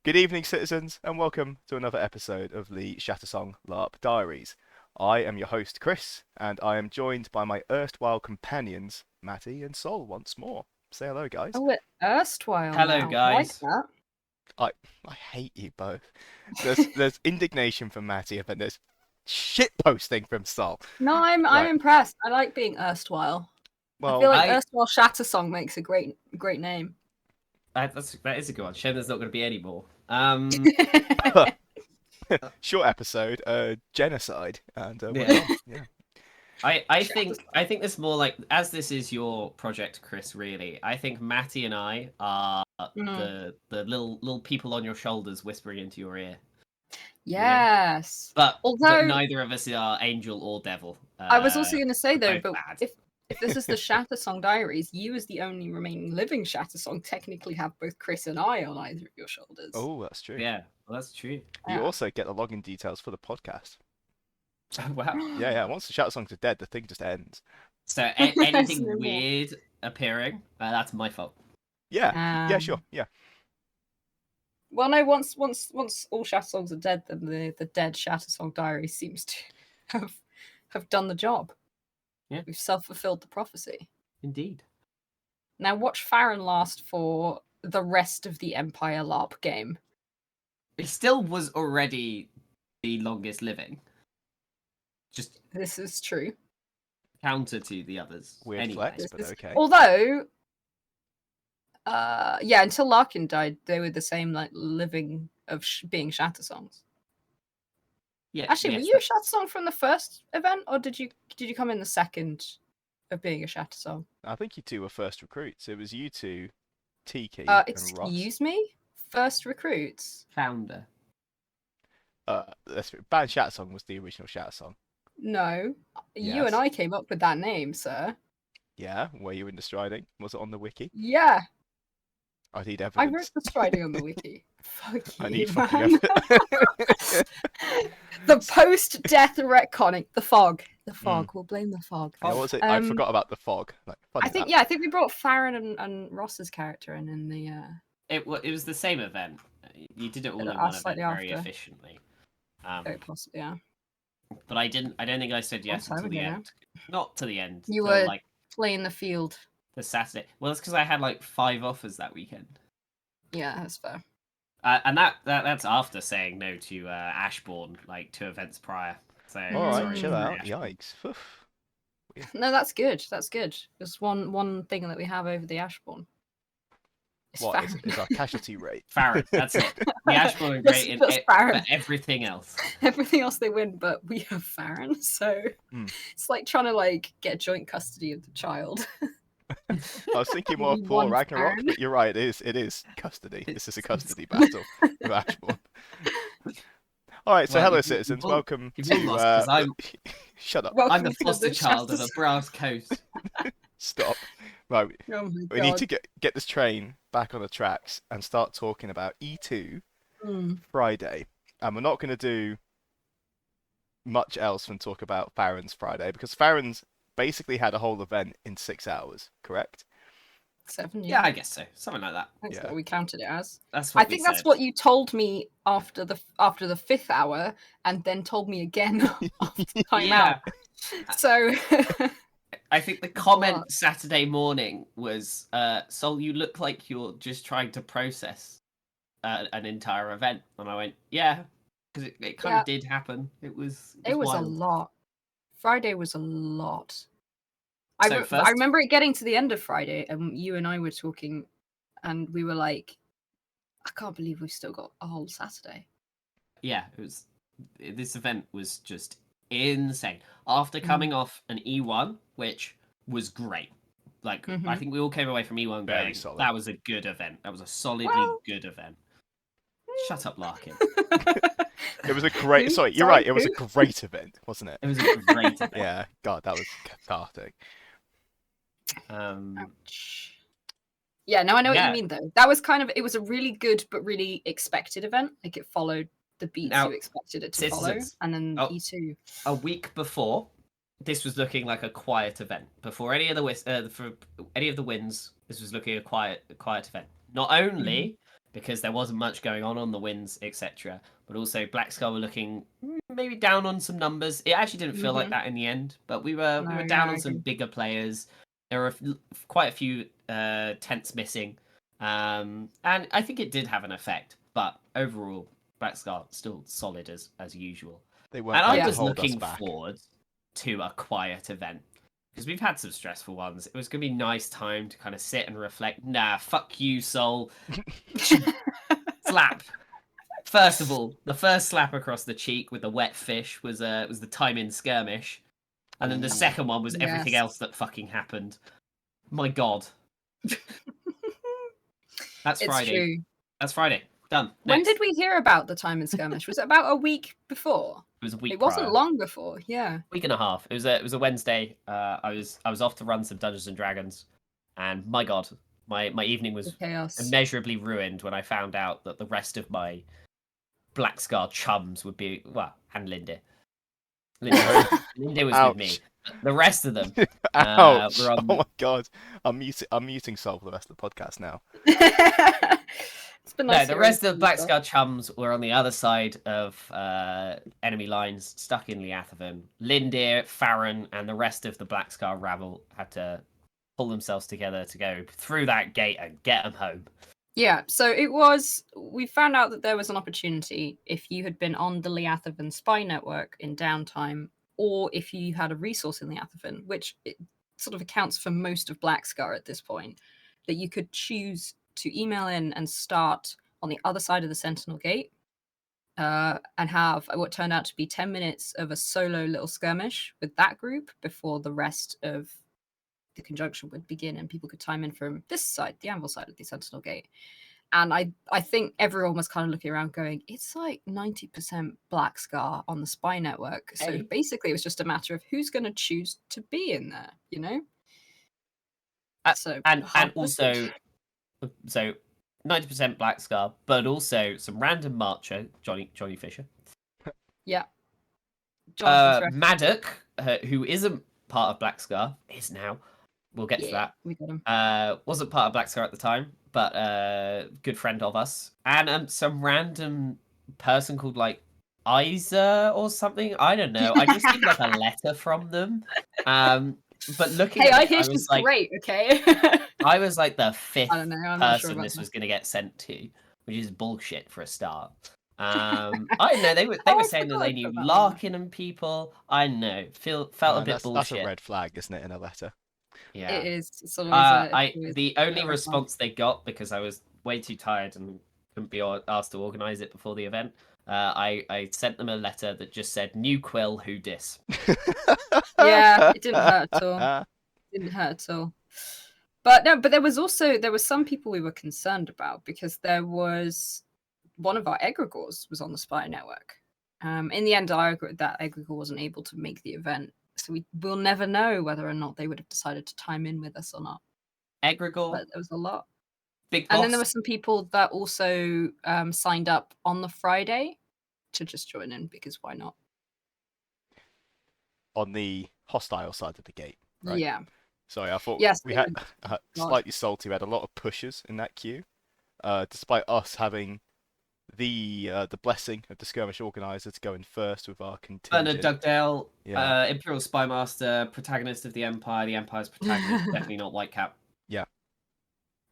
Good evening, citizens, and welcome to another episode of the Shattersong LARP Diaries. I am your host, Chris, and I am joined by my erstwhile companions, Matty and Sol, once more. Say hello, guys. Oh, we're erstwhile Hello, now. guys. Like that. I hate you both. There's indignation from Matty, and then there's shit posting from Sol. No, I'm Right. impressed. I like being erstwhile. I Well, feel like I- erstwhile Shattersong makes a great name. That is a good one. Shame there's not going to be any more. short episode, genocide, and Yeah. we're on. Yeah. I think this more like, as this is your project, Chris. Really, I think Matty and I are the little people on your shoulders whispering into your ear. Yes. But Although neither of us are angel or devil. I was also going to say we're though, both but bad. if this is the Shattersong Diaries, you as the only remaining living Shattersong technically have both Chris and I on either of your shoulders. Oh, that's true. Yeah, well, that's true. You Yeah. also get the login details for the podcast. Wow. Yeah. Once the shout songs are dead, the thing just ends. So There's anything no more. weird appearing, that's my fault. Yeah. Um, Sure. Yeah. Well, no. Once all Shattersongs are dead, then the dead Shattersong Diary seems to have done the job. Yeah. We've self-fulfilled the prophecy. Indeed. Now watch Faren last for the rest of the Empire LARP game. He still was already the longest living. Just This is true. counter to the others. Weird anyway. flex. This But is- okay. Although, yeah, until Larkin died, they were the same like living of being Shattersongs. Yeah, Actually, yes, were you a Shattersong from the first event, or did you come in the second of being a Shattersong? I think you two were first recruits. It was you two, Tiki and Ross. Excuse me, first recruits. founder. Band Shat Song was the original Shat Song. No, you Yes. and I came up with that name, sir. Yeah. Were you in the striding? Was it on the wiki? Yeah, I need I evidence. wrote the striding on the wiki. Fuck I you, need fucking man. evidence. The post-death retconning, the fog. The fog. We'll blame the fog. Yeah, what was it? I forgot about the fog. Like, funny I think that. yeah, I think we brought Faren and Ross's character in the. It was the same event. You did it all in Ah, one event slightly very after. efficiently. Very possibly, yeah. But I don't think I said yes time until the ago now. end. Not to the end. You till, were like playing the field. the Saturday. Well, it's because I had like 5 offers that weekend. Yeah, that's fair. And that's after saying no to Ashbourne like 2 events prior. So All right, sorry, chill out. Ashbourne. Yikes. Oof. No, that's good. That's good. There's one thing that we have over the Ashbourne. It's What is Faren. our casualty rate? Farron, that's it. The Ashbourne are Just- great in just Farron. but everything else. Everything else they win, but we have Faren, so it's like trying to like get joint custody of the child. I was thinking more of We Paul won Ragnarok, Faren. but you're right. It is custody. This is a custody battle with Ashbourne. All right, so Well, hello, you- citizens. you've all- Welcome you've all to. lost 'cause I'm- Shut up. Welcome I'm the to foster child of the Shattersong- Brass Coast. Stop. Right, Oh my we need God. to get this train back on the tracks and start talking about E2 Mm. Friday. And we're not going to do much else than talk about Farron's Friday because Farron's basically had a whole event in 6 hours, correct? 7, Yeah, I guess so. Something like that. That's Yeah. what we counted it as. That's what I think we that's said. what you told me after the 5th hour, and then told me again after time Yeah. out. So I think the comment Saturday morning was, Sol, you look like you're just trying to process an entire event. And I went, yeah, because it kind Yeah. of did happen. It was it was a wild. lot. Friday was a lot. So I first- remember it getting to the end of Friday, and you and I were talking, and we were like, I can't believe we've still got a whole Saturday. Yeah, it was. This event was just insane. After Mm. coming off an E1, which was great. Like, I Mhm. think we all came away from E1 Very going, solid. that was a good event. That was a solidly Well- good event. Shut up, Larkin. It was a great. Who? Sorry, you're Sorry, right. It was a who? great event, wasn't it? It was a great event. Yeah. God, that was cathartic. Ouch. Yeah, no, I know what Yeah. you mean though. That was kind of, it was a really good but really expected event. Like it followed the beats Now, you expected it to follow, citizens- and then oh. E2. A week before, this was looking like a quiet event. Before any of the for any of the wins, this was looking a quiet event. Not only because there wasn't much going on the wins, etc. But also Black Scar were looking maybe down on some numbers. It actually didn't feel like that in the end, but we were No, down yeah, I on some agree. bigger players. There were quite a few tents missing, and I think it did have an effect. But overall, Black Scar still solid as usual. They weren't And I there to was hold us looking back. forward to a quiet event because we've had some stressful ones. It was going to be nice time to kind of sit and reflect. Nah, fuck you, Soul. Slap. First of all, the first slap across the cheek with the wet fish was the time in skirmish, and then the Ooh. second one was everything Yes. else that fucking happened. My God, that's It's Friday. true. That's Friday. Done. When Next. did we hear about the time in skirmish? Was it about a week before? It was a week It wasn't prior. long before. Yeah. Week and a half. It was a Wednesday. I was off to run some Dungeons and Dragons, and my God, my evening The was chaos. immeasurably ruined when I found out that the rest of my Black Scar chums would be and Linda. Linda was with me. Ouch. The rest of them Ouch. were Oh on. my god. I'm muting Sol for the rest of the podcast now. It's been nice No, the hearing rest of from the you, Black Sol. Scar chums were on the other side of enemy lines, stuck in Liathaven. Lindir, Faren, and the rest of the Black Scar rabble had to pull themselves together to go through that gate and get them home. Yeah, so we found out that there was an opportunity if you had been on the Liathaven spy network in downtime, or if you had a resource in Liathaven, which it sort of accounts for most of Black Scar at this point, that you could choose to email in and start on the other side of the Sentinel Gate, and have what turned out to be 10 minutes of a solo little skirmish with that group before the rest of the conjunction would begin and people could time in from this side, the Anvil side of the Sentinel Gate. And I think everyone was kind of looking around going, it's like 90% Black Scar on the spy network. So Hey. basically it was just a matter of who's going to choose to be in there, you know? So And hard also, decision. so 90% Black Scar, but also some random marcher, Johnny Fisher. Yeah. Jonathan Thresh. Maddock, who isn't part of Black Scar, is now. We'll get to that. We got him. Wasn't part of Black Scar at the time, but good friend of us. And some random person called like Isa or something. I don't know. I just need like a letter from them. But looking Hey, at I it, hear I she's was like, great, okay? I was like the I fifth don't know. I'm not sure person about this that. was going to get sent to, which is bullshit for a start. I don't know. They were Oh, I saying that forgot they I knew put that on. Larkin and people. I don't know. Felt a bit That's a bullshit. red flag, isn't it, in a letter? Yeah. It is. It's always The a only red flag. response they got, because I was way too tired and couldn't be asked to organise it before the event, I sent them a letter that just said "New Quill, who dis." Yeah, it didn't hurt at all. Didn't hurt at all. But no, but there was some people we were concerned about because there was one of our egregores was on the spy network. In the end, that egregore wasn't able to make the event, so we'll never know whether or not they would have decided to time in with us or not. Egregore, But there was a lot, big boss. and then there were some people that also signed up on the Friday to just join in because why not? On the hostile side of the gate, right? Yeah. Sorry, I thought Yes, we they had slightly salty. We had a lot of pushers in that queue, despite us having the blessing of the skirmish organisers going first with our Bernard contingent. Dugdale, Yeah. Imperial Spymaster, protagonist of the Empire. The Empire's protagonist, definitely not Whitecap. Yeah.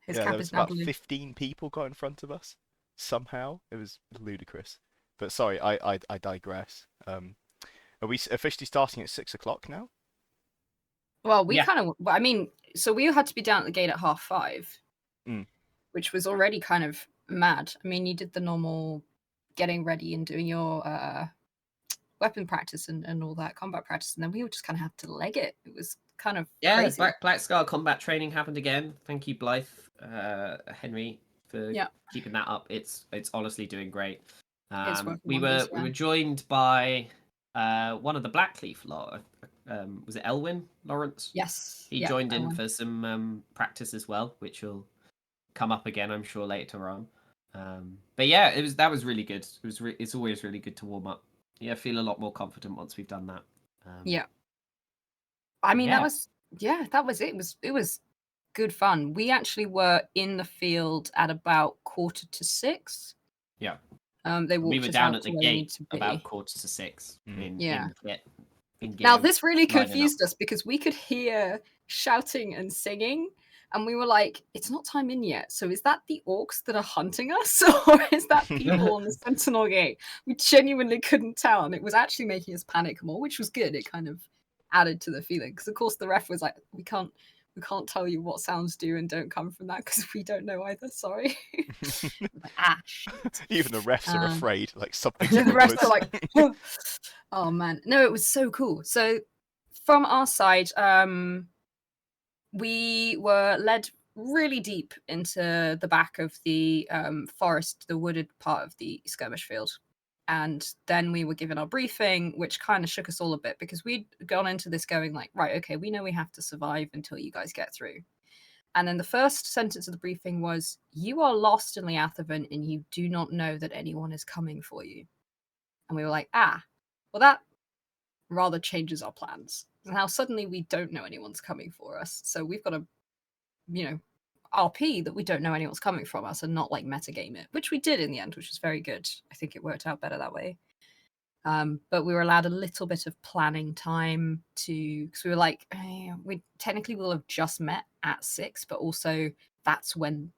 His Yeah, cap there was is now about blue. 15 people got in front of us. Somehow it was ludicrous. But sorry, I digress. Are we officially starting at 6 o'clock now? Well, we Yeah. kind of, I mean, so we had to be down at the gate at 5:30, Mm. which was already kind of mad. I mean, you did the normal getting ready and doing your weapon practice and all that combat practice, and then we would just kind of have to leg it. It was kind of Yeah, crazy. Black Scar combat training happened again. Thank you, Blythe, Henry, for Yeah. keeping that up. It's honestly doing great. It's working We wonders, were joined by one of the Blackleaf lot. Was it Elwyn Lawrence? Yes. He Yeah, joined in Elwyn. for some practice as well, which will come up again, I'm sure, later on. But yeah, that was really good. It's always really good to warm up. Yeah, I feel a lot more confident once we've done that. Yeah. I mean, yeah. that was it. It was good fun. We actually were in the field at about 5:45. Yeah. They We walked were us down out at to the where we need gate to be. about 5:45 in Yeah. kit. In Now, gear, this really lining up. confused us because we could hear shouting and singing, and we were like, it's not time in yet. So is that the orcs that are hunting us, or is that people on the Sentinel Gate? We genuinely couldn't tell, and it was actually making us panic more, which was good. It kind of added to the feeling because, of course, the ref was like, we can't tell you what sounds do and don't come from that because we don't know either. Sorry. Like, shit. Even the refs are afraid, like something's The in the refs woods. are like, oh man, no, it was so cool. So from our side, we were led really deep into the back of the forest, the wooded part of the skirmish field. And then we were given our briefing, which kind of shook us all a bit because we'd gone into this going like, right, okay, we know we have to survive until you guys get through. And then the first sentence of the briefing was, you are lost in Leathaven and you do not know that anyone is coming for you. And we were like, well, that rather changes our plans. Now suddenly we don't know anyone's coming for us. So we've got to, RP that we don't know anyone's coming from us and not like metagame it, which we did in the end, which was very good. I think it worked out better that way. But we were allowed a little bit of planning time because we were like, we technically will have just met at 6, but also that's when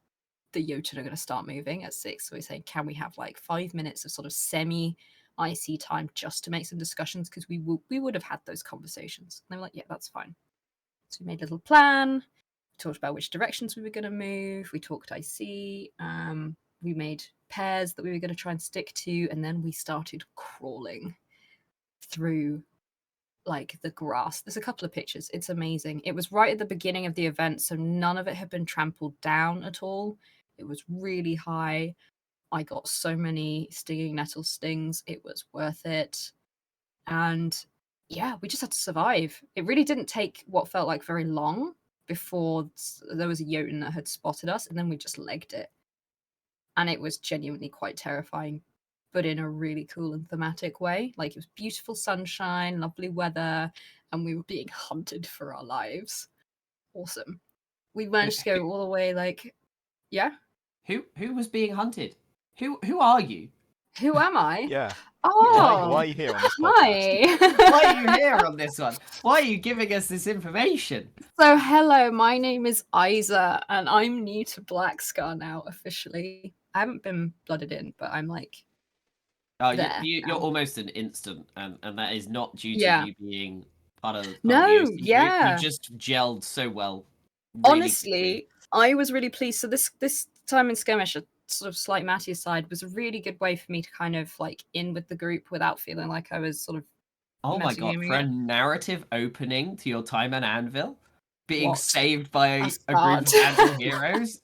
the Jotun are going to start moving at 6. So we're saying, can we have like 5 minutes of sort of semi-IC time just to make some discussions? Because we would have had those conversations. And they were like, yeah, that's fine. So we made a little plan, talked about which directions we were going to move. We talked IC. We made pairs that we were going to try and stick to. And then we started crawling through like the grass. There's a couple of pictures. It's amazing. It was right at the beginning of the event, so none of it had been trampled down at all. It was really high. I got so many stinging nettle stings. It was worth it. And yeah, we just had to survive. It really didn't take what felt like very long before there was a Jotun that had spotted us, and then we just legged it. And it was genuinely quite terrifying, but in a really cool and thematic way. Like, it was beautiful sunshine, lovely weather, and we were being hunted for our lives. Awesome. We managed to go all the way, like, yeah. Who was being hunted? Who are you? Who am I? Yeah. Oh, Why are you here on this podcast? hi. Why are you here on this one? Why are you giving us this information? So, hello, my name is Isa, and I'm new to Black Scar now, officially. I haven't been blooded in, but I'm like, Oh, there. you're almost an instant, and that is not due to Yeah. you being part of the No, OC group. yeah. You just gelled so well. Really Honestly, quickly. I was really pleased. So this time in skirmish, a sort of slight Matty aside, was a really good way for me to kind of like in with the group without feeling like I was sort of Oh my god, metagaming for a it. narrative opening to your time on Anvil, being What? saved by a group of start. Anvil heroes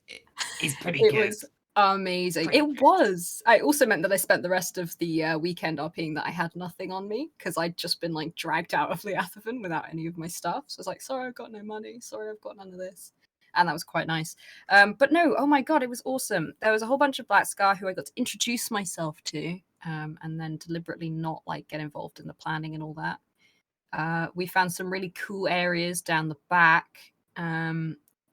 is pretty It good. was amazing. Pretty It good. was. I also meant that I spent the rest of the weekend RPing that I had nothing on me because I'd just been like dragged out of Leathaven without any of my stuff. So I was like, sorry, I've got no money. Sorry, I've got none of this. And that was quite nice. But no, oh my god, it was awesome. There was a whole bunch of Black Scar who I got to introduce myself to, and then deliberately not like get involved in the planning and all that. We found some really cool areas down the back.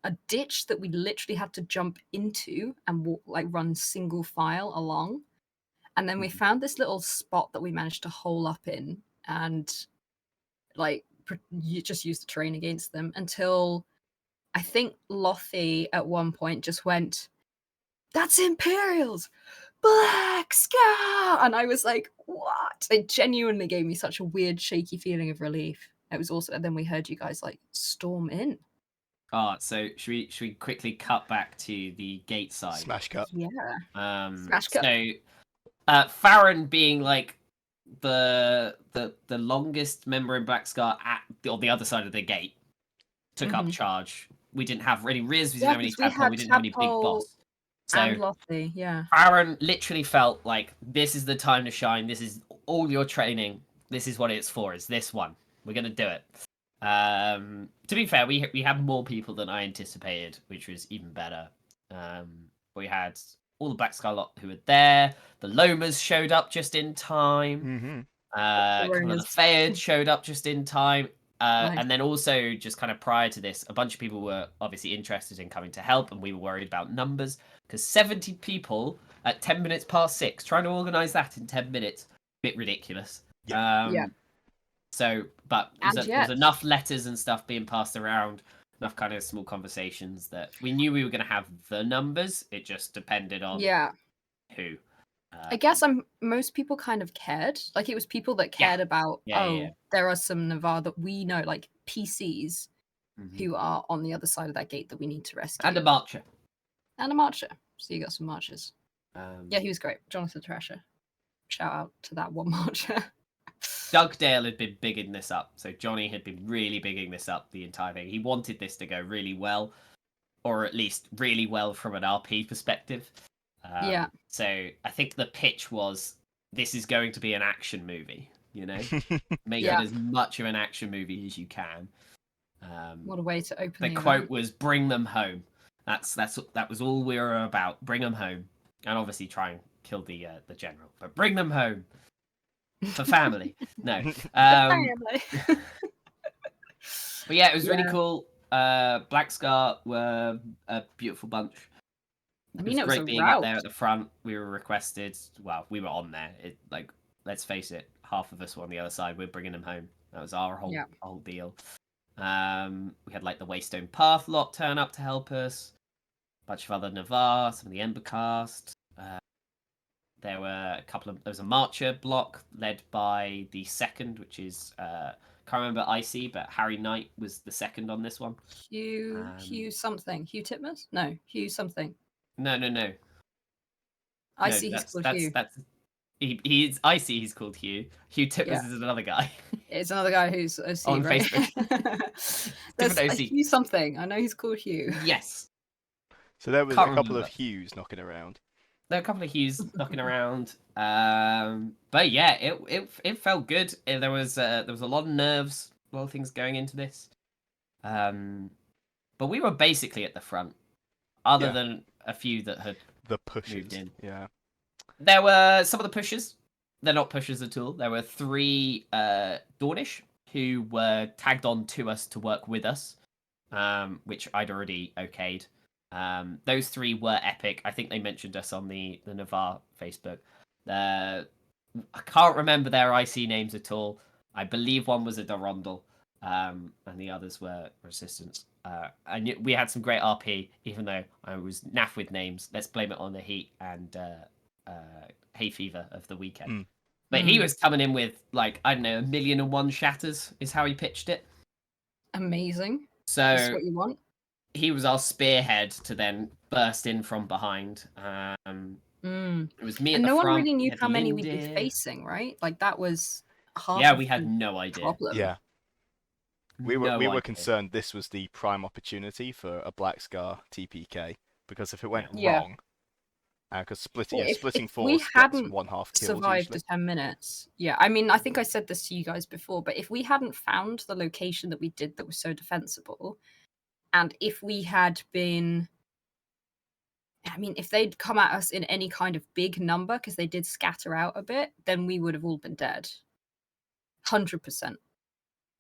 A ditch that we literally had to jump into and walk, like run single file along. And then we found this little spot that we managed to hole up in and like you just use the terrain against them until I think Lothy at one point just went, "That's Imperials! Black Scar!" And I was like, what? It genuinely gave me such a weird, shaky feeling of relief. It was awesome. And then we heard you guys like storm in. So should we quickly cut back to the gate side? Smash cut. Yeah. Smash cut. So, Faren being like the longest member in Black Scar on the other side of the gate took up charge. We didn't have any Riz, we didn't have any Tadpole, we didn't have any big boss. So and Lothy, yeah. Faren literally felt like this is the time to shine. This is all your training. This is what it's for. It's this one. We're gonna do it. To be fair, we had more people than I anticipated, which was even better. We had all the Black Sky lot who were there. The Lomas showed up just in time. Mm-hmm. A couple of the Fayard showed up just in time. Nice. And then also, just kind of prior to this, a bunch of people were obviously interested in coming to help, and we were worried about numbers because 70 people at 10 minutes past 6, trying to organise that in 10 minutes, bit ridiculous. Yeah. So, but And there was yet. enough letters and stuff being passed around, enough kind of small conversations that we knew we were going to have the numbers. It just depended on Yeah. who. I guess most people kind of cared. Like it was people that cared about, Yeah. there are some Navarre that we know, like PCs, who are on the other side of that gate that we need to rescue. And a marcher. And a marcher. So you got some marchers. Um, Yeah, he was great. Jonathan Thrasher. Shout out to that one marcher. Dugdale had been bigging this up. So Johnny had been really bigging this up the entire thing. He wanted this to go really well, or at least really well from an RP perspective. Yeah. So I think the pitch was, this is going to be an action movie, you know? Make it as much of an action movie as you can. What a way to open the the quote event. was, bring them home. That was all we were about. Bring them home. And obviously try and kill the general. But bring them home. For family. No. Family. But yeah, it was really cool. Black Scar were a beautiful bunch. I mean, it was a great being rout. up there at the front. We were requested. Well, we were on there. Let's face it, half of us were on the other side. We're bringing them home. That was our whole deal. We had like the Waystone Path lot turn up to help us. A bunch of other Navarre, some of the Ember cast. There were there was a Marcher block led by the second, which is can't remember IC, but Harry Knight was the second on this one. Hugh something. Hugh Titmus? No, Hugh something. No. I see he's called Hugh. He's IC. He's called Hugh. Hugh Titmus is another guy. It's another guy who's OC, on right? Facebook. There's Different OC. Hugh something. I know he's called Hugh. Yes. So there was Can't a couple remember. of Hughs knocking around. There were a couple of Hughes knocking around. But yeah, it felt good. There was a lot of nerves, a lot of things going into this. But we were basically at the front, other than a few that had the pushes. moved in. Yeah. There were some of the pushers. They're not pushers at all. There were 3 Dornish who were tagged on to us to work with us, which I'd already okayed. Those 3 were epic. I think they mentioned us on the Navarre Facebook. I can't remember their IC names at all. I believe one was a Durandal, and the others were Resistance. And we had some great RP, even though I was naff with names. Let's blame it on the heat and hay fever of the weekend. But he was coming in with, like, I don't know, 1,000,001 shatters is how he pitched it. Amazing. So That's what you want. He was our spearhead to then burst in from behind. It was me at and the no front. one really knew had how many we'd be Lindir. facing, right? Like that was half. Yeah, of we had the no idea. problem. Yeah. We No were idea. concerned this was the prime opportunity for a Black Scar TPK, because if it went Yeah. wrong, because splitting if force we gets hadn't 1/2 kills survived usually. the 10 minutes. Yeah, I mean, I think I said this to you guys before, but if we hadn't found the location that we did that was so defensible, and if we had been, I mean, if they'd come at us in any kind of big number, because they did scatter out a bit, then we would have all been dead. 100%.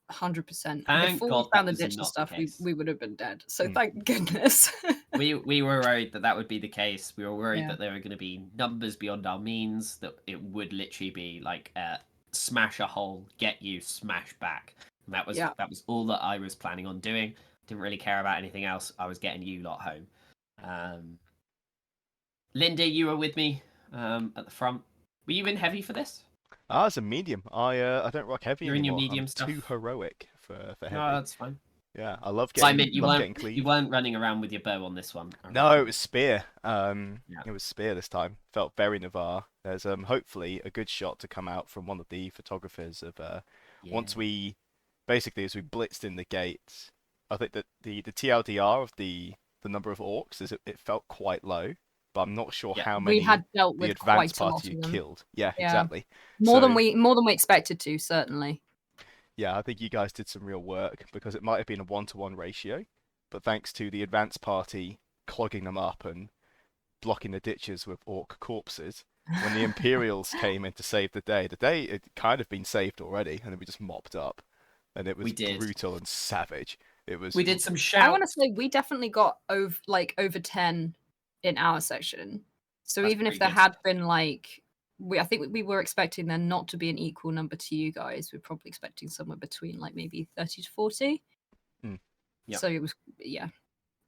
100%. Thank Before God we found that the was ditch and not the stuff, case. we would have been dead. So thank goodness. We were worried that would be the case. We were worried Yeah. that there were going to be numbers beyond our means, that it would literally be like smash a hole, get you, smash back. And that was all that I was planning on doing. Didn't really care about anything else. I was getting you lot home. Linda, you were with me at the front. Were you in heavy for this? It's a medium. I don't rock heavy You're in your anymore. medium I'm stuff. too heroic for heavy. No, that's fine. Yeah, I love So I getting, meant you getting clean. you weren't running around with your bow on this one. No, it was spear. It was spear this time. Felt very Navarre. There's hopefully a good shot to come out from one of the photographers of once we basically, as we blitzed in the gates. I think that the TLDR of the number of orcs it felt quite low, but I'm not sure how many we had dealt the with advanced quite a lot party of you them. killed. Yeah, Yeah. exactly. More than we expected to, certainly. Yeah, I think you guys did some real work, because it might have been a 1-to-1 ratio, but thanks to the advanced party clogging them up and blocking the ditches with orc corpses, when the Imperials came in to save the day had kind of been saved already, and then we just mopped up. and it was We did. brutal and savage. It was. We did some I want to shouts. say we definitely got over 10 in our section. So That's even if pretty there good. had been like I think we were expecting there not to be an equal number to you guys. We're probably expecting somewhere between like maybe 30 to 40. Yep. So it was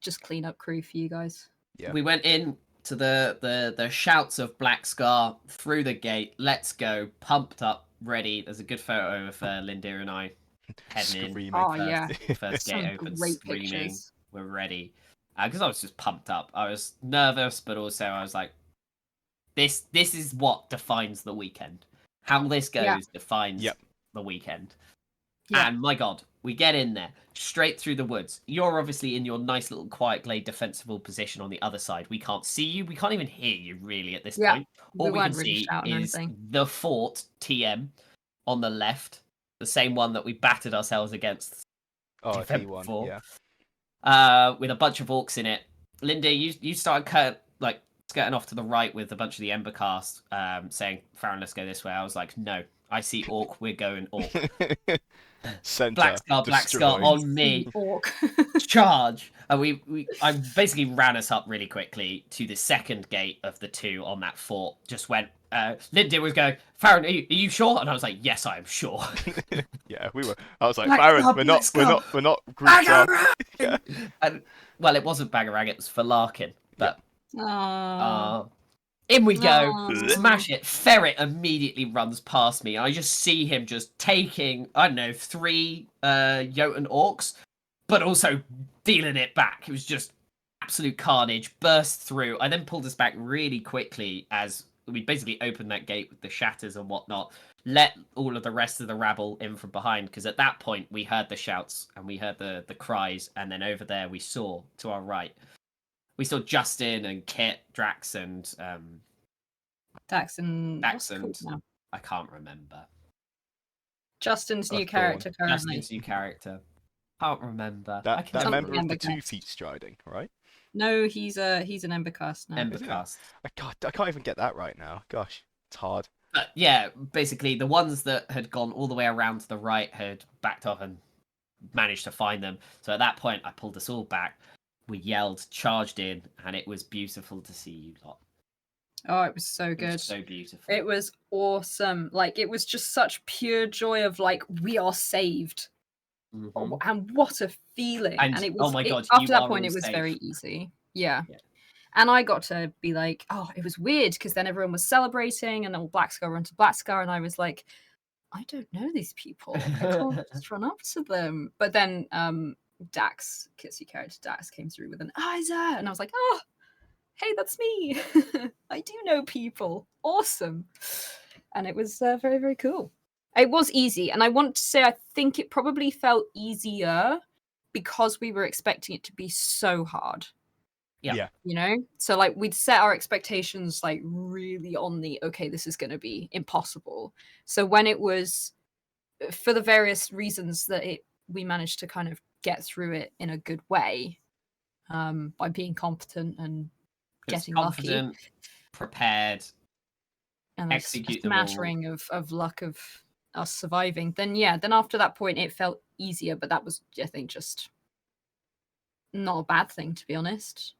just clean up crew for you guys. Yeah. We went in to the shouts of Black Scar through the gate. Let's go, pumped up, ready. There's a good photo of Linda and I heading Screaming. Oh in. yeah, First some gate open, great screaming. pictures. We're ready. Because I was just pumped up. I was nervous, but also I was like, this is what defines the weekend. How this goes Yeah. defines Yep. the weekend. Yeah. And my God, we get in there straight through the woods. You're obviously in your nice little quiet glade defensible position on the other side. We can't see you. We can't even hear you really at this Yeah, point. we All we can weren't really see shouting or is anything. the fort TM on the left, the same one that we battered ourselves against Oh, the event T1. before. Yeah. With a bunch of orcs in it. Linda, you started skirting off to the right with a bunch of the Ember cast, saying, Faren, let's go this way. I was like, no, I see orc, we're going orc. Center. Black Scar destroyed. on me. Orc. Charge. And I basically ran us up really quickly to the second gate of the two on that fort. Just went, Linda was going, Faren, are you sure? And I was like, yes, I am sure. Yeah, we were. I was like, Black Faren, Scar, we're not grouped up. Yeah. And well, it wasn't Bangarang, it was for Larkin. But Oh. in we go, No. smash it. Ferret immediately runs past me. I just see him just taking, I don't know, 3 Jotun orcs, but also dealing it back. It was just absolute carnage, burst through. I then pulled us back really quickly as we basically opened that gate with the shatters and whatnot, let all of the rest of the rabble in from behind, because at that point we heard the shouts and we heard the cries, and then over there we saw, to our right, we saw Justin and Kit, Drax and Dax and Dax what's it called and now? I can't remember. Justin's new Thorn. character currently. Justin's new character. Can't remember. I That can that never member of the Embercast. 2 feet striding, right? No, he's an Embercast now. remember Isn't it? cast. I can't even get that right now. Gosh, it's hard. But yeah, basically the ones that had gone all the way around to the right had backed off and managed to find them. So at that point, I pulled us all back. We yelled, charged in, and it was beautiful to see you lot. Oh, it was so It good. was so beautiful. It was awesome. Like it was just such pure joy of like we are saved. Mhm. And what a feeling. And, it was oh my God, after you that are point all it was safe. very easy. Yeah. Yeah. And I got to be like, oh, it was weird because then everyone was celebrating and all Black Scar run to Black Scar and I was like, I don't know these people. I can't just run up to them. But then Dax, Kitsy character Dax, came through with an Isa, and I was like, oh, hey, that's me. I do know people. Awesome. And it was very, very cool. It was easy. And I want to say, I think it probably felt easier because we were expecting it to be so hard. Yeah. You know? So, like, we'd set our expectations, like, really on the, okay, this is going to be impossible. So when it was, for the various reasons that we managed to kind of get through it in a good way, by being competent and getting confident, lucky, prepared, and execute a them all. smattering of luck of us surviving, then after that point it felt easier, but that was, I think, just not a bad thing, to be honest.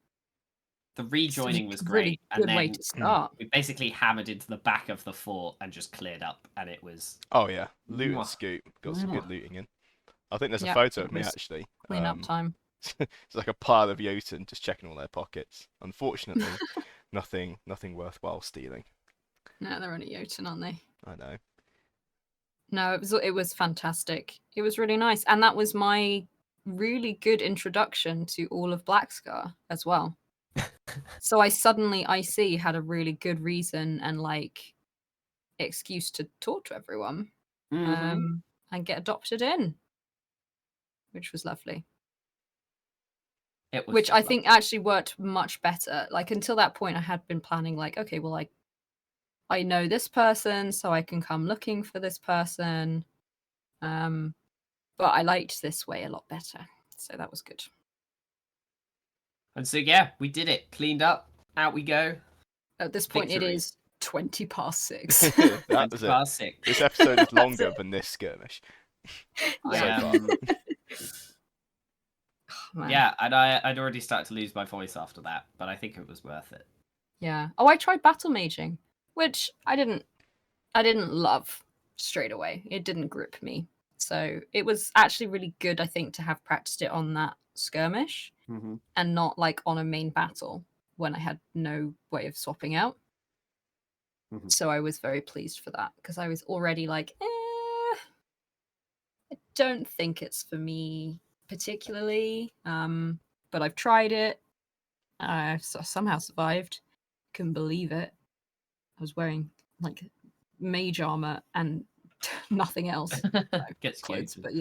The rejoining was Really great, good and way then to start. we basically hammered into the back of the fort and just cleared up, and it was Oh yeah, loot and Mwah. scoop. Got some good Mwah. looting in. I think there's a Yeah, photo it of me was actually. Clean up time. It's like a pile of Jotun just checking all their pockets. Unfortunately, nothing worthwhile stealing. No, they're only Jotun, aren't they? I know. No, it was fantastic. It was really nice, and that was my really good introduction to all of Black Scar as well. So I see had a really good reason and like excuse to talk to everyone, Mhm. and get adopted in, which was lovely. It was Which just I think actually worked much better. Like until that point, I had been planning like, okay, well, I know this person, so I can come looking for this person. But I liked this way a lot better, so that was good. And so yeah, we did it. Cleaned up. Out we go. At this point, Victory. it is 20 past 6. That was it. 20 past 6. This episode is That's longer it. than this skirmish. I So far. Man. Yeah, and I'd already started to lose my voice after that, but I think it was worth it. Yeah. Oh, I tried battle maging, which I didn't love straight away. It didn't grip me. So it was actually really good, I think, to have practiced it on that skirmish Mm-hmm. and not like on a main battle when I had no way of swapping out. Mhm. So I was very pleased for that because I was already like, I don't think it's for me particularly. But I've tried it. I've somehow survived. Couldn't believe it. I was wearing like mage armor and nothing else. Gets Clothes, cute. but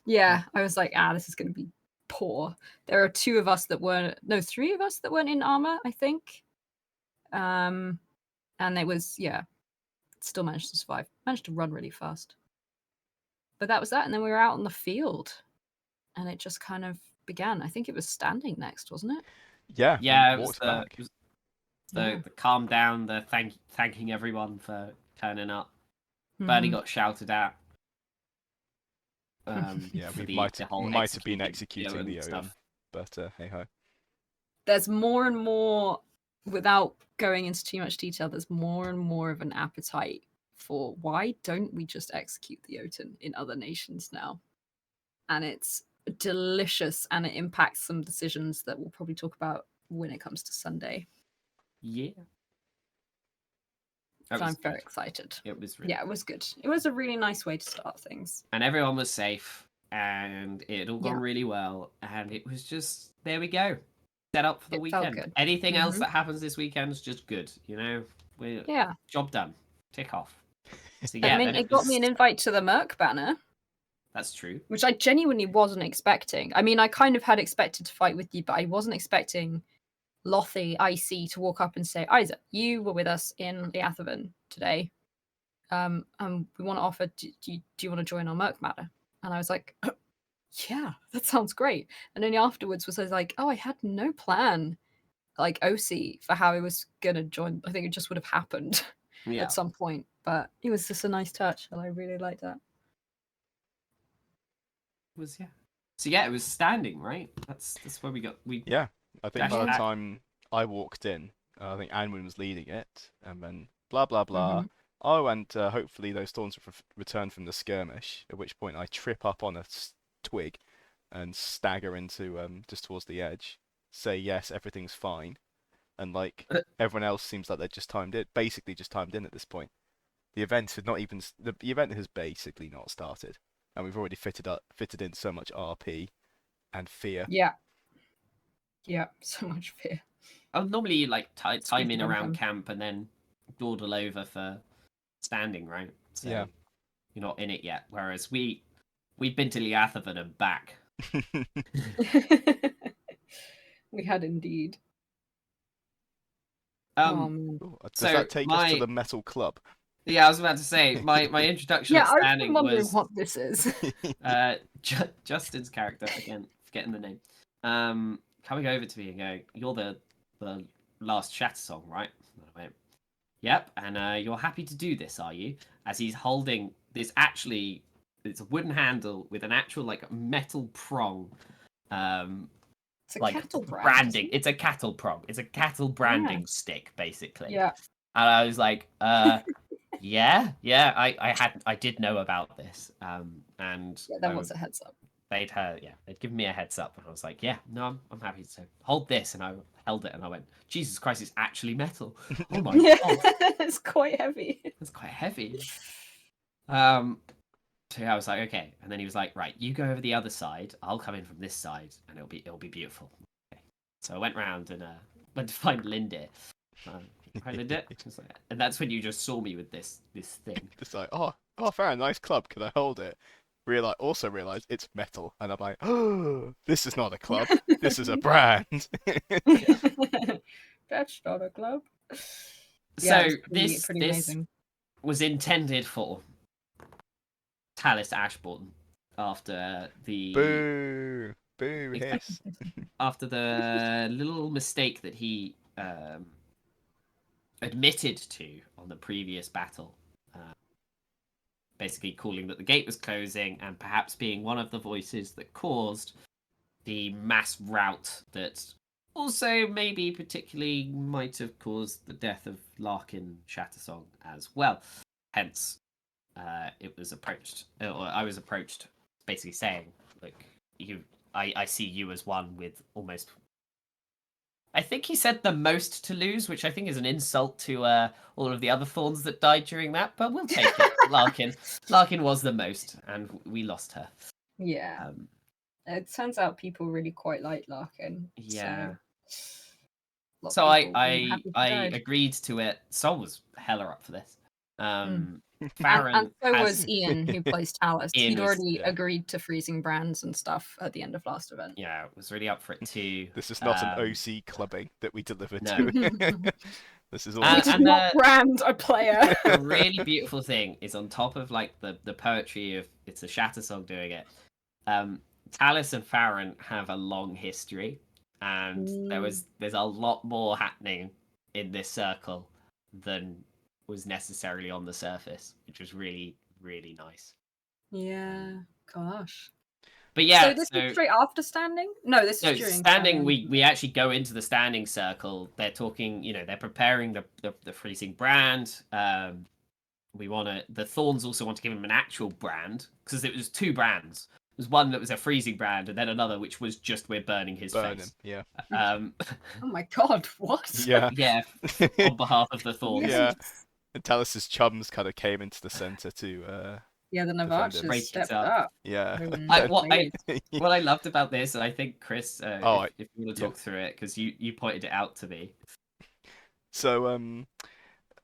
yeah, I was like, this is going to be poor. There are three of us that weren't in armor, I think. And it was, still managed to survive. Managed to run really fast. But that was that, and then we were out on the field, and it just kind of began. I think it was standing next, wasn't it? Yeah, Yeah, we it was walked the back. it was the calm down, the thanking everyone for turning up. Bernie Mhm. got shouted at. Yeah, For we the whole might have been executing executing the and Odin, stuff. but hey ho. There's more and more, without going into too much detail, there's more and more of an appetite for why don't we just execute the Jotun in other nations now? And it's delicious, and it impacts some decisions that we'll probably talk about when it comes to Sunday. Yeah. So I'm very excited. It was really Yeah, it was good. It was a really nice way to start things. and everyone was safe and it had all gone Yeah. really well and it was just there we go. Set up for the It felt weekend. good. Anything else Mhm. that happens this weekend is just good, you know? We're Yeah. job done. Tick off. So I yeah, mean, then it it got me was an invite to the Merc banner, that's true. which I genuinely wasn't expecting. I mean, I kind of had expected to fight with you, but I wasn't expecting Lothy, IC, to walk up and say, Isaac, you were with us in Leathaven today. We want to offer, do you want to join our Merc matter? And I was like, yeah, that sounds great. And then afterwards was I was like, I had no plan, like OC, for how I was gonna join. I think it just would have happened Yeah. at some point. But it was just a nice touch, and I really liked that. It was So yeah, it was standing, right? That's where we Yeah, I think dashed by the Yeah. back. time I walked in, I think Anwin was leading it, and then blah blah blah. Mhm. Oh, and hopefully those thorns return from the skirmish. At which point I trip up on a twig and stagger into just towards the edge. Say yes, everything's fine, and like everyone else seems like they're just timed in, basically just timed in at this point. The event had not even the event has basically not started, and we've already fitted in so much RP and fear. Yeah. Yeah. So much fear. Normally you like time Squeeze in the around rum-tum. camp and then dawdle over for standing, right? So Yeah. you're not in it yet. Whereas we've been to Leathaven and back. We had indeed. Um, Ooh, does so that take us to my the metal club? yeah, I was about to say my introduction Yeah, of I've been standing wondering was what this is. Justin's character again, forgetting the name, coming over to me and going, "You're the last Shattersong, right?" And I went, "Yep." And you're happy to do this, are you? As he's holding this, actually, it's a wooden handle with an actual like metal prong. It's a Like cattle brand. branding. It's a cattle prong. It's a cattle branding stick, basically. Yeah. And I was like, yeah, I did know about this. And Yeah, then what's a heads up? they'd given me a heads up, and I was like, yeah, no, I'm happy to hold this, and I held it, and I went, Jesus Christ, it's actually metal. Oh my god, It's quite heavy. it's quite heavy. So I was like, okay, and then he was like, right, you go over the other side, I'll come in from this side, and it'll be beautiful. Okay. So I went round and went to find Linda. Hi, Linda. And that's when you just saw me with this thing. Just like, oh, Faren, nice club. Can I hold it? Also realize it's metal, and I'm like, oh, this is not a club. This is a brand. That's not a club. So Yeah, this pretty amazing. was intended for Talis Ashbourne after the Boo, boo, hiss. after the little mistake that he admitted to on the previous battle, basically calling that the gate was closing and perhaps being one of the voices that caused the mass rout that also maybe particularly might have caused the death of Larkin Shattersong as well. Hence, it was approached, or I was approached, basically saying, "Look, I see you as one with almost." I think he said the most to lose, which I think is an insult to all of the other Thorns that died during that. But we'll take it. Larkin was the most, and we lost her. Yeah. It turns out people really quite like Larkin. Yeah. So I agreed to it. Sol was hella up for this. Faren and so was Ian, who plays Talus. Ian He'd was- already yeah. agreed to freezing brands and stuff at the end of last event. Yeah, was really up for it too. This is not an OC clubbing that we delivered No. to. This is all. We did not brand a player. The really beautiful thing is on top of like the poetry of it's a Shattersong doing it. Talus and Faren have a long history, and there's a lot more happening in this circle than was necessarily on the surface, which was really, really nice. Yeah, gosh. But yeah, so this is straight after standing? No, this is during standing. We actually go into the standing circle. They're talking, they're preparing the freezing brand. The Thorns also want to give him an actual brand because it was 2 brands. There was one that was a freezing brand, and then another which was just we're burning his face. Yeah. Oh my god, what? Yeah. Yeah. On behalf of the Thorns. Yeah. And Talus's chums kind of came into the center to. Yeah, the Navachas stepped up. Yeah. What I loved about this, and I think Chris, if you want to talk through it, because you pointed it out to me. So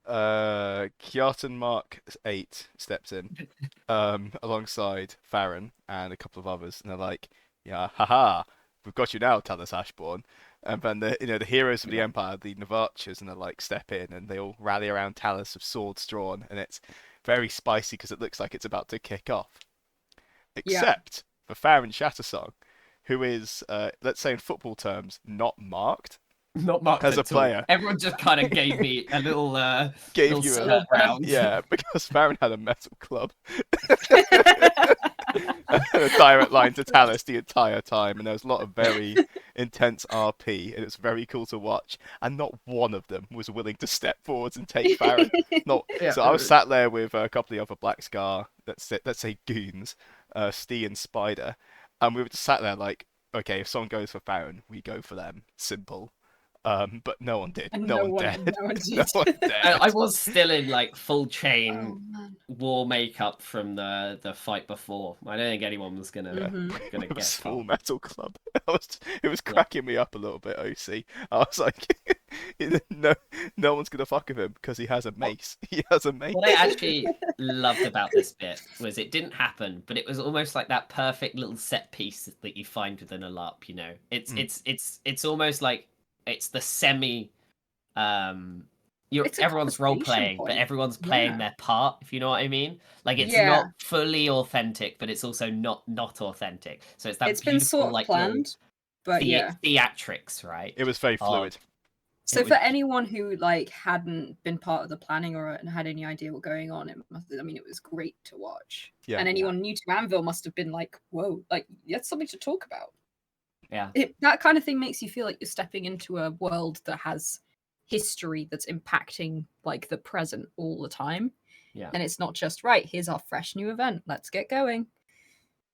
Kjartan Mark 8 steps in alongside Faren and a couple of others, and they're like, "Yeah, haha, we've got you now, Talus Ashbourne." And then the heroes of the Empire, the Navachas, and they like step in, and they all rally around Talus with swords drawn, and it's very spicy because it looks like it's about to kick off. Except for Faren Shattersong, who is, let's say in football terms, not marked. Not marked as a player. Everyone just kind of gave me a little gave you a round. Yeah, because Faren had a metal club. A direct line to Talus the entire time, and there was a lot of very intense RP, and it's very cool to watch. And not one of them was willing to step forwards and take Faren. So I was sat there with a couple of the other Black Scar, let's say goons, Stee and Spider, and we were just sat there like, okay, if someone goes for Faren, we go for them. Simple. But no one did. And no one dared. No one dared. I was still in like full chain war makeup from the fight before. I don't think anyone was gonna With a get small far. metal club. It was cracking me up a little bit, OC. I was like, no one's gonna fuck with him because he has a mace. He has a mace. What I actually loved about this bit was it didn't happen, but it was almost like that perfect little set piece that you find within a LARP. It's almost like it's the semi. Everyone's role playing, but everyone's playing their part. If you know what I mean, like it's not fully authentic, but it's also not authentic. So it's that it's been sort of like planned, but theatrics, right? It was very fluid. So for anyone who like hadn't been part of the planning or had any idea what going on, it was great to watch. Yeah. And anyone new to Anvil must have been like, whoa, like that's something to talk about. Yeah. That kind of thing makes you feel like you're stepping into a world that has history that's impacting like the present all the time. Yeah. And it's not just right, here's our fresh new event, let's get going.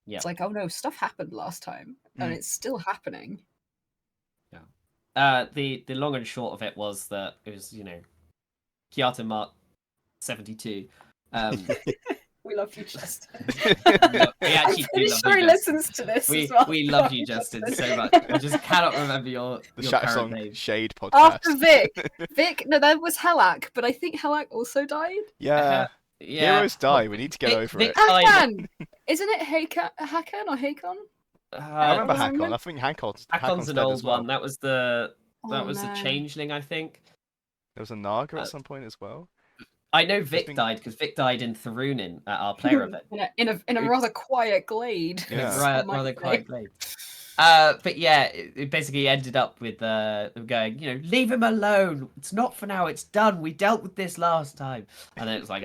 Yeah. It's like, oh no, stuff happened last time and it's still happening. Yeah. The long and short of it was that it was, Kjartan Mark 72. We love you, Justin. I'm pretty sure he listens to this as well. We love you, Justin, so much. I just cannot remember your Shattersong name. Shade podcast. After Vic, no, that was Helak, but I think Helak also died. Yeah. Heroes die. We need to get over it. Hakan! Isn't it Hakan or Hakon? I remember Hakon. I think Hakon's an old one. That was the the changeling, I think. There was a Naga at some point as well. I know Vic died because Vic died in Tharunin at our player event. in a rather quiet glade. Yeah. Rather quiet glade. But yeah, it basically ended up with them going, leave him alone. It's not for now. It's done. We dealt with this last time. And then it was like,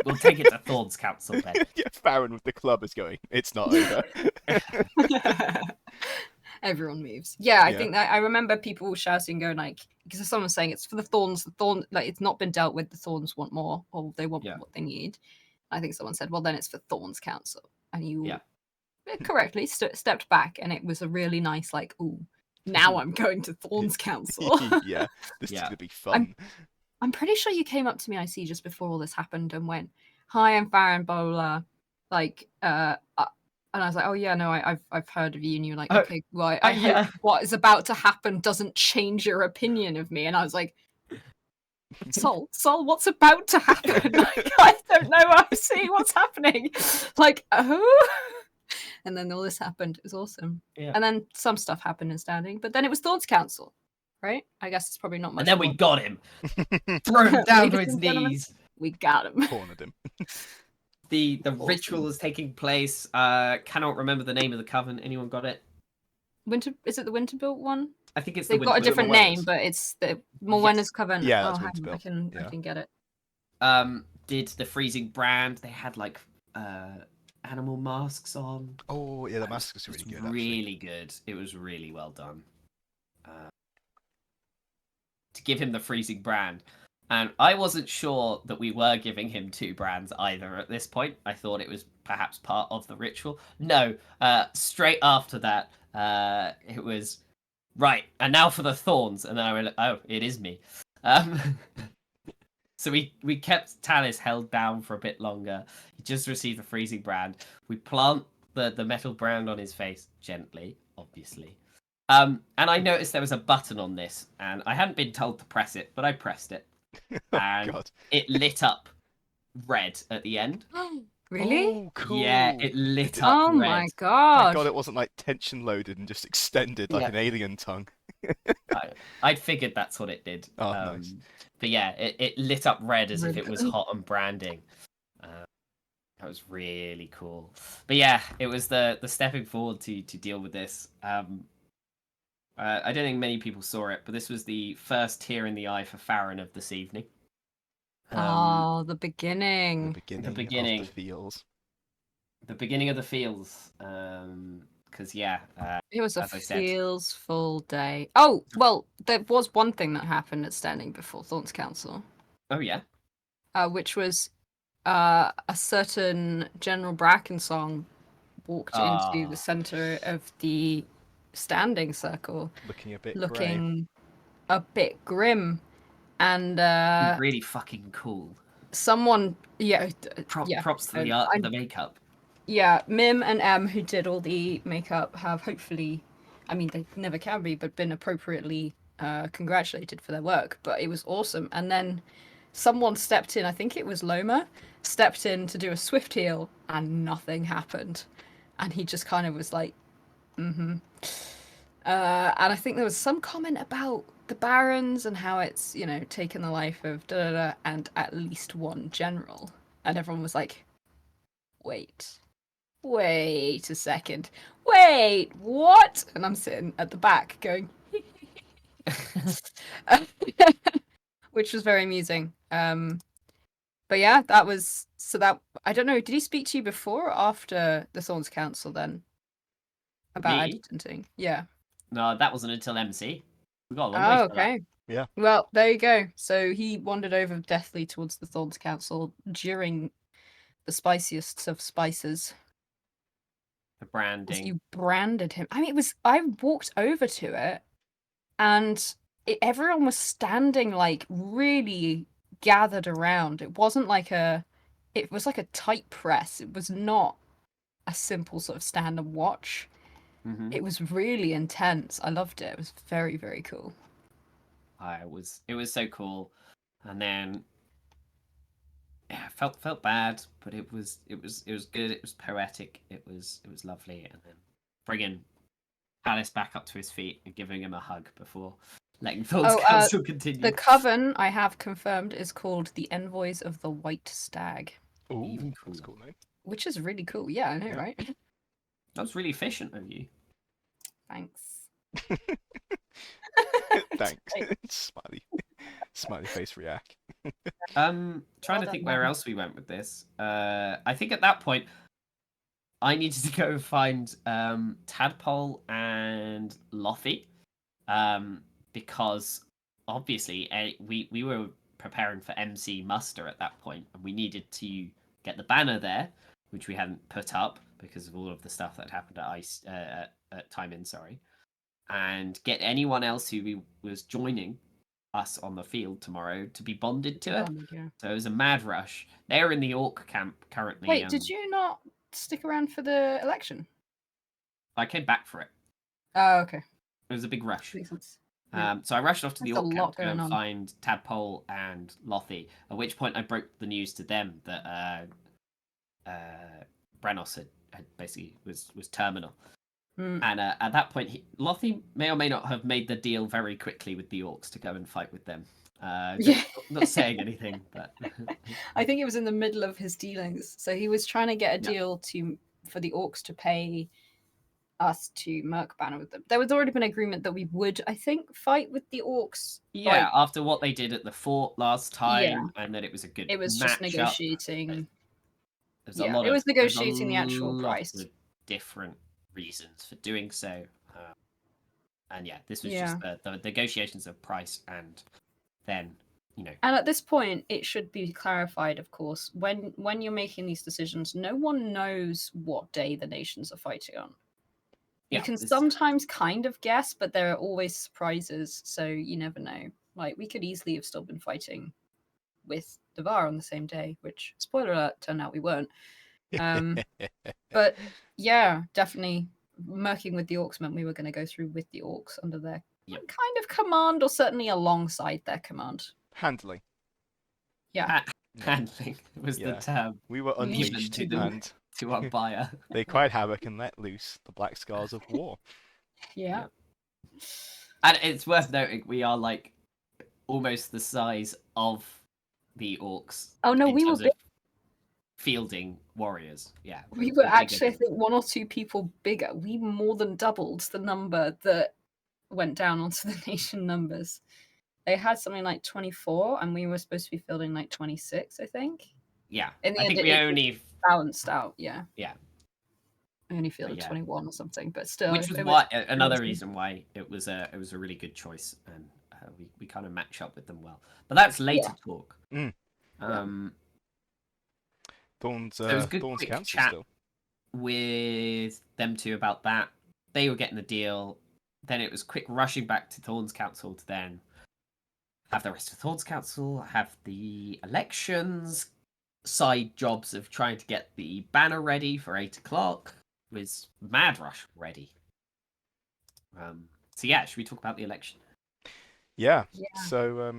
we'll take it to Thorn's Council then. Yeah, Faren with the club is going, it's not over. Everyone moves. Yeah, I Yeah. think that I remember people shouting, going like, because someone was saying it's for the Thorns. The Thorn, like it's not been dealt with. The Thorns want more, or they want what they need. I think someone said, well, then it's for Thorn's Council, and you correctly stepped back, and it was a really nice like, ooh, now I'm going to Thorn's Council. Yeah, this is gonna be fun. I'm pretty sure you came up to me, I see, just before all this happened, and went, "Hi, I'm Faren, blah blah blah." Like, and I was like, "Oh yeah, no, I've heard of you." And you're like, "Okay, well, I hope what is about to happen doesn't change your opinion of me." And I was like, Sol, what's about to happen? Like, I don't know. I see what's happening. Like, oh. And then all this happened. It was awesome. Yeah. And then some stuff happened in Standing, but then it was Thorn's Council, right? I guess it's probably not much. And then we got him. Throw him down to his knees. We got him. Cornered him. The ritual is taking place. Cannot remember the name of the coven. Anyone got it? Is it the Winterbuilt one? I think it's They've got a different name, but it's the Morwenna's coven. Yeah, oh, Winterbuilt. I can get it. Did the freezing brand? They had like animal masks on. Oh yeah, the mask was really good. Really good. It was really well done. To give him the freezing brand. And I wasn't sure that we were giving him 2 brands either at this point. I thought it was perhaps part of the ritual. No, straight after that, it was, right, and now for the thorns. And then I went, oh, it is me. So we kept Talis held down for a bit longer. He just received the freezing brand. We plant the metal brand on his face, gently, obviously. And I noticed there was a button on this, and I hadn't been told to press it, but I pressed it. And it lit up red at the end. Really? Oh, cool. Yeah, it lit up red. Oh my god. Thank God it wasn't like tension loaded and just extended like an alien tongue. I'd figured that's what it did. Oh, nice. But yeah, it lit up red as if it was hot and branding. That was really cool. But yeah, it was the stepping forward to deal with this. I don't think many people saw it, but this was the first tear in the eye for Faren of this evening. The beginning. The beginning of the feels. The beginning of the feels. Because it was a feels full day. Oh, well, there was one thing that happened at Standing before Thorn's Council. Oh yeah. Which was a certain General Brackensong walked into the center of the Standing circle, looking a bit grim, and really fucking cool. Someone, props to the art and the makeup. Yeah, Mim and Em, who did all the makeup, have hopefully, I mean, they never can be, but been appropriately congratulated for their work. But it was awesome. And then someone stepped in, I think it was Loma, stepped in to do a swift heal, and nothing happened. And he just kind of was like, mm-hmm. And I think there was some comment about the barons and how it's, taken the life of da-da-da and at least one general. And everyone was like, wait a second. Wait, what? And I'm sitting at the back going, which was very amusing. But yeah, that was, I don't know, did he speak to you before or after the Thorns Council then? About adjutanting? Yeah. No, that wasn't until MC. We got a long way for okay. that. Yeah. Well, there you go. So he wandered over deathly towards the Thorns Council during the spiciest of spices. The branding. You branded him. I mean, I walked over to it, and everyone was standing like really gathered around. It wasn't like it was like a tight press. It was not a simple sort of stand and watch. Mm-hmm. It was really intense. I loved it. It was very, very cool. It was so cool. And then felt bad, but it was good. It was poetic. It was lovely. And then bringing Alice back up to his feet and giving him a hug before letting Thorn's Council continue. The coven I have confirmed is called the Envoys of the White Stag. Ooh, Even that's cool name. Which is really cool. Yeah, I know, right? That was really efficient of you. Thanks. Thanks. Smiley face react. Trying Well to think done, where man. else we went with this. I think at that point I needed to go find Tadpole and Lothy, because obviously we were preparing for MC muster at that point, and we needed to get the banner there, which we hadn't put up because of all of the stuff that happened at Ice at Time In, sorry, and get anyone else who was joining us on the field tomorrow to be bonded to it. Yeah. So it was a mad rush. They're in the Orc camp currently. Wait, did you not stick around for the election? I came back for it. Oh, okay. It was a big rush. Makes sense. Yeah. So I rushed off to the That's a Orc lot camp to go going and on. find Tadpole and Lothy. At which point I broke the news to them that Brannos had basically was terminal. And at that point, Lothy may or may not have made the deal very quickly with the Orcs to go and fight with them. Not saying anything, but I think it was in the middle of his dealings. So he was trying to get a deal for the Orcs to pay us to Merc banner with them. There was already been agreement that we would, I think, fight with the Orcs. Yeah, after what they did at the fort last time, and that it was a good. It was just negotiating. There's It was negotiating the actual price. Of different reasons for doing so, and this was just the negotiations of price, and then And at this point, it should be clarified, of course, when you're making these decisions, no one knows what day the nations are fighting on. You can sometimes kind of guess, but there are always surprises, so you never know. Like, we could easily have still been fighting with Devar on the same day, which, spoiler alert, turned out we weren't. But yeah, definitely merking with the Orcs meant we were going to go through with the Orcs under their kind of command, or certainly alongside their command. Handling. Yeah. Handling was the term. We were unleashed to our buyer. They cried havoc and let loose the black scars of war. Yeah. And it's worth noting we are like almost the size of the Orcs. Oh no, we were big. Fielding warriors. Yeah. We were actually, I think, 1 or 2 people bigger. We more than doubled the number that went down onto the nation numbers. They had something like 24, and we were supposed to be fielding like 26, I think. Yeah. In the end, we only balanced out. Yeah. Yeah. I only fielded 21 or something, but still. Which was why another reason why it was a really good choice, and we kind of match up with them well. But that's later talk. Thorn's council chat still with them two about that. They were getting the deal. Then it was quick rushing back to Thorn's council to then have the rest of Thorn's council, have the elections, side jobs of trying to get the banner ready for 8 o'clock. It was mad rush ready. So yeah, should we talk about the election? Yeah. So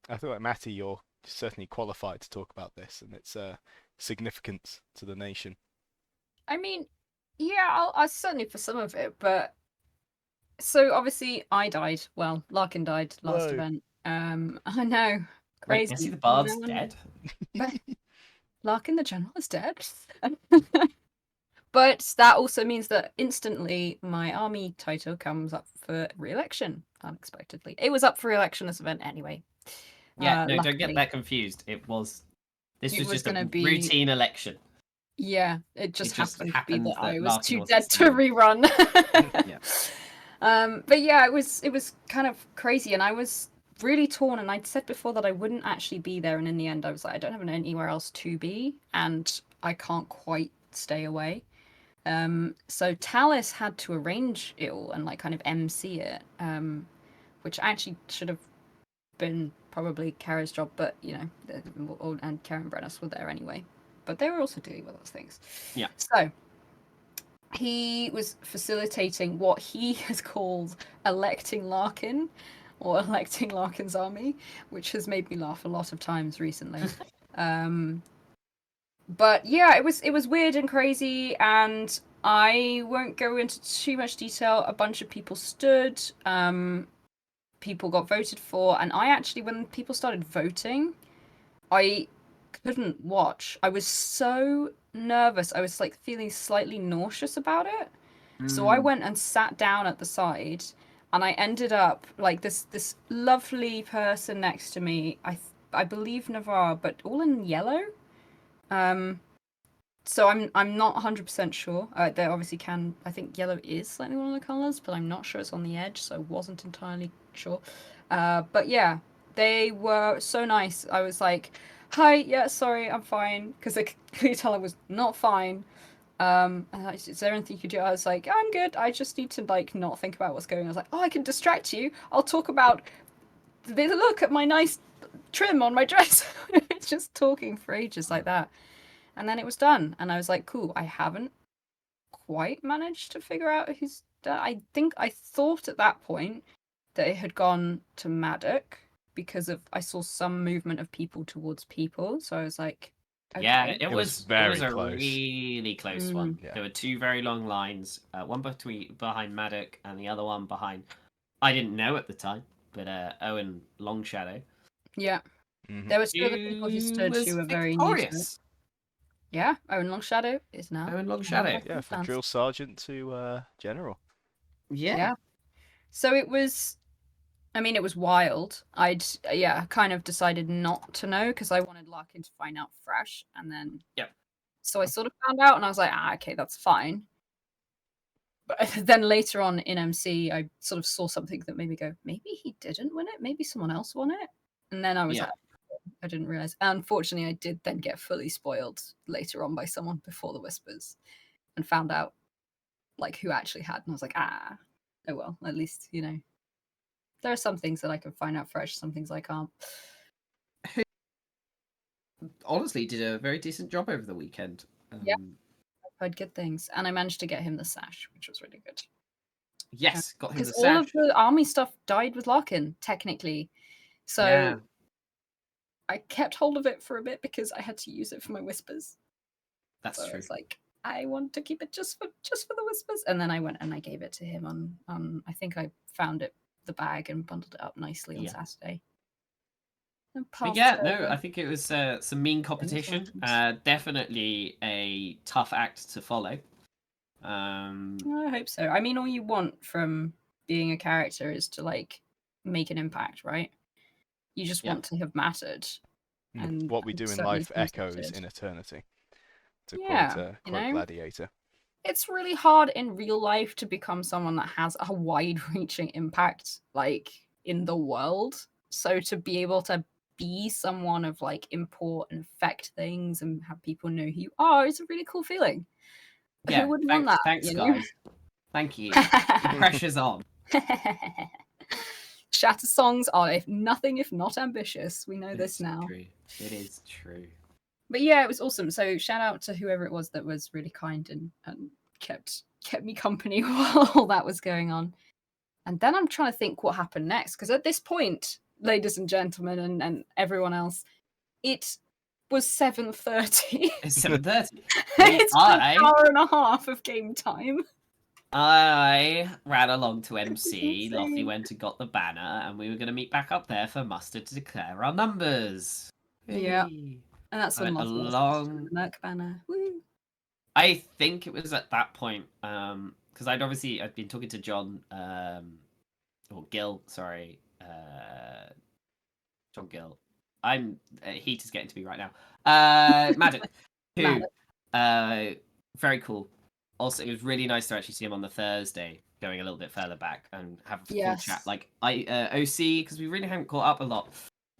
I feel like Matty, you're certainly qualified to talk about this and its significance to the nation. I mean, yeah, I'll certainly for some of it, but so obviously I died. Well, Larkin died last event. I know, crazy. Wait, the Bard's dead. Larkin the general is dead. But that also means that instantly my army title comes up for re-election unexpectedly. It was up for re-election this event anyway. Yeah, no, luckily. Don't get that confused. This was just a routine election. Yeah, it just happened to be that I was too dead to rerun. But yeah, it was kind of crazy, and I was really torn. And I'd said before that I wouldn't actually be there, and in the end, I was like, I don't have anywhere else to be, and I can't quite stay away. So Tallis had to arrange it all and like kind of MC it, which actually should have been probably Kara's job, but you know, and Kara and Brennis were there anyway, but they were also dealing with those things. Yeah. So he was facilitating what he has called electing Larkin, or electing Larkin's army, which has made me laugh a lot of times recently. But yeah, it was weird and crazy, and I won't go into too much detail. A bunch of people stood, people got voted for, and I actually, when people started voting, I couldn't watch. I was so nervous. I was like feeling slightly nauseous about it. So I went and sat down at the side, and I ended up like this lovely person next to me. I believe Navarre, but all in yellow. Um, so I'm not 100% sure. They obviously can. I think yellow is slightly one of the colors, but I'm not sure it's on the edge, so I wasn't entirely sure. But yeah, they were so nice. I was like, "Hi, yeah, sorry, I'm fine," because they could tell I was not fine. And is there anything you could do? I was like, I'm good. I just need to like not think about what's going on. I was like, oh, I can distract you. I'll talk about look at my nice trim on my dress. Just talking for ages like that. And then it was done. And I was like, cool, I haven't quite managed to figure out who's done. I think I thought at that point that it had gone to Maddock because of I saw some movement of people towards people. So I was like, Yeah, okay. it was was very a close. really close one. Yeah. There were two very long lines, one behind Maddock and the other one behind. I didn't know at the time, but Owen Longshadow. Yeah. Mhm. There were two other people who stood was who were very new to it. victorious. Yeah, Owen Longshadow is now. Owen now Longshadow. Yeah, from drill sergeant to general. Yeah. Yeah. So it was. I mean, it was wild. Kind of decided not to know because I wanted Larkin to find out fresh, and then. Yep. So I sort of found out, and I was like, okay, that's fine. But then later on in MC, I sort of saw something that made me go, maybe he didn't win it, maybe someone else won it, and then I was Yeah. like, I didn't realize. Unfortunately, I did then get fully spoiled later on by someone before the Whispers, and found out like who actually had, and I was like, oh well, at least there are some things that I can find out fresh, some things I can't. Honestly, did a very decent job over the weekend. Yeah. I've heard good things, and I managed to get him the sash, which was really good. Yes, got him the Because all of sash. the army stuff died with Larkin, technically. So Yeah. I kept hold of it for a bit because I had to use it for my Whispers. That's So I true. was like, I want to keep it just for the Whispers, and then I went and I gave it to him on I think I found the bag and bundled it up nicely on Saturday. And But passed yeah, it no, over. I think it was some mean competition. Legends. Definitely a tough act to follow. I hope so. I mean, all you want from being a character is to like make an impact, right? You just want to have mattered. And what we do in certainly life seems it echoes did. in eternity. To Yeah, quote Gladiator. it's really hard in real life to become someone that has a wide-reaching impact, like in the world. So to be able to be someone of like import and affect things and have people know who you are is a really cool feeling. Yeah, Who wouldn't want that? thanks, guys. Thank you. The pressure's on. Shattersongs are, if nothing, if not ambitious. We know this It's now. true. It is true. But yeah, it was awesome. So shout out to whoever it was that was really kind and kept me company while all that was going on. And then I'm trying to think what happened next, because at this point, ladies and gentlemen, and everyone else, it was 7:30. It's 7:30. It's been an hour and a half of game time. I ran along to MC. insane. Lottie went and got the banner, and we were going to meet back up there for muster to declare our numbers. Yeah. Hey. And that's when I went Lottie along. the Merc banner. Woo. I think it was at that point, because I'd been talking to John, or Gil, sorry, John Gill. Heat is getting to me right now. Maddock, who, very cool. Also, it was really nice to actually see him on the Thursday, going a little bit further back and have a full chat. Like OC, because we really haven't caught up a lot.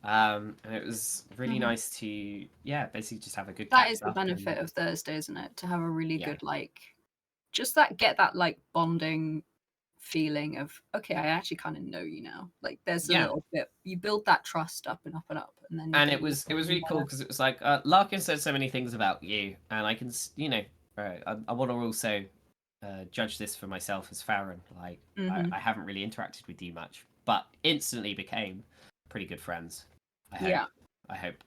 And it was really nice to basically just have a good. That is the benefit of Thursday, isn't it? To have a really good get that like bonding feeling of, okay, I actually kind of know you now. Like there's a little bit, you build that trust up and up and up, and then it was really cool because it was like Larkin said so many things about you, and I can I want to also judge this for myself as Faren. Like I haven't really interacted with you much, but instantly became pretty good friends. I hope.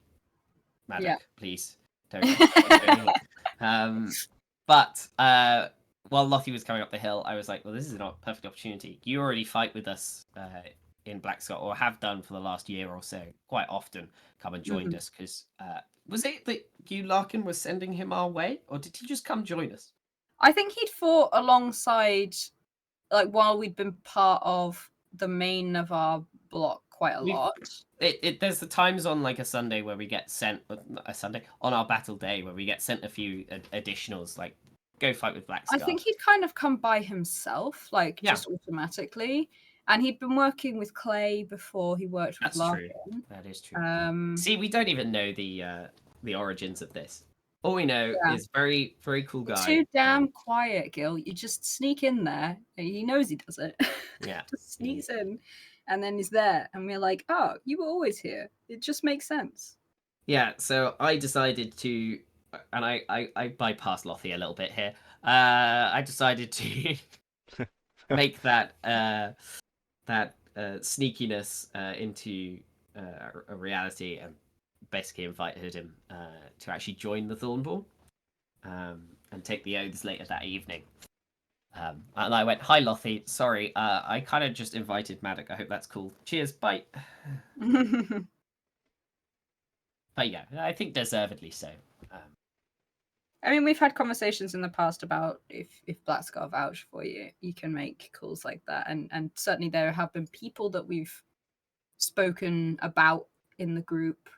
Maddock, please don't. But while Lottie was coming up the hill, I was like, well, this is not a perfect opportunity. You already fight with us in Black Scott, or have done for the last year or so, quite often. Come and joined us, because was it that you, Larkin, was sending him our way, or did he just come join us? I think he'd fought alongside, like, while we'd been part of the main of our block quite a We've- lot. There's the times on like a Sunday where we get sent a Sunday on our battle day where we get sent a few additionals, like go fight with Black I Scar. think he'd kind of come by himself, like Yeah. just automatically. And he'd been working with Clay before he worked with That's Larkin. true. That is true. See, we don't even know the origins of this. All we know Yeah. is very, very cool You're guy. too damn quiet, Gil. You just sneak in there. And he knows he does it. Yeah. Just sneaks in, and then he's there, and we're like, "Oh, you were always here." It just makes sense. Yeah. So I decided to, and I bypassed Lothy a little bit here. I decided to make that sneakiness into a reality, and basically invited him to actually join the Thornball and take the oaths later that evening. And I went, "Hi, Lothy. Sorry, I kind of just invited Maddock. I hope that's cool. Cheers, bye." But yeah, I think deservedly so. I mean, we've had conversations in the past about if Black Scar vouch for you, you can make calls like that, and certainly there have been people that we've spoken about in the group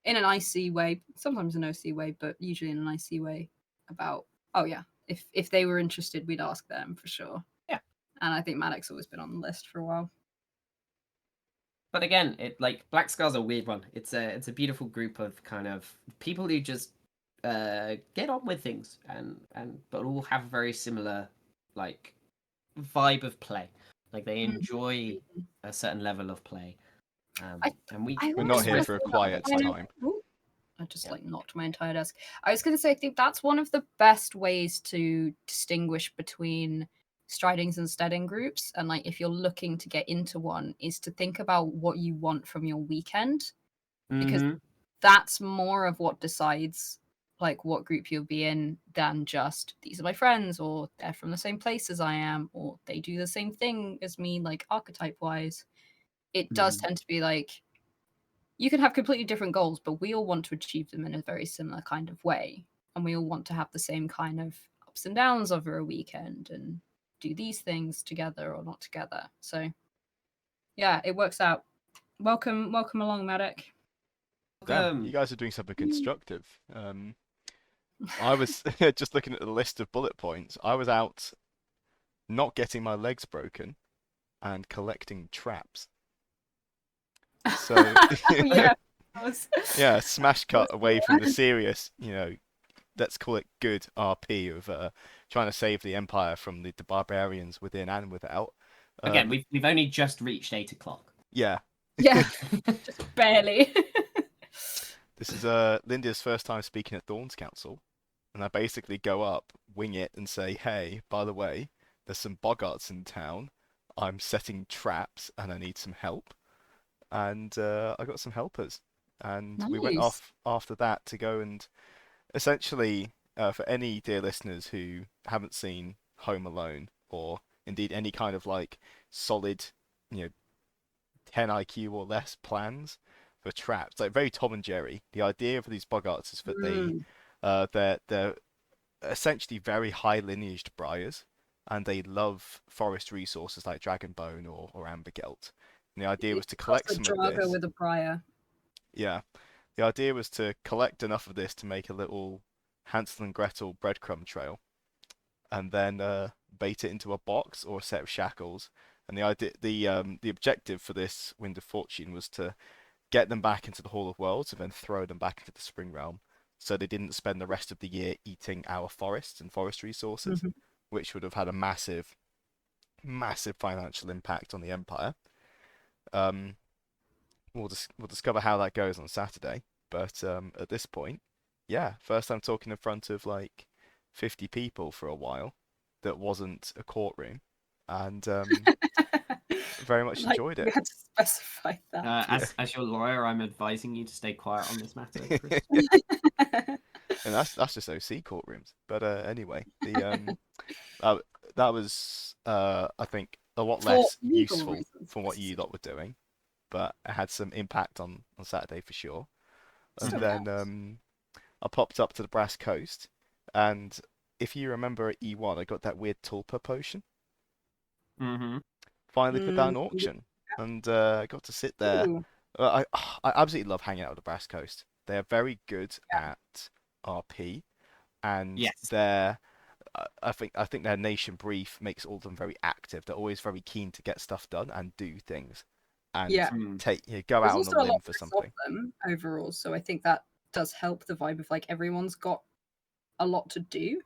in an IC way, sometimes an OC way, but usually in an IC way about, oh yeah, if they were interested, we'd ask them for sure. Yeah. And I think Maddox's always been on the list for a while. But again, Black Scar's a weird one. It's a beautiful group of kind of people who just get on with things and but all have a very similar like vibe of play. Like they enjoy a certain level of play. And we're not here for a quiet time. I just like knocked my entire desk. I was going to say, I think that's one of the best ways to distinguish between stridings and steading groups. And like, if you're looking to get into one, is to think about what you want from your weekend, because that's more of what decides like what group you'll be in than just these are my friends, or they're from the same place as I am, or they do the same thing as me, like archetype wise. It does tend to be like, you can have completely different goals, but we all want to achieve them in a very similar kind of way. And we all want to have the same kind of ups and downs over a weekend and do these things together or not together. So yeah, it works out. Welcome along, Maddock. Damn, you guys are doing something constructive. I was just looking at the list of bullet points. I was out not getting my legs broken and collecting traps. So yeah, yeah, smash cut away from the serious, let's call it good RP of trying to save the Empire from the barbarians within and without. Again, we've only just reached 8 o'clock. Yeah. Yeah, just barely. This is Linda's first time speaking at Thorns Council, and I basically go up, wing it, and say, "Hey, by the way, there's some boggarts in town. I'm setting traps, and I need some help." And I got some helpers, and we went Nice. off after that to go and essentially, for any dear listeners who haven't seen Home Alone, or indeed any kind of like solid, 10 IQ or less plans for traps, like very Tom and Jerry. The idea of these boggarts is that they're essentially very high lineaged briars, and they love forest resources like Dragonbone or Ambergelt. And the idea was to collect some of this. With a briar. Yeah, the idea was to collect enough of this to make a little Hansel and Gretel breadcrumb trail, and then bait it into a box or a set of shackles. And the objective for this Wind of Fortune was to get them back into the Hall of Worlds and then throw them back into the Spring Realm, so they didn't spend the rest of the year eating our forests and forest resources, which would have had a massive, massive financial impact on the Empire. We'll discover how that goes on Saturday, but at this point, yeah, first time talking in front of like 50 people for a while that wasn't a courtroom, and very much enjoyed We it. had to specify that. As your lawyer, I'm advising you to stay quiet on this matter, Chris. And that's just OC courtrooms. But anyway, that was I think a lot less useful from what you lot were doing, but it had some impact on Saturday for sure. And then I popped up to the Brass Coast, and if you remember at E1, I got that weird tulpa potion. Mm-hmm. Finally put that on Yeah. auction, and I got to sit there. Ooh, I absolutely love hanging out with the Brass Coast. They are very good yeah. at RP, and Yes. I think their nation brief makes all of them very active. They're always very keen to get stuff done and do things, and Yeah. Mm. go There's out on a also a lot limb for less of something. them overall, so I think that does help the vibe of like everyone's got a lot to do.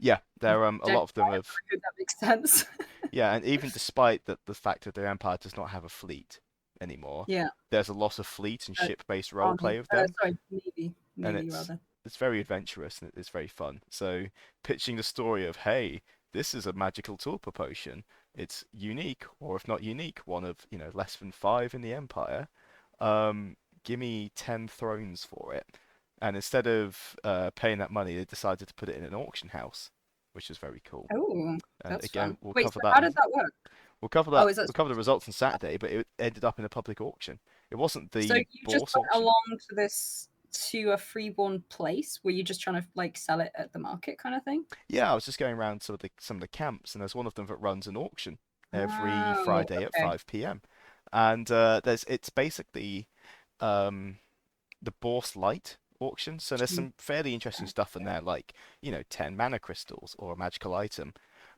Yeah, Don't there a lot of them know have. if that makes sense. Yeah, and even despite the fact that their empire does not have a fleet anymore, Yeah. there's a lot of fleet and Uh, ship-based Army. roleplay with them, Sorry, Navy. and Navy rather. it's very adventurous and it's very fun. So pitching the story of, hey, this is a magical tulpa potion. It's unique, or if not unique, one of, less than five in the empire. Um, Give me 10 thrones for it. And instead of paying that money, they decided to put it in an auction house, which is very cool. Oh, And that's again, fun. Wait, so how did that work? Oh, is that we'll cover the results on Saturday, but it ended up in a public auction. It wasn't so? the You just bourse went auction. along to this to a freeborn place? Were you just trying to like sell it at the market kind of thing? Yeah, I was just going around some of the camps, and there's one of them that runs an auction every Oh, Friday at okay. 5 p.m. And it's basically um, the Bourse Light auction. So there's some fairly interesting stuff in there, like 10 mana crystals or a magical item.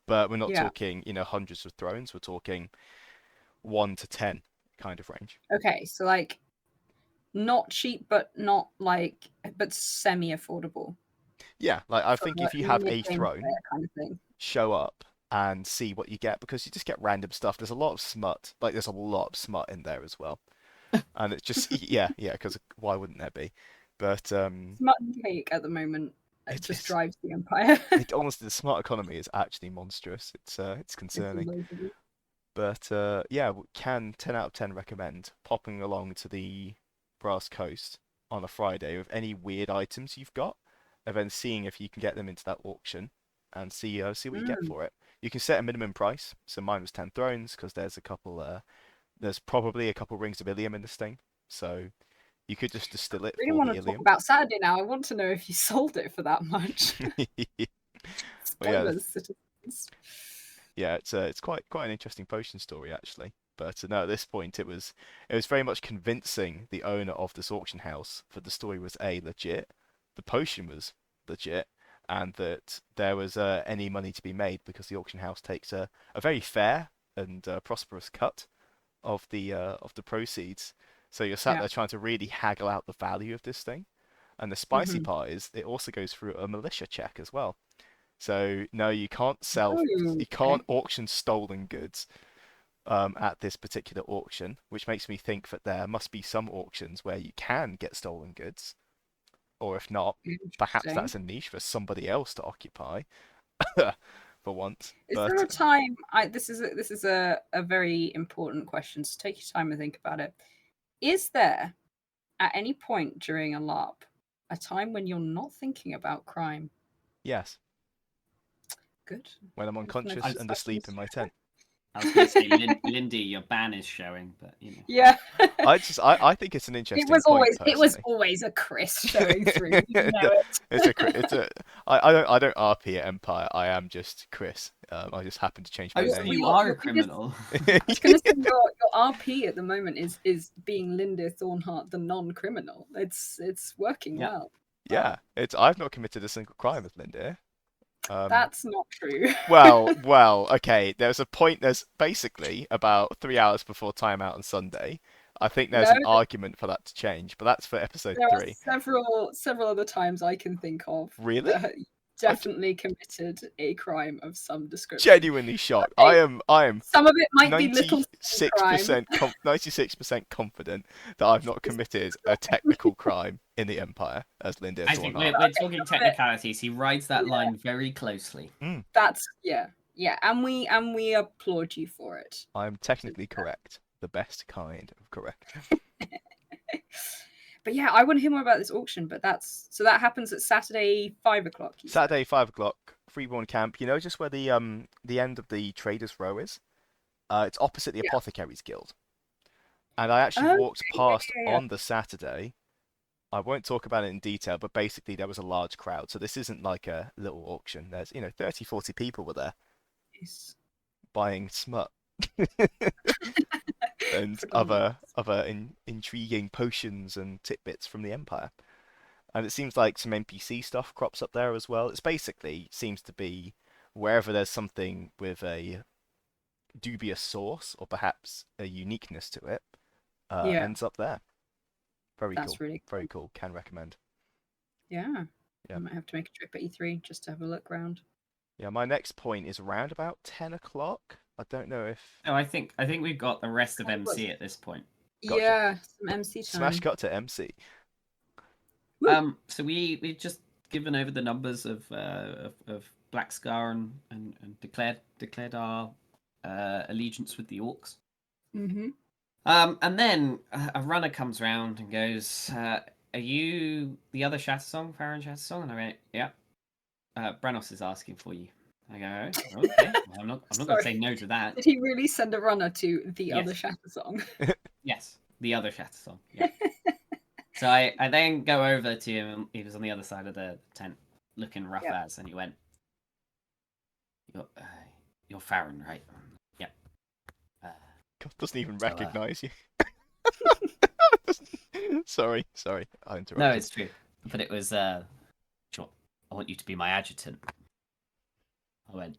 But we're not Yeah. talking hundreds of thrones. We're talking 1 to 10 kind of range. Okay, so like not cheap, but not like, but semi affordable Yeah, like I for think if you a have mid a game throne, player kind of thing. show up and see what you get because you just get random stuff. There's a lot of smut. Like there's a lot of smut in there as well. And it's just yeah, because why wouldn't there be? But Smut and cake at the moment just it's drives the empire. it honestly the smart economy is actually monstrous. It's It's concerning. unbelievable. But yeah, can 10 out of 10 recommend popping along to the Brass Coast on a Friday with any weird items you've got, and then seeing if you can get them into that auction and see what you get Mm. for it. You can set a minimum price. So mine was 10 thrones because there's probably a couple rings of Ilium in this thing. So you could just distill it I really for want the to talk Ilium. about Saturday now. I want to know if you sold it for that much. Well, yeah, Spoilers, citizens. yeah, it's quite an interesting potion story actually. But no, at this point it was very much convincing the owner of this auction house that the story was A, legit, the potion was legit, and that there was any money to be made because the auction house takes a very fair and prosperous cut of the proceeds. So you're sat Yeah. there trying to really haggle out the value of this thing. And the spicy Mm-hmm. part is it also goes through a militia check as well. So no, Oh, you okay. can't auction stolen goods at this particular auction, which makes me think that there must be some auctions where you can get stolen goods, or if not, perhaps Interesting. that's a niche for somebody else to occupy for once. Is there But a time? This is a very important question. So take your time and think about it. Is there at any point during a LARP a time when you're not thinking about crime? yes, Good. when I'm I just wanted unconscious to and question asleep this. in my tent. I was going to say, Lindy, your ban is showing, but you know. Yeah. I think it's an It interesting was point always it was personally. always a Chris showing through. You know it. It's a I don't RP at Empire. I am just Chris. I just happen to change Oh, my so name. you Your are a biggest criminal. I was gonna say your RP at the moment is being Linda Thornhart, the non-criminal. It's working Yeah. well. Yeah, it's I've not committed a single crime with Linda. Um, That's not true. okay. There's basically about 3 hours before timeout on Sunday. I think there's No, an argument for that to change, but that's for episode there are 3. several other times I can think of Really? that you I'm definitely committed a crime of some description. genuinely shocked. Okay, I am some of it might be little crime. 96% confident that I've not committed a technical crime in the Empire as Linda I think Thornhart. we're Okay, talking technicalities. He rides that Yeah. line very closely. That's yeah, and we applaud you for it. I'm technically correct. The best kind of correct. But yeah, I want to hear more about this auction. But that happens at Saturday 5 o'clock. You said. Saturday, 5 o'clock, Freeborn Camp. You know just where the end of the Traders Row is? It's opposite the Yeah. Apothecaries Guild. And I actually Okay, walked past yeah. on the Saturday I won't talk about it in detail, but basically there was a large crowd. So this isn't like a little auction. There's, 30, 40 people were there Nice. buying smut and other Predominant. intriguing potions and tidbits from the Empire. And it seems like some NPC stuff crops up there as well. It's basically seems to be wherever there's something with a dubious source or perhaps a uniqueness to it, Yeah, ends up there. Very that's cool. really Very cool. cool. Can recommend. Yeah. I Yeah. might have to make a trip at E3 just to have a look round. Yeah, my next point is around about 10 o'clock. I don't know if. No, I think we've got the rest of Oh, what? MC at this point. Gotcha. Yeah, some MC time. Smash cut to MC. Woo! So we've just given over the numbers of Black Scar and declared our allegiance with the orcs. Mm-hmm. And then a runner comes round and goes, "Are you the other Shattersong, Faren Shattersong?" And I went, "Yeah." Branos is asking for you. I go, "Oh, okay. Well, I'm not going to Sorry. say no to that." Did he really send a runner to the Yes. other Shattersong? Yes, the other Shattersong. Yeah. So I then go over to him. He was on the other side of the tent, looking rough Yep. as, and he went, "You're Faren, right?" Yep. God, doesn't even So, recognize you. Sorry, I interrupted. No, it's true. But it was, sure, I want you to be my adjutant. I went,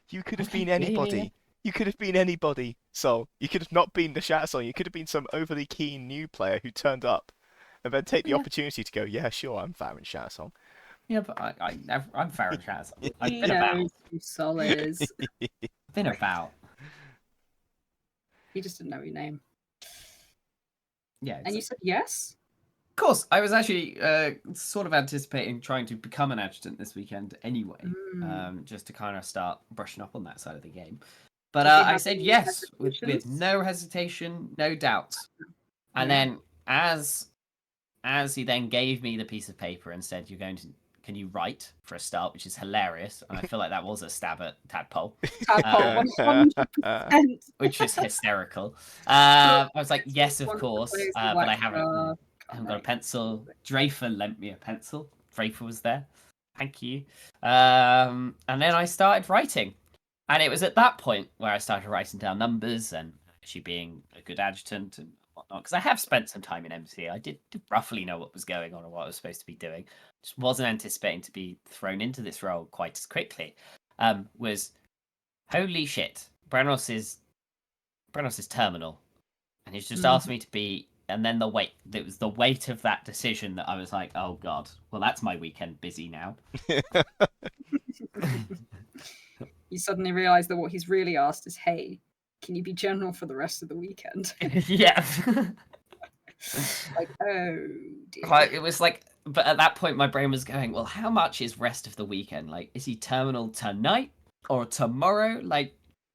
You could have "Okay, been yeah, yeah, anybody. yeah." You could have been anybody, Sol. You could have not been the Shattersong. You could have been some overly keen new player who turned up and then take the Yeah. opportunity to go, yeah, sure, I'm Farron Shattersong. Yeah, but I'm Faren Shattersong. I've He been about. knows who Sol is. Been about. He just didn't know your name. Yeah. And you said yes? Of course, I was actually sort of anticipating trying to become an adjutant this weekend anyway, just to kind of start brushing up on that side of the game. But Did you I have said any yes with hesitations? no hesitation, no doubts. And Yeah. then as he then gave me the piece of paper and said, can you write for a start, which is hilarious, and I feel like that was a stab at Tadpole, Tadpole, 100%. which is hysterical. I was like, yes, of One the course, players but whack I haven't star. got a pencil. Drafer lent me a pencil. Drafer was there. Thank you. And then I started writing. And it was at that point where I started writing down numbers and actually being a good adjutant and whatnot. Because I have spent some time in MC. I did roughly know what was going on and what I was supposed to be doing. Just wasn't anticipating to be thrown into this role quite as quickly. Was holy shit. Branos is terminal. And he's just asked me to be, and then it was the weight of that decision that I was like, oh god, well that's my weekend busy now. You suddenly realise that what he's really asked is, hey, can you be general for the rest of the weekend? Yeah. Like, oh dear. Right, it was like, but at that point my brain was going, well, how much is rest of the weekend? Like, is he terminal tonight or tomorrow? Like,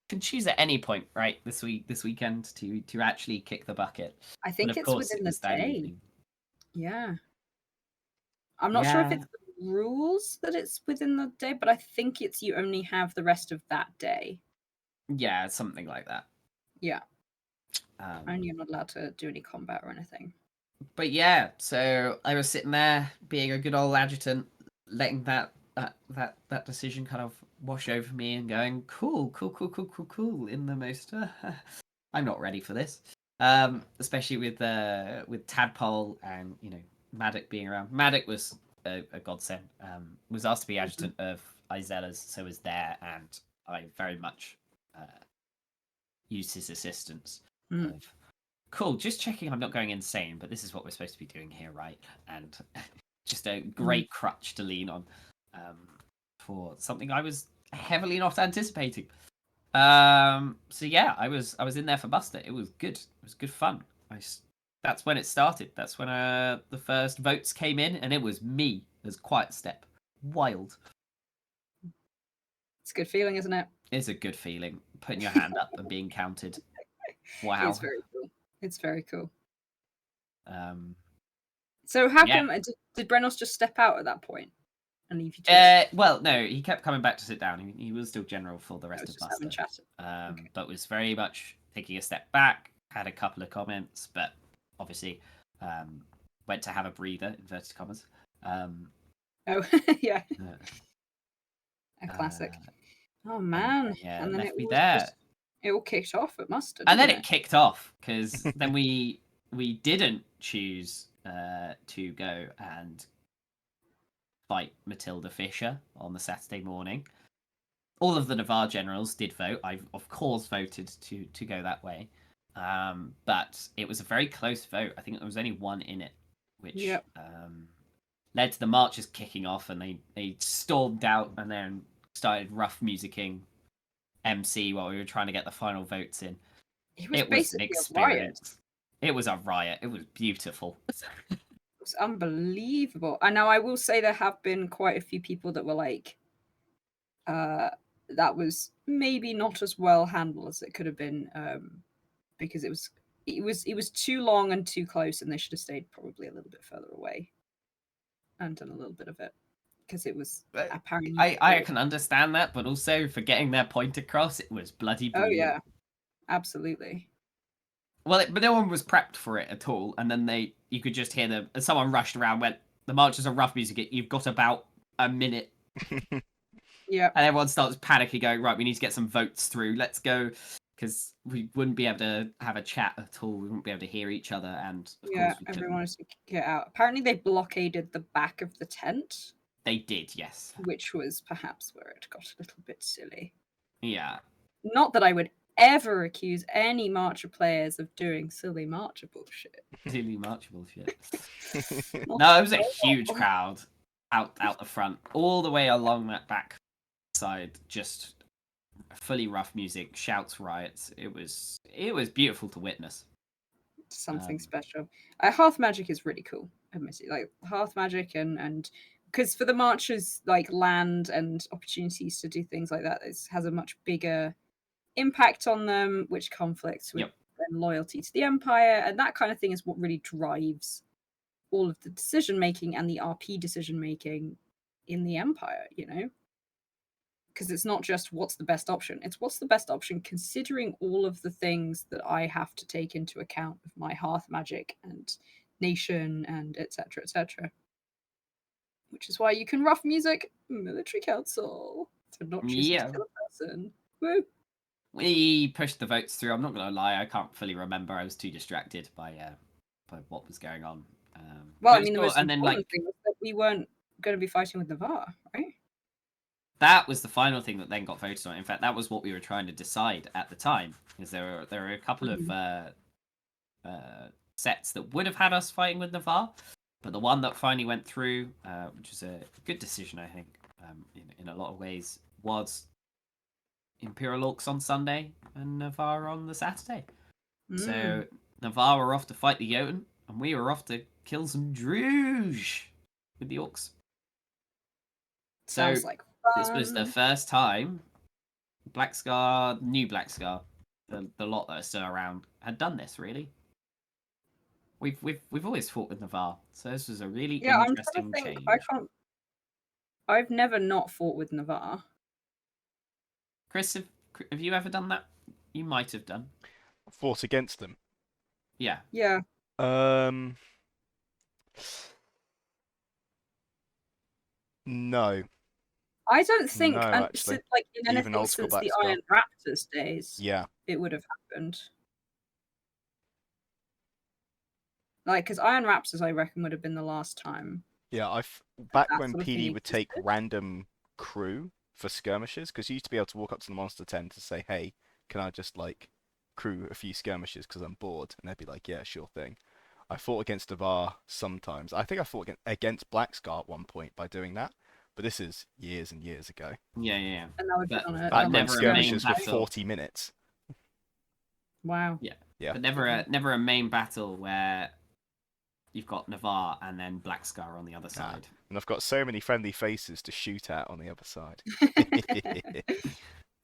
can choose at any point, right? This weekend to actually kick the bucket. I think but of it's course, within it the was that day. evening. Yeah. I'm not sure if it's the rules that it's within the day, but I think it's you only have the rest of that day. Yeah, something like that. Yeah. And you're not allowed to do any combat or anything. But yeah, so I was sitting there being a good old adjutant, letting that decision kind of wash over me and going, cool, in the most I'm not ready for this. Especially with Tadpole and Maddox being around. Maddox was a godsend. Was asked to be adjutant of Izella's, so was there, and I very much used his assistance. Of, cool, just checking I'm not going insane, but this is what we're supposed to be doing here, right? And just a great crutch to lean on for something I was heavily not anticipating. So yeah, I was in there for Buster. It was good. It was good fun. That's when it started. That's when the first votes came in, and it was me as Quiet Step. Wild. It's a good feeling, isn't it? It's a good feeling. Putting your hand up and being counted. Wow. It's very cool. It's very cool. So how come did Brenos just step out at that point and leave you to it? Well, no, he kept coming back to sit down. He was still general for the rest of Buster. Okay. But was very much taking a step back, had a couple of comments, but obviously went to have a breather, inverted commas. Oh, yeah, Uh, a classic. Oh and, man! yeah, And then left it me was there. just it all kicked off at Mustard. And then didn't it kicked off because then we didn't choose to go and fight Matilda Fisher on the Saturday morning. All of the Navarre generals did vote. I, of course, voted to go that way. But it was a very close vote. I think there was only one in it, which Yep. led to the marches kicking off, and they stormed out and then started rough musicking MC while we were trying to get the final votes in. It was It was an basically a riot. experience. It was a riot. It was beautiful. It was unbelievable. And now I will say there have been quite a few people that were like, that was maybe not as well handled as it could have been, because it was too long and too close, and they should have stayed probably a little bit further away and done a little bit of it because it was apparently. I can understand that, but also for getting their point across, it was bloody Oh brutal. yeah, absolutely. Well, but no one was prepped for it at all, and then you could just hear someone rushed around, went, "The marches are rough music. You've got about a minute." Yeah. And everyone starts panicking, going, "Right, we need to get some votes through. Let's go," because we wouldn't be able to have a chat at all. We wouldn't be able to hear each other, and of Yeah, course we everyone couldn't. wanted to get out. Apparently, they blockaded the back of the tent, They did, yes. which was perhaps where it got a little bit silly. Yeah. Not that I would ever accuse any Marcher players of doing silly Marcher bullshit. Silly marchable shit. Not No, it was a at all. huge crowd out the front, all the way along that back side, just fully rough music, shouts, riots. It was beautiful to witness. Something special. Hearth Magic is really cool. Admittedly, like Hearth Magic and because for the Marchers, like land and opportunities to do things like that has a much bigger impact on them, which conflicts with their loyalty to the Empire, and that kind of thing is what really drives all of the decision making and the RP decision making in the Empire. You know, because it's not just what's the best option; it's what's the best option considering all of the things that I have to take into account with my Hearth Magic and nation and etc. etc. Which is why you can rough music military council for not choosing to kill a person. Woo! We pushed the votes through. I'm not going to lie, I can't fully remember. I was too distracted by what was going on. Well, I mean, the most important thing was that we weren't going to be fighting with Navarre, right? That was the final thing that then got voted on. In fact, that was what we were trying to decide at the time, because there were a couple of sets that would have had us fighting with Navarre, but the one that finally went through, which was a good decision, I think, in a lot of ways, was Imperial Orcs on Sunday and Navarre on the Saturday. So Navarre were off to fight the Jotun, and we were off to kill some Druge with the Orcs. Sounds like fun. This was the first time Blackscar, new Blackscar, the lot that are still around, had done this. Really, we've always fought with Navarre, so this was a really interesting change. I've never not fought with Navarre. Chris, have you ever done that? You might have done. Fought against them. Yeah. Yeah. No. I don't think, no, actually. Like in anything Even old school since the Blackscar. Iron Raptors days, Yeah, it would have happened. Like, because Iron Raptors, I reckon, would have been the last time. Yeah, back when PD would take random crew for skirmishes, because you used to be able to walk up to the monster tent to say, "Hey, can I just like crew a few skirmishes because I'm bored?" And they'd be like, "Yeah, sure thing." I fought against Navarre sometimes. I think I fought against Blackscar at one point by doing that, but this is years and years ago. Yeah. And that would be back when skirmishes were 40 minutes. Wow. Yeah. But never a main battle where you've got Navarre and then Blackscar on the other side. And I've got so many friendly faces to shoot at on the other side.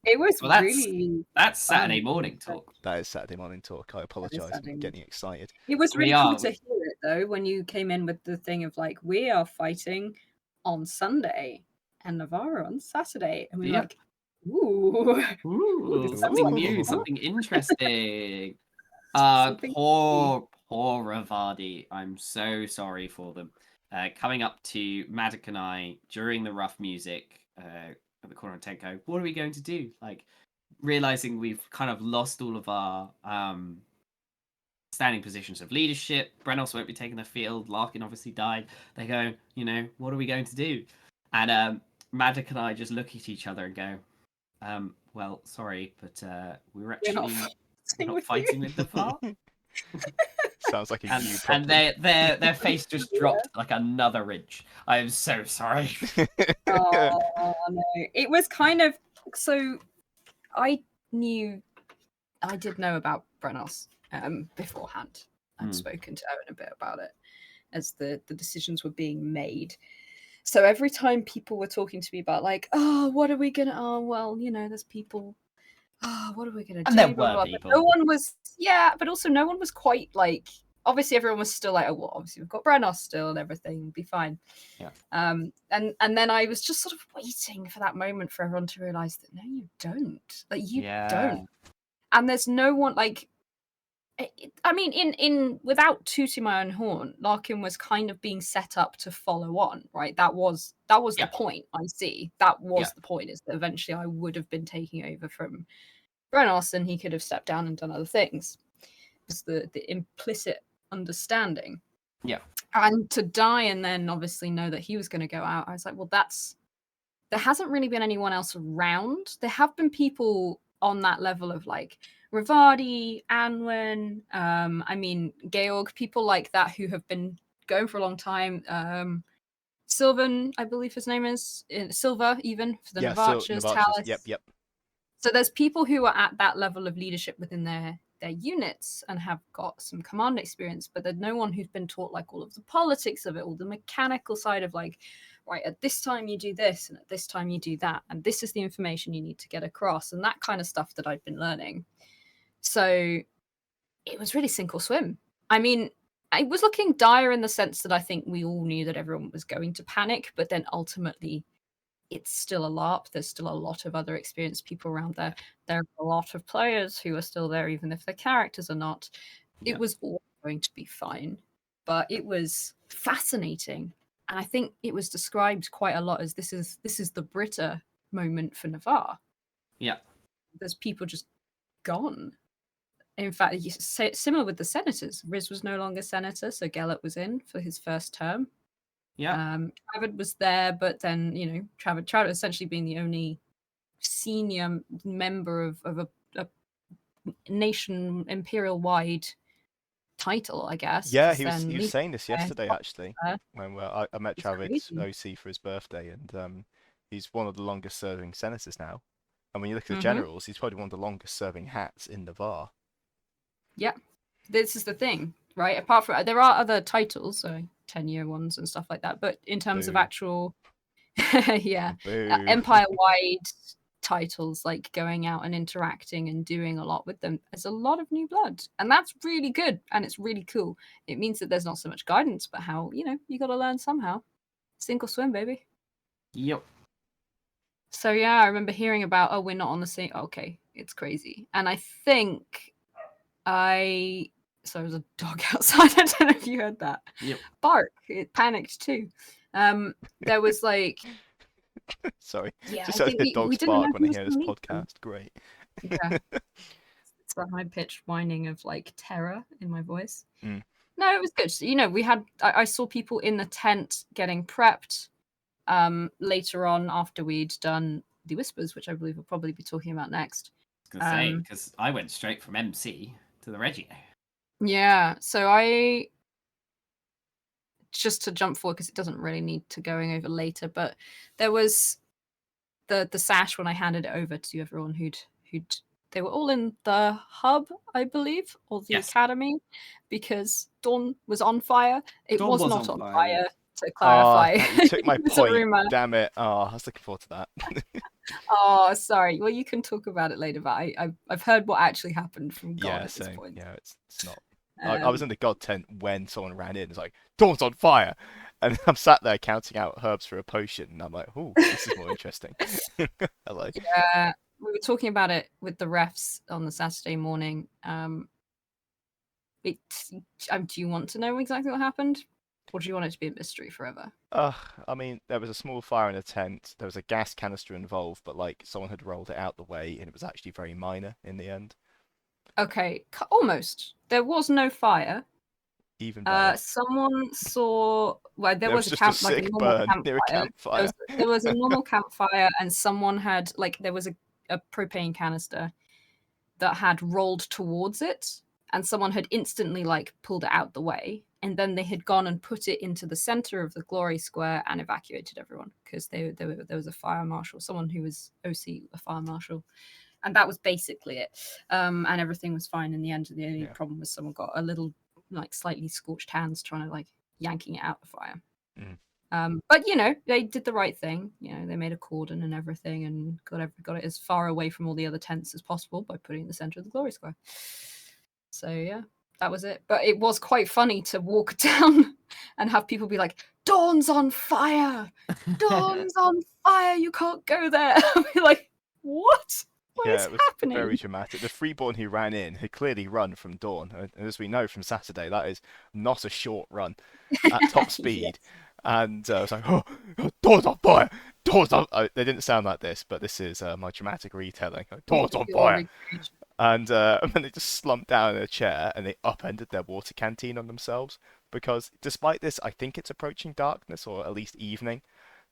It was really. That's Saturday morning talk. That is Saturday morning talk. I apologise for getting excited. It was really cool to hear it though when you came in with the thing of like, we are fighting on Sunday and Navarre on Saturday, and we're like, ooh, something new, something interesting. Poor Poor Ravadi. I'm so sorry for them. Coming up to Madik and I during the rough music at the corner of Tenko. What are we going to do? Like, realizing we've kind of lost all of our standing positions of leadership. Brenos won't be taking the field. Larkin obviously died. They go, what are we going to do? And Madik and I just look at each other and go, well, sorry, but we're actually not fighting with the FAR. Sounds like a you And problem. their face just dropped like another inch. I am so sorry. Oh no, it was kind of so. I did know about Brenos beforehand. I'd spoken to Owen a bit about it as the decisions were being made. So every time people were talking to me about like, oh, what are we gonna? Oh, well, there's people. Oh, what are we gonna do? And there Blah, blah, were blah. people. But no one was. Yeah, but also no one was quite like. Obviously, everyone was still like, oh, well, obviously we've got Brenos still and everything will be fine. Yeah. And then I was just sort of waiting for that moment for everyone to realize that no, you don't. Like you don't. And there's no one like. I mean, in without tooting my own horn, Larkin was kind of being set up to follow on, right? That was the point. I see. That was the point. Is that eventually I would have been taking over from Brenos, and he could have stepped down and done other things. It's the implicit understanding. Yeah. And to die and then obviously know that he was going to go out, I was like, well, there hasn't really been anyone else around. There have been people on that level of like Ravadi, Anwen, I mean, Georg, people like that who have been going for a long time. Sylvan, I believe his name is Silva, even for the Navarchas, Talus. Yep. So there's people who are at that level of leadership within their units and have got some command experience, but there's no one who's been taught like all of the politics of it, all the mechanical side of like, right, at this time you do this and at this time you do that, and this is the information you need to get across, and that kind of stuff that I've been learning. So it was really sink or swim. I mean, it was looking dire in the sense that I think we all knew that everyone was going to panic, but then ultimately it's still a LARP. There's still a lot of other experienced people around there. There are a lot of players who are still there, even if their characters are not. It was all going to be fine, but it was fascinating. And I think it was described quite a lot as this is the Britta moment for Navarre. Yeah. There's people just gone. In fact, similar with the senators. Riz was no longer senator, so Gellert was in for his first term. Yeah. Travid was there, but then Travid essentially being the only senior member of a nation imperial wide title, I guess. Yeah, he was saying this yesterday actually when I met Travid's crazy. OC for his birthday, and he's one of the longest serving senators now. And when you look at the generals, he's probably one of the longest serving hats in Navarre. Yeah, this is the thing, right? Apart from there are other titles, so 10-year ones and stuff like that, but in terms of actual empire-wide titles, like going out and interacting and doing a lot with them, there's a lot of new blood, and that's really good and it's really cool. It means that there's not so much guidance, but how you got to learn somehow. Sink or swim, baby. Yep. So yeah, I remember hearing about, we're not on the same. Okay, it's crazy, and I think so there was a dog outside. I don't know if you heard that. Yep. Bark. It panicked too. There was like. Sorry. Yeah, just I so think the dogs didn't know bark when who they was hear this gonna meet them. podcast. Great. Yeah. It's that high pitched whining of like terror in my voice. Mm. No, it was good. So, we had. I saw people in the tent getting prepped. Later on, after we'd done the whispers, which I believe we'll probably be talking about next. I was gonna say, because I went straight from MC to the Regio. Yeah, so I just to jump forward because it doesn't really need to going over later, but there was the sash when I handed it over to everyone who'd they were all in the hub, I believe, or the academy, because Dawn was on fire. It Dawn was was not on on fire, fire, to clarify. You took my It's a point. rumor. Damn it. I was looking forward to that. Oh, sorry. Well, you can talk about it later, but I've heard what actually happened from God at same. this point. Yeah, it's not. I was in the god tent when someone ran in. It's like, Dawn's on fire! And I'm sat there counting out herbs for a potion, and I'm like, oh, this is more interesting. Hello. Yeah, we were talking about it with the refs on the Saturday morning. Do you want to know exactly what happened? Or do you want it to be a mystery forever? I mean, there was a small fire in a tent. There was a gas canister involved, but like someone had rolled it out the way, and it was actually very minor in the end. Okay, almost. There was no fire. Even better. Someone saw. Well, there There was was a just a camp, like a sick normal burn near a campfire. campfire. There was a normal campfire, and someone had like there was a propane canister that had rolled towards it, and someone had instantly like pulled it out the way, and then they had gone and put it into the center of the glory square and evacuated everyone because there was a fire marshal, someone who was OC, a fire marshal, and that was basically it. And everything was fine in the end. The only problem was someone got a little like slightly scorched hands trying to like yanking it out the fire. But you know, they did the right thing. You know, they made a cordon and everything, and got it as far away from all the other tents as possible by putting it in the center of the glory square. So yeah, that was it. But it was quite funny to walk down and have people be like, "Dawn's on fire! Dawn's on fire! You can't go there." I'll be like, "What? What Yeah, is it was happening?" very dramatic. The freeborn who ran in had clearly run from Dawn, and as we know from Saturday, that is not a short run at top speed. Yes. And I was like, oh, Dawn's on fire! Dawn's on... they didn't sound like this, but this is my dramatic retelling. Dawn's on Your fire! recreation. And then they just slumped down in a chair and they upended their water canteen on themselves because despite this, I think it's approaching darkness or at least evening.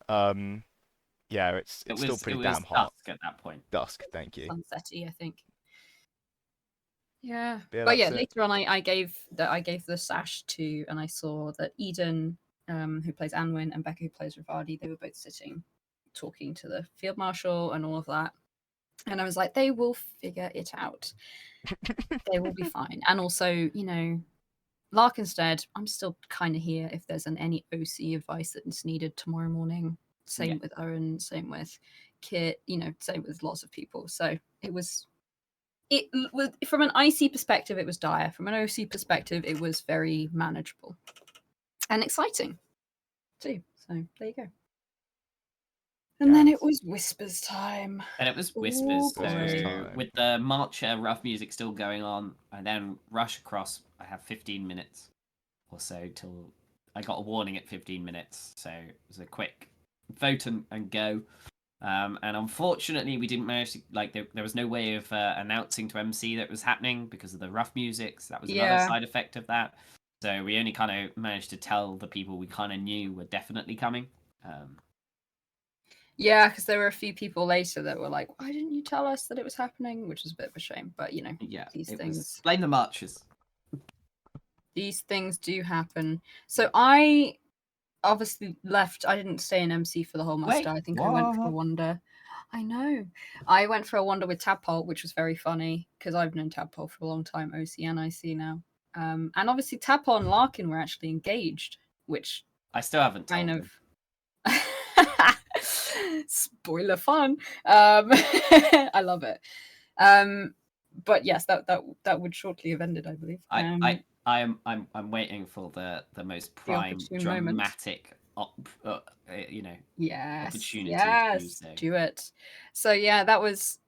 Yeah, it's still pretty damn hot. Dusk at that point. Dusk, thank you. Sunsetty, I think. Yeah, Yeah, but yeah, that's it. later on, I gave the sash to, and I saw that Eden, who plays Anwin, and Becca, who plays Rivadi, they were both sitting, talking to the field marshal and all of that. And I was like, they will figure it out. They will be fine. And also, you know, Larkinstead, I'm still kind of here if there's any OC advice that's needed tomorrow morning. Same with Owen, same with Kit, you know, same with lots of people. So it was from an IC perspective, it was dire. From an OC perspective, it was very manageable and exciting too. So there you go. And then it was Whispers time. And it was Whispers. Whispers So time. with the Marcher rough music still going on, I then rush across. I have 15 minutes or so till I got a warning at 15 minutes. So it was a quick vote and go. And unfortunately, we didn't manage to, like, there was no way of announcing to MC that it was happening because of the rough music. So that was another side effect of that. So we only kind of managed to tell the people we kind of knew were definitely coming. Yeah, because there were a few people later that were like, "Why didn't you tell us that it was happening?" Which was a bit of a shame, but you know, these things. Blame the marchers. These things do happen. So I obviously left. I didn't stay in MC for the whole muster. I think I went for a wander. I know. I went for a wander with Tadpole, which was very funny because I've known Tadpole for a long time, OC and IC now. And obviously Tadpole and Larkin were actually engaged, which I still haven't told kind them. of spoiler fun. I love it. But yes, that would shortly have ended, I believe. I'm waiting for the most prime dramatic opportunity to do so. Do it. So yeah, that was,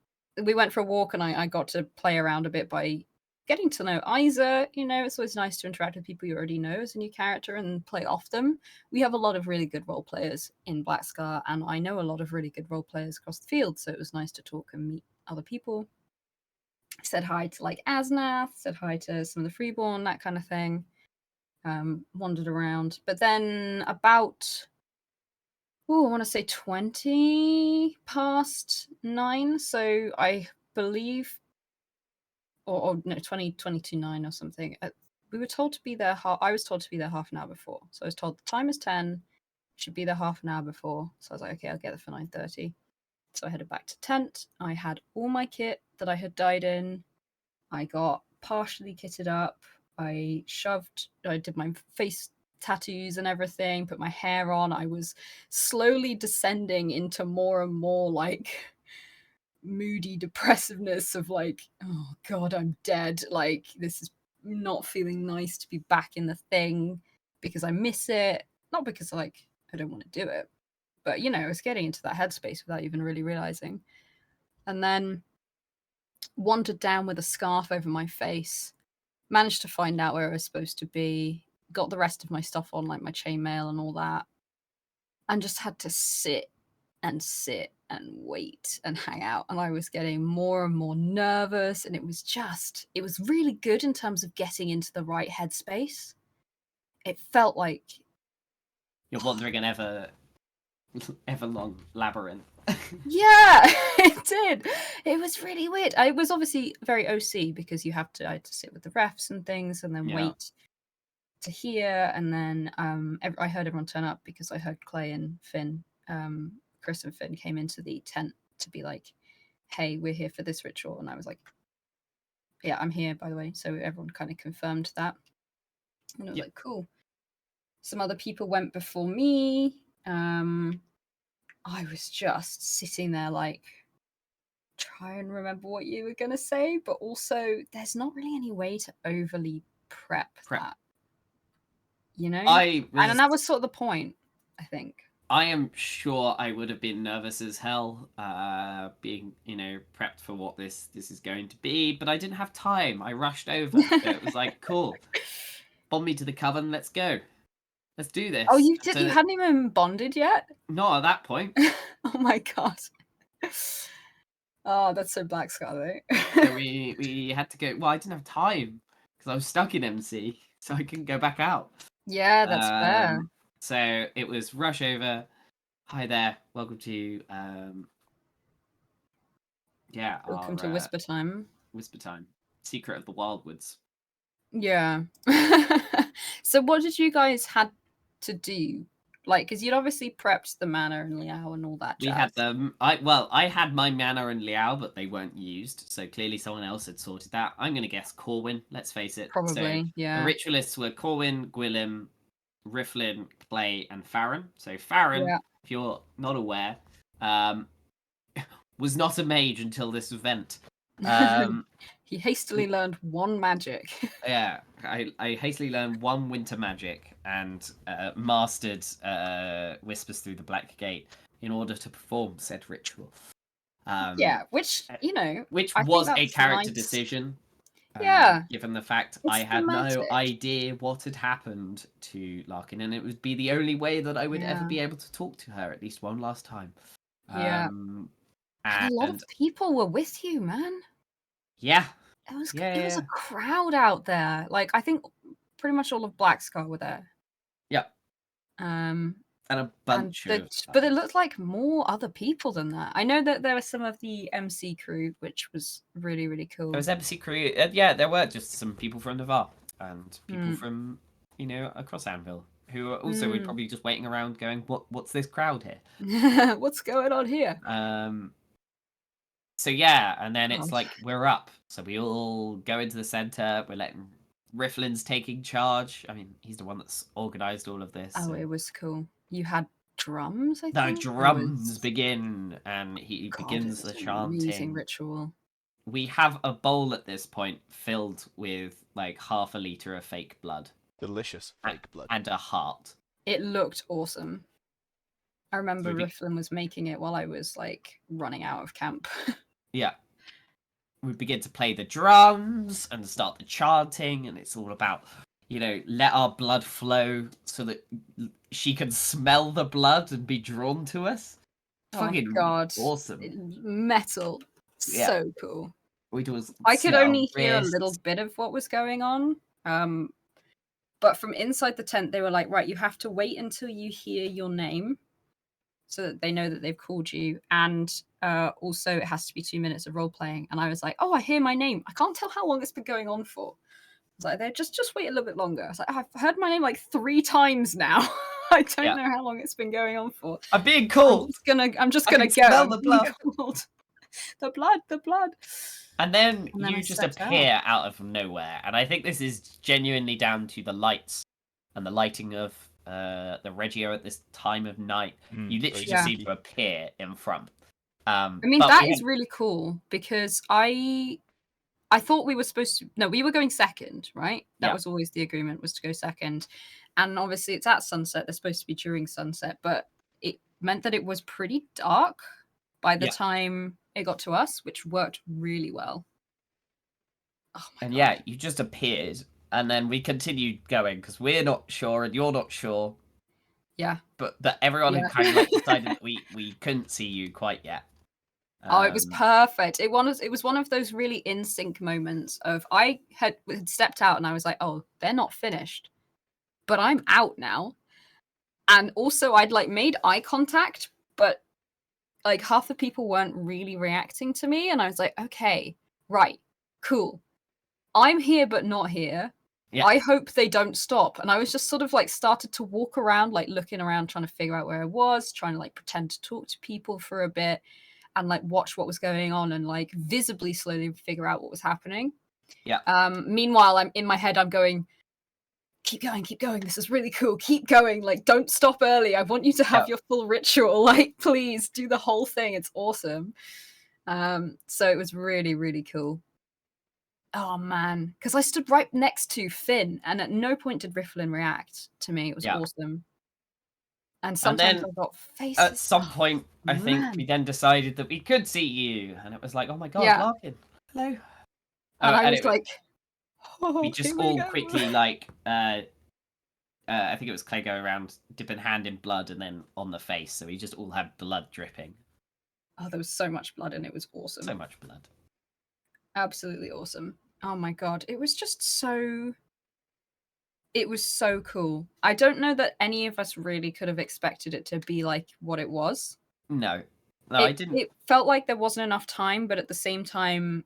we went for a walk and I got to play around a bit by getting to know Isa. You know, it's always nice to interact with people you already know as a new character and play off them. We have a lot of really good role players in Black Scar, and I know a lot of really good role players across the field, so it was nice to talk and meet other people. Said hi to like Asnath, said hi to some of the Freeborn, that kind of thing. Wandered around. But then about, I want to say 20 past 9. So I believe, or no, 20 to 9 or something. We were told to be there. I was told to be there half an hour before. So I was told the time is 10. Should be there half an hour before. So I was like, okay, I'll get there for 9:30. So I headed back to tent. I had all my kit that I had died in. I got partially kitted up. I did my face tattoos and everything, put my hair on. I was slowly descending into more and more like moody depressiveness of like, oh God, I'm dead. Like, this is not feeling nice to be back in the thing because I miss it. Not because like I don't want to do it, but you know, I was getting into that headspace without even really realizing. And then wandered down with a scarf over my face managed to find out where I was supposed to be, got the rest of my stuff on, like my chainmail and all that, and just had to sit and wait and hang out. And I was getting more and more nervous, and it was really good in terms of getting into the right headspace. It felt like You're wandering an ever long labyrinth. yeah, it did. It was really weird. I was obviously very OC because I had to sit with the refs and things and then Yeah. wait to hear. And then I heard everyone turn up because I heard Clay and Finn, Chris and Finn came into the tent to be like, hey, we're here for this ritual. And I was like, yeah, I'm here, by the way. So everyone kind of confirmed that. And I was Yep. like, cool. Some other people went before me. I was just sitting there like, try and remember what you were going to say, but also there's not really any way to overly prep. That, you know? And that was sort of the point, I think. I am sure I would have been nervous as hell, being, prepped for what this is going to be, but I didn't have time. I rushed over. So it was like, cool. Bond me to the coven, let's go. Let's do this. Oh, you did? You hadn't even bonded yet? Not at that point. Oh my god. Oh, that's so Black Scar though. So we had to go. Well, I didn't have time because I was stuck in MC, so I couldn't go back out. Yeah, that's fair. So it was rush over. Hi there, welcome to welcome to Whisper Time. Whisper Time, Secret of the Wildwoods. Yeah. So what did you guys had to do? Like, because you'd obviously prepped the mana and Liao and all that. We had them. I had my mana and Liao, but they weren't used. So clearly someone else had sorted that. I'm going to guess Corwin. Let's face it. Probably, so yeah. The ritualists were Corwin, Gwilym, Riflin, Clay, and Faren. So Faren, if you're not aware, was not a mage until this event. He hastily learned one magic. Yeah, I hastily learned one winter magic and mastered Whispers Through the Black Gate in order to perform said ritual. Yeah, which was a character decision. Yeah, given the fact I had no idea what had happened to Larkin, and it would be the only way that I would ever be able to talk to her at least one last time. Yeah, and a lot of people were with you, man. Yeah. It was a crowd out there. Like, I think pretty much all of Black Scar were there. Yeah. And a bunch of... But it looked like more other people than that. I know that there were some of the MC crew, which was really, really cool. There was MC crew. Yeah, there were just some people from Navarre and people from, across Anvil who are also were probably just waiting around going, what's this crowd here? What's going on here? So yeah, and then it's like we're up. So we all go into the center. We're letting Riflin's taking charge. I mean, he's the one that's organized all of this. Oh, it was cool. You had drums, I think? The drums begin, and he begins the chanting. Amazing ritual. We have a bowl at this point filled with like half a liter of fake blood. Delicious fake blood. And a heart. It looked awesome. I remember Riflin was making it while I was like running out of camp. Yeah. We begin to play the drums and start the chanting, and it's all about, let our blood flow so that she can smell the blood and be drawn to us. Fucking God. Awesome. Metal. Yeah. So cool. I could only hear a little bit of what was going on. But from inside the tent, they were like, right, you have to wait until you hear your name so that they know that they've called you. And also it has to be 2 minutes of role playing. And I was like, oh, I hear my name. I can't tell how long it's been going on for. I was like, they just wait a little bit longer. I was like, I've heard my name like 3 times now. I don't know how long it's been going on for. I'm being called. I'm just gonna go. Smell the blood. The blood. And then you just appear out of nowhere. And I think this is genuinely down to the lights and the lighting of the Reggio at this time of night. You literally just seem to appear in front. I mean, that is really cool because I thought we were supposed to... No, we were going second, right? That was always the agreement, was to go second. And obviously it's at sunset. They're supposed to be during sunset, but it meant that it was pretty dark by the time it got to us, which worked really well. Oh my And god. yeah, you just appeared, and then we continued going because we're not sure and you're not sure. Yeah. But that everyone had Yeah. kind of like decided that we couldn't see you quite yet. Oh, it was perfect. It was one of those really in sync moments of I had stepped out and I was like, oh, they're not finished, but I'm out now. And also I'd like made eye contact, but like half the people weren't really reacting to me, and I was like, okay, right, cool. I'm here but not here. Yeah. I hope they don't stop. And I was just sort of like started to walk around, like looking around, trying to figure out where I was, trying to like pretend to talk to people for a bit and like watch what was going on and like visibly slowly figure out what was happening. Yeah. Meanwhile, I'm in my head, I'm going, keep going. This is really cool. Keep going. Like, don't stop early. I want you to have your full ritual. Like, please do the whole thing. It's awesome. So it was really, really cool. Oh man, because I stood right next to Finn, and at no point did Rifflin react to me. It was awesome. And sometimes then I got faces. At some point, I think man. we then decided that we could see you, and it was like, oh my god, Yeah. Larkin, hello. And I and was like, oh, we just here we all go. quickly like I think it was Clay go around dipping hand in blood and then on the face, so we just all had blood dripping. Oh, there was so much blood and it was awesome. So much blood. Absolutely awesome. Oh my god, it was just so... It was so cool. I don't know that any of us really could have expected it to be like what it was. No, I didn't. It felt like there wasn't enough time, but at the same time,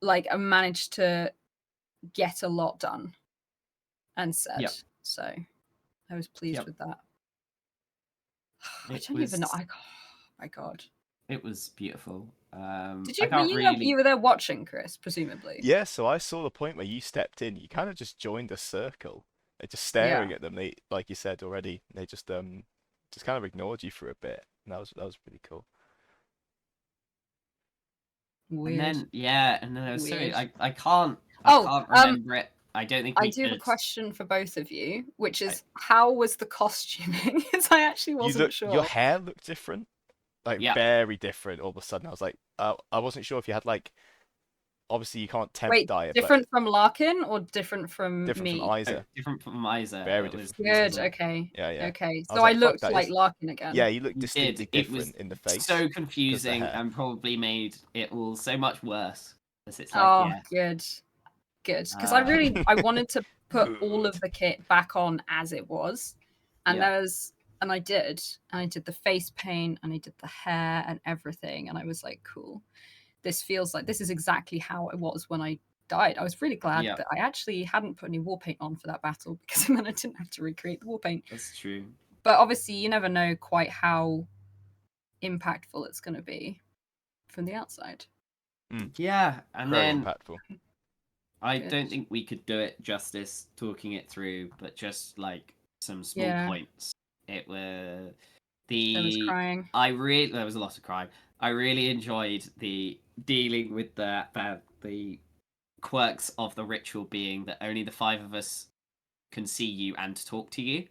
like I managed to get a lot done and said. Yep. So I was pleased with that. I It don't even know. Oh my god. It was beautiful. Did I you? can't really... You were there watching, Chris? Presumably. Yeah, so I saw the point where you stepped in. You kind of just joined a circle. They're just staring at them. They, like you said already, they just kind of ignored you for a bit. And that was pretty cool. Weird. And then there was Weird. I can't remember it. I don't think I do have a question for both of you, which is how was the costuming? Because I actually wasn't sure. Your hair looked different, like very different. All of a sudden, I was like, I wasn't sure if you had like, obviously you can't temp dye it. Different from Larkin or different from different me? From Isa. Oh, different from Isa. Very different. Good. Okay. Yeah. Okay. So I looked like Larkin again. Yeah, you looked distinctly different in the face. So confusing and probably made it all so much worse. It's like, oh, good. Because I wanted to put all of the kit back on as it was, and I did the face paint and I did the hair and everything, and I was like, cool. This feels like this is exactly how it was when I died. I was really glad that I actually hadn't put any war paint on for that battle, because then I didn't have to recreate the war paint. That's true. But obviously, you never know quite how impactful it's going to be from the outside. Yeah, and very then impactful. I don't think we could do it justice talking it through, but just like some small points. It were There was crying. There was a lot of crying. I really enjoyed the dealing with the quirks of the ritual, being that only the 5 of us can see you and talk to you.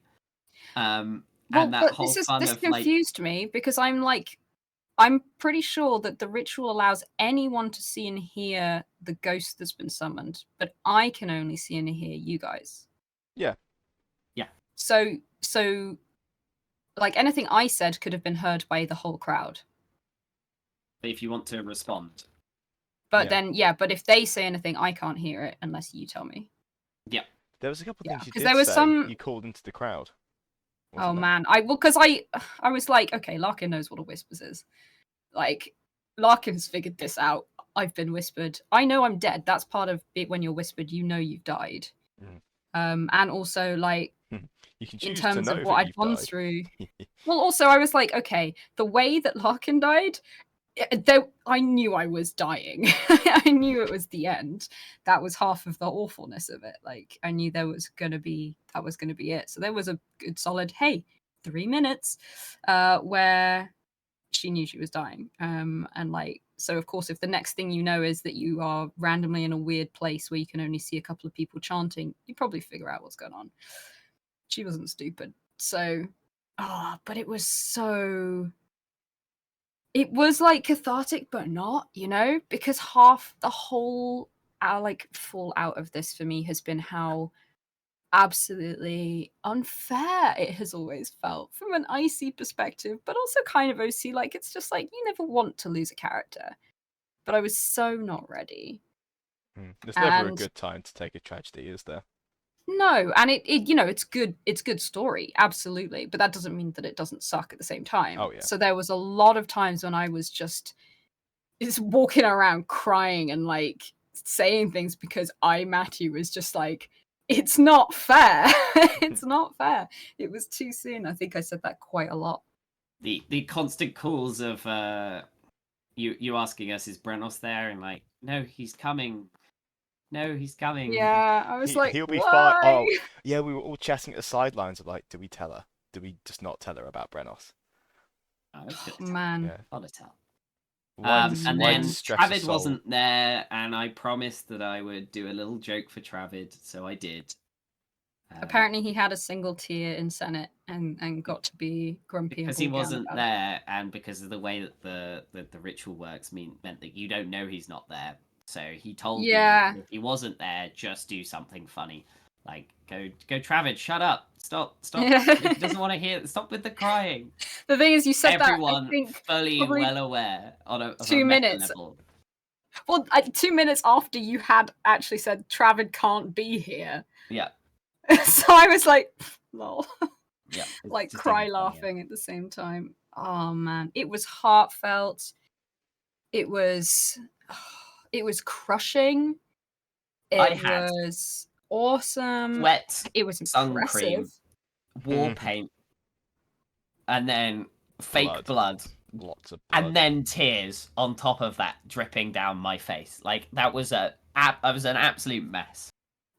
And that whole this confused me, because I'm pretty sure that the ritual allows anyone to see and hear the ghost that's been summoned, but I can only see and hear you guys. Yeah. So like anything I said could have been heard by the whole crowd. But if you want to respond. But then, but if they say anything, I can't hear it unless you tell me. Yeah. There was a couple of things you did there was say. You called into the crowd. Oh man, I was like, okay, Larkin knows what a whispers is. Like, Larkin's figured this out. I've been whispered. I know I'm dead. That's part of it. When you're whispered, you know you've died. And also, like, you can in terms of what I've gone through. Well, also, I was like, okay, the way that Larkin died, I knew I was dying. I knew it was the end. That was half of the awfulness of it. Like, I knew that was gonna be it. So there was a good solid 3 minutes where she knew she was dying. And like, so of course, if the next thing you know is that you are randomly in a weird place where you can only see a couple of people chanting, you probably figure out what's going on. She wasn't stupid. So, but it was so... It was like cathartic, but not, because half the whole our like fallout of this for me has been how absolutely unfair it has always felt from an icy perspective, but also kind of OC. Like, it's just like you never want to lose a character, but I was so not ready. It's never a And good time to take a tragedy, is there? no, and it you know, it's good story, absolutely, but that doesn't mean that it doesn't suck at the same time. Oh, yeah. So there was a lot of times when I was just walking around crying and like saying things because Matthew was just like, it's not fair. It's not fair. It was too soon. I think I said that quite a lot. The constant calls of you asking us, is Brenos there? And like, no, he's coming. No, he's coming. Yeah, I was like, He'll be fine. why? Oh, yeah, we were all chatting at the sidelines of like, do we tell her? Do we just not tell her about Brenos? I was gonna tell. Man. Yeah. Gotta tell. And Why then distress a Travid soul? wasn't there, and I promised that I would do a little joke for Travid, so I did. Apparently he had a single tear in Senate and got to be grumpy because and he ball down wasn't about it. there, and because of the way that the ritual works, meant that you don't know he's not there. So he told me if he wasn't there, just do something funny, like go Travid, shut up, stop. Yeah. He doesn't want to hear. Stop with the crying. The thing is, you said Everyone that, I think, fully probably well aware of 2 a meta minutes. level. Well, 2 minutes after you had actually said Travid can't be here. Yeah. So I was like, lol. Yeah. Like cry laughing at the same time. Oh man, it was heartfelt. It was crushing. It was awesome. Sweat, It was sun impressive. cream, war paint, and then fake blood. Lots of blood. And then tears on top of that dripping down my face. Like that was an absolute mess.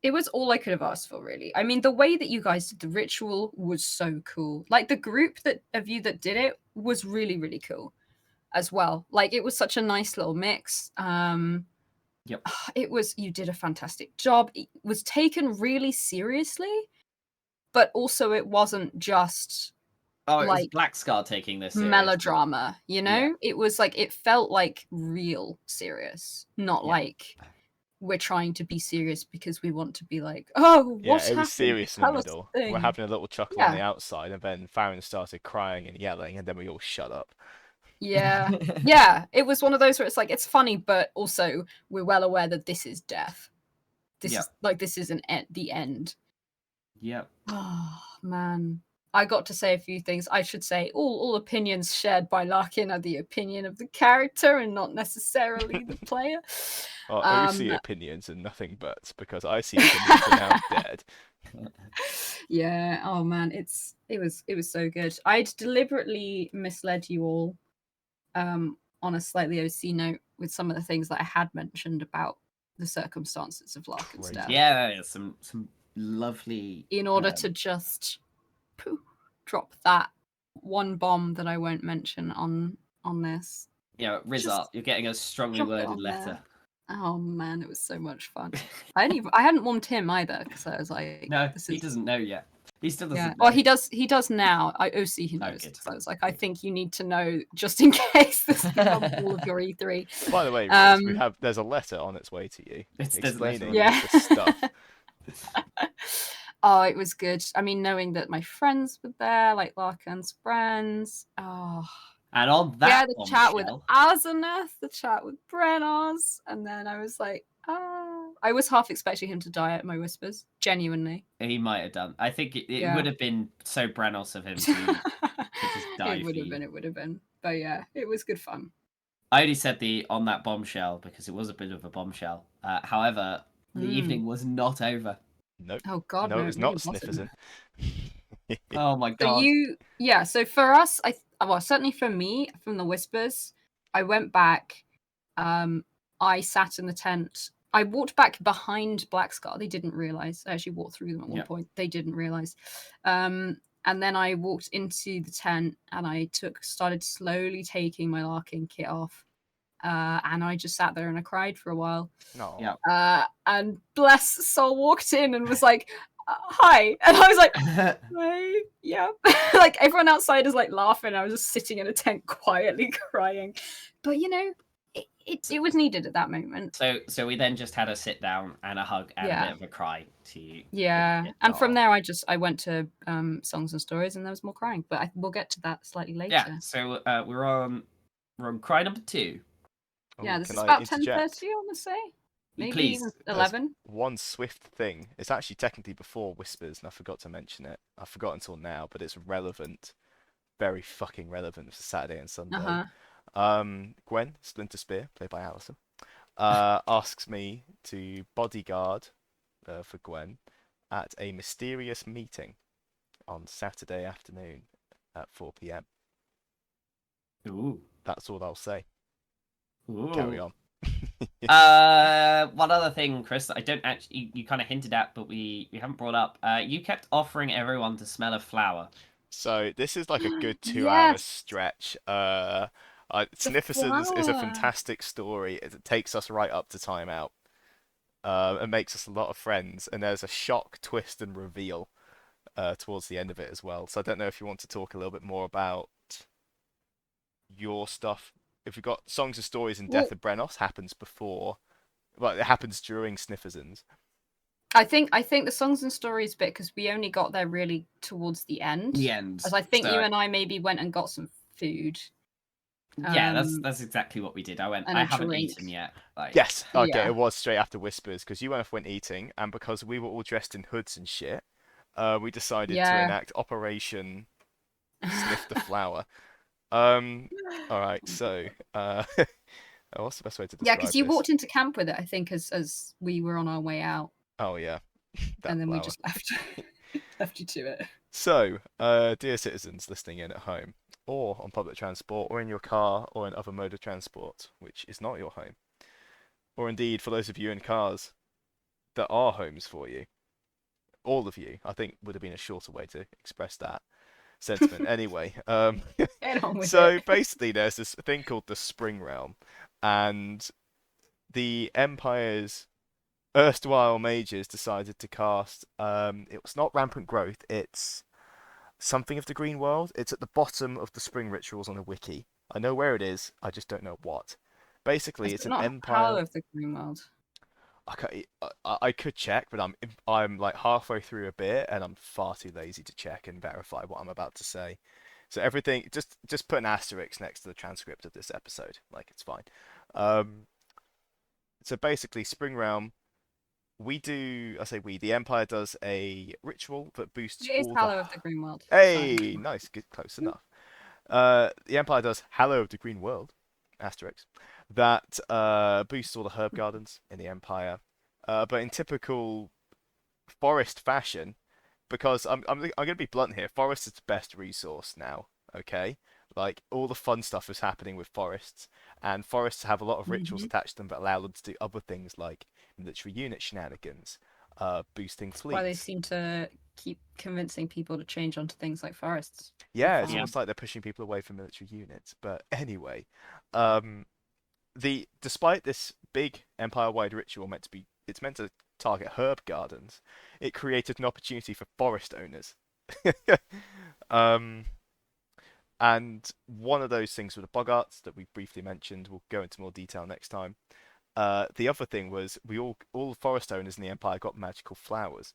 It was all I could have asked for, really. I mean, the way that you guys did the ritual was so cool. Like the group of you that did it was really, really cool as well. Like it was such a nice little mix. Yep. You did a fantastic job. It was taken really seriously, but also it wasn't just it was like Black Scar taking this seriously. melodrama, you know? Yeah. It was like, it felt like real serious, not like we're trying to be serious because we want to be like, oh, what's happening? It was serious in the middle. We're having a little chuckle on the outside, and then Faren started crying and yelling, and then we all shut up. Yeah. Yeah. It was one of those where it's like, it's funny, but also we're well aware that this is death. This is the end. Yep. Oh man. I got to say a few things. I should say all opinions shared by Larkin are the opinion of the character and not necessarily the player. Well, OC opinions and nothing but, because I see opinions are now dead. Yeah. Oh man, it was so good. I'd deliberately misled you all on a slightly OC note with some of the things that I had mentioned about the circumstances of Larkin's death. Yeah, some lovely. In order to just drop that one bomb that I won't mention on this. Yeah, Rizart, you're getting a strongly worded letter. Oh man, it was so much fun. I hadn't warned him either because I was like, no, he doesn't know yet. He still doesn't. Yeah. Well, he does now. OC he knows. So I was like, I think you need to know just in case this becomes all of your E3. By the way, there's a letter on its way to you explaining the stuff. Oh, it was good. I mean, knowing that my friends were there, like Larkin's friends. Oh. And on that, the chat with Azaneth, the chat with Brenos, and then I was like, I was half expecting him to die at my whispers. Genuinely, he might have done. I think it would have been so Brenos of him to just die. It would have been. But yeah, it was good fun. I only said on that bombshell because it was a bit of a bombshell. However, the evening was not over. Nope. Oh God, no, it's not Snifferson. Oh my God. So for us, certainly for me, from the whispers, I went back. I sat in the tent. I walked back behind Black Scar. They didn't realize. I actually walked through them at one point. They didn't realize. And then I walked into the tent and I started slowly taking my Larkin kit off. And I just sat there and I cried for a while. No. Yeah. And Bless Soul walked in and was like, hi. And I was like, hi. Yeah. Like everyone outside is like laughing. I was just sitting in a tent quietly crying. But you know, it was needed at that moment. So we then just had a sit down and a hug and a Yeah. bit of a cry to Yeah, finish it. and from Aw. there I went to songs and stories, and there was more crying, but we'll get to that slightly later. Yeah. So we're on cry number 2. Yeah, Ooh, this can is I about interject? 10:30, I want to say. Maybe Please. even There's 11. one swift thing. It's actually technically before Whispers, and I forgot to mention it. I forgot until now, but it's relevant. Very fucking relevant for Saturday and Sunday. Gwen, Splinter Spear, played by Alison, asks me to bodyguard for Gwen at a mysterious meeting on Saturday afternoon at 4 p.m. Ooh. That's all I'll say. Ooh. Carry on. One other thing, Chris, that I don't actually you kind of hinted at, but we haven't brought up. You kept offering everyone to smell a flower. So this is like a good 2 hour Yes, stretch. the Sniffisons is a flower. fantastic story. It takes us right up to timeout. It makes us a lot of friends, and there's a shock, twist, and reveal towards the end of it as well. So I don't know if you want to talk a little bit more about your stuff. If we've got songs and stories and Well, Death of Brenos happens before, well, it happens during Sniffisons. I think the songs and stories bit, because we only got there really towards the end. The end. As I think So, you and I maybe went and got some food. yeah, that's exactly what we did. and I a haven't drink. eaten yet. Like, Yes, okay, Yeah. it was straight after Whispers because you went off went eating, and because we were all dressed in hoods and shit, we decided to Yeah. enact Operation Sniff the Flower. All right, so what's the best way to Yeah, describe because you this? walked into camp with it, I think, as we were on our way out, Oh yeah, that and then we flower. just left you to it. So, dear citizens listening in at home, or on public transport, or in your car, or in other mode of transport, which is not your home, or indeed for those of you in cars that are homes for you, all of you, I think would have been a shorter way to express that sentiment. Anyway, Get on with so it. basically, there's this thing called the Spring Realm, and the Empire's erstwhile mages decided to cast. It was not Rampant Growth. It's something of the Green World. It's at the bottom of the Spring Rituals on a wiki. I know where it is. I just don't know what. Basically, Is it's it an not Empire. Hollow of the Green World? I could check, but I'm like halfway through a bit, and I'm far too lazy to check and verify what I'm about to say. So everything, just put an asterisk next to the transcript of this episode. Like it's fine. Um, so basically, Spring Realm. We do. I say we. The Empire does a ritual that boosts It is all the. Hollow of the Green World. Sorry. Hey, nice, good, close enough. The Empire does Hallow of the Green World, asterisk, that boosts all the herb gardens in the Empire. But in typical forest fashion, because I'm going to be blunt here, forest is the best resource now. Okay, like all the fun stuff is happening with forests, and forests have a lot of rituals Mhm. attached to them that allow them to do other things like military unit shenanigans, boosting That's why they fleets. seem to keep convincing people to change onto things like forests and Yeah, it's yeah. farm. almost like they're pushing people away from military units. But anyway, um, the despite this big empire-wide ritual meant to be, it's meant to target herb gardens. It created an opportunity for forest owners. um, and one of those things were the boggarts that we briefly mentioned. We'll go into more detail next time. The other thing was we all the forest owners in the empire got magical flowers,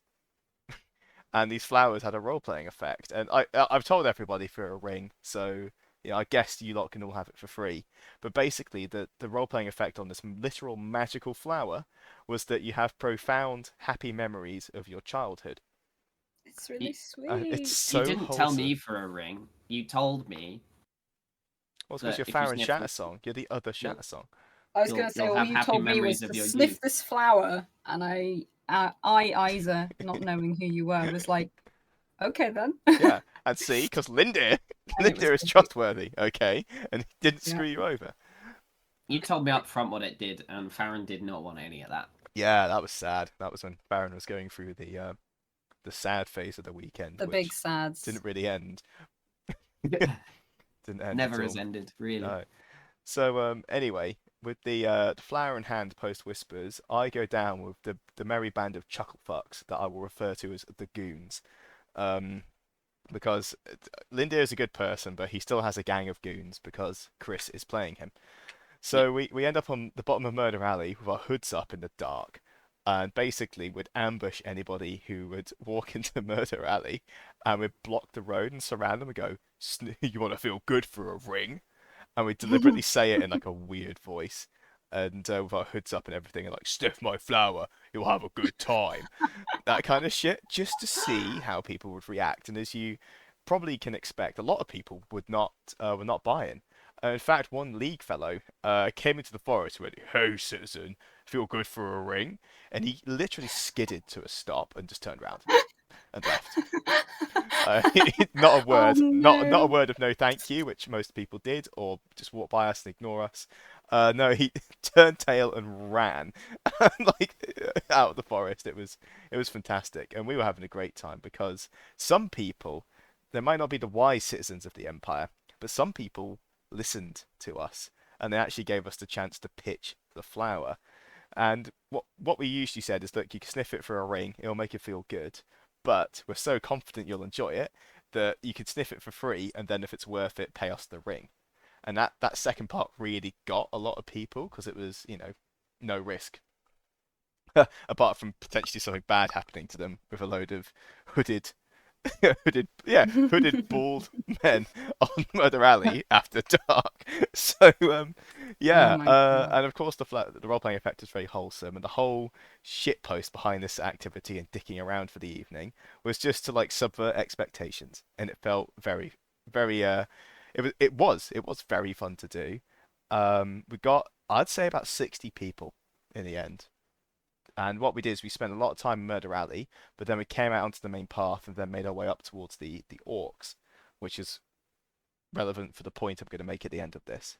and these flowers had a role-playing effect. And I've told everybody for a ring, so yeah, I guess you lot can all have it for free. But basically, the role-playing effect on this literal magical flower was that you have profound, happy memories of your childhood. It's really It's sweet. You so didn't tell me wholesome. for a ring. You told me Well, because that you're if you Faren sniff this, Shattersong. You're the other you'll Shattersong. I was going to say, you'll all have you happy told me was memories to of your sniff youth. this flower, and Isa, not knowing who you were, was like, okay then. Yeah, and see, because Linda, And it was Linda is perfect. trustworthy, okay, and he didn't Yeah. screw you over. You told me up front what it did, and Farron did not want any of that. Yeah, that was sad. That was when Baron was going through the sad phase of the weekend, The big which sads. didn't really end. Didn't end at Never has all. ended, really. No. So anyway, with the flower in hand post whispers, I go down with the merry band of chuckle fucks that I will refer to as the goons. Um, because Linda is a good person, but he still has a gang of goons because Chris is playing him. So we end up on the bottom of Murder Alley with our hoods up in the dark, and basically would ambush anybody who would walk into Murder Alley, and we'd block the road and surround them and go, "You want to feel good for a ring?" And we deliberately say it in like a weird voice, and with our hoods up and everything, and like, "Sniff my flower, you'll have a good time." That kind of shit, just to see how people would react. And as you probably can expect, a lot of people were not buying. In fact, one league fellow came into the forest and went, "Hey, citizen, feel good for a ring?" And he literally skidded to a stop and just turned around and left. Uh, not a Oh word, not a no. word of no thank you, which most people did, or just walk by us and ignore us. No, he turned tail and ran, like out of the forest. It was fantastic, and we were having a great time because some people, they might not be the wise citizens of the empire, but some people listened to us, and they actually gave us the chance to pitch the flower. And what we usually said is that you can sniff it for a ring, it'll make you feel good. But we're so confident you'll enjoy it that you can sniff it for free, and then if it's worth it, pay us the ring. And that second part really got a lot of people because it was, no risk. Apart from potentially something bad happening to them with a load of hooded hooded bald men on Murder Alley after dark. So Oh yeah, my god. and of course the role playing effect is very wholesome, and the whole shit post behind this activity and dicking around for the evening was just to like subvert expectations, and it felt very it was very fun to do. We got, I'd say, about 60 people in the end. And what we did is we spent a lot of time in Murder Alley, but then we came out onto the main path and then made our way up towards the orcs, which is relevant for the point I'm going to make at the end of this.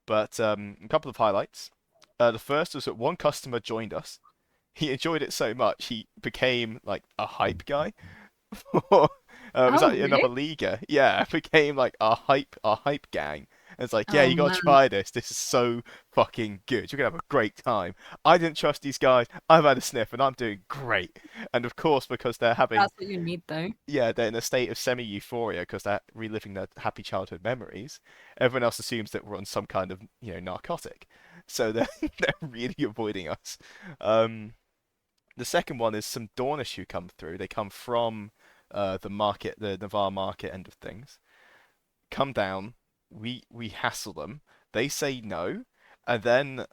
But a couple of highlights. The first was that one customer joined us. He enjoyed it so much he became like a hype guy. It was Oh actually really? another leaguer. Yeah, became like our hype gang. And it's like, yeah, Oh you gotta man. try this. This is so fucking good. You're gonna have a great time. I didn't trust these guys. I've had a sniff and I'm doing great. And of course, because they're having, That's what you need though. yeah, they're in a state of semi-euphoria because they're reliving their happy childhood memories. Everyone else assumes that we're on some kind of, narcotic. So they're they're really avoiding us. Um, the second one is some Dornish who come through. They come from the market, the Navarre market end of things. Come down. We hassle them. They say no, and then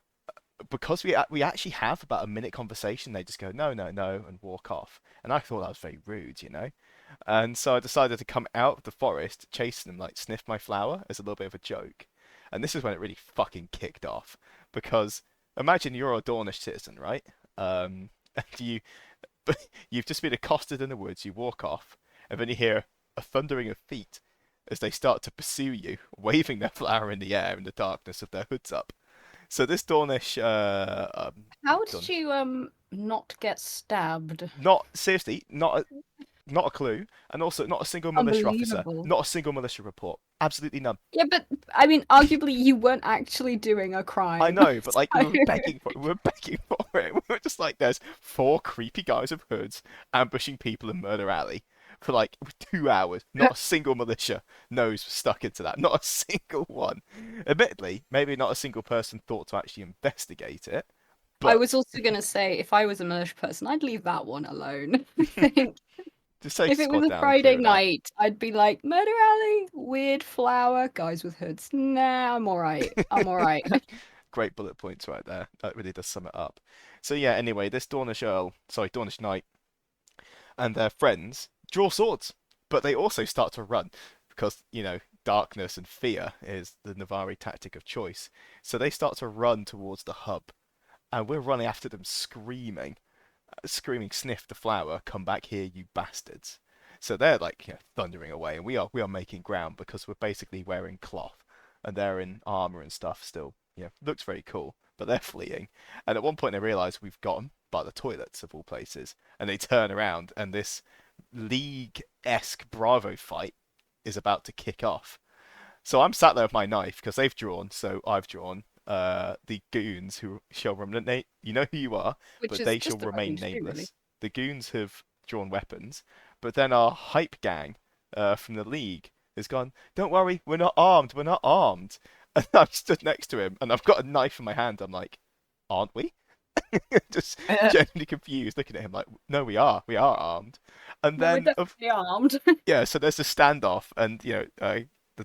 because we actually have about a minute conversation, they just go no, no, no, and walk off. And I thought that was very rude, you know. And so I decided to come out of the forest, chasing them, like sniff my flower as a little bit of a joke. And this is when it really fucking kicked off because imagine you're a Dornish citizen, right? And you've just been accosted in the woods, you walk off, and then you hear a thundering of feet as they start to pursue you, waving their flower in the air in the darkness with their hoods up. So this Dornish, How did Dornish, you not get stabbed? not seriously, not a clue, and also not a single militia officer, Unbelievable. not a single militia report, absolutely none. Yeah, but I mean, arguably, you weren't actually doing a I crime. know, but like So- we were begging for it. We were just like, there's four creepy guys with hoods ambushing people in Murder Alley for like 2 hours. Not a single militia nose was stuck into that. Not a single one. Admittedly, maybe not a single person thought to actually investigate it, I but was also gonna say, if I was a militia person, I'd leave that one alone. I think just take if it was squad a down and Friday clear it up. night, I'd be like, Murder Alley, weird flower, guys with hoods. Nah, I'm all right. I'm all right. Great bullet points right there. That really does sum it up. So yeah, anyway, this Dornish Earl, sorry, Dornish Knight, and their friends draw swords, but they also start to run because, darkness and fear is the Navari tactic of choice. So they start to run towards the hub, and we're running after them screaming, "Sniff the flower, come back here, you bastards." So they're like, thundering away, and we are making ground because we're basically wearing cloth, and they're in armor and stuff still. Looks very cool, but they're fleeing. And at one point they realise we've got them by the toilets of all places, and they turn around, and this league-esque Bravo fight is about to kick off. So I'm sat there with my knife because they've drawn, so I've drawn. The goons who shall remain, you know who you are, Which but is they shall just the right thing remain to do, really. nameless. The goons have drawn weapons, but then our hype gang from the league has gone, "Don't worry, we're not armed, we're not armed." And I'm stood next to him, and I've got a knife in my hand. I'm like, aren't we? Just genuinely confused, looking at him like, no, we are armed. And No, we're then, definitely armed. yeah, so there's a standoff, and the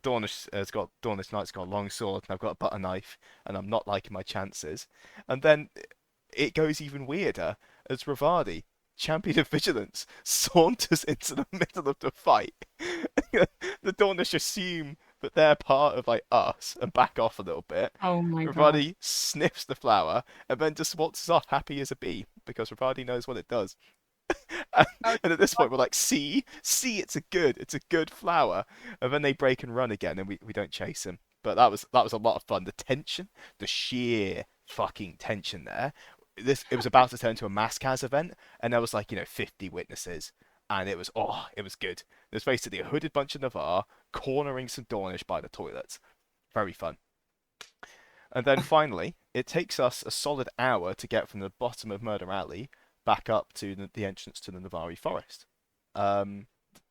Dornish Knight's got a long sword, and I've got a butter knife, and I'm not liking my chances. And then it goes even weirder as Ravadi, champion of vigilance, saunters into the middle of the fight. The Dornish assume that they're part of like us and back off a little bit. Oh my god. Ravadi sniffs the flower and then just waltzes off happy as a bee because Ravadi knows what it does. and, Oh, and at this point, we're like, see, it's a good flower. And then they break and run again, and we don't chase him. But that was a lot of fun. The tension, the sheer fucking tension there. It was about to turn into a Maskaz event, and there was like 50 witnesses, and it was good. There's basically a hooded bunch of Navarre cornering some Dornish by the toilets. Very fun. And then finally, it takes us a solid hour to get from the bottom of Murder Alley back up to the entrance to the Navari Forest. Um,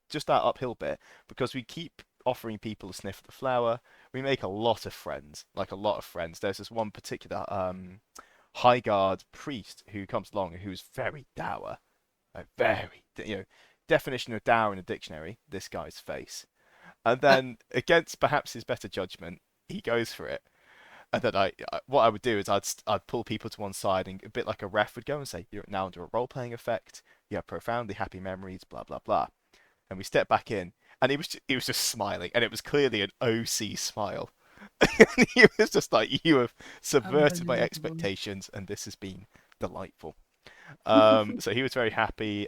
just that uphill bit, because we keep offering people to sniff the flower. We make a lot of friends, like a lot of friends. There's this one particular high guard priest who comes along who's very dour, like very, definition of dour in a dictionary, this guy's face. And then, against perhaps his better judgment, he goes for it. And then what I would do is I'd pull people to one side, and a bit like a ref would go and say, "You're now under a role playing effect. You have profoundly happy memories, blah blah blah." And we step back in, and he was just smiling, and it was clearly an OC smile. And he was just like, "You have subverted my unbelievable. expectations, and this has been delightful." So he was very happy.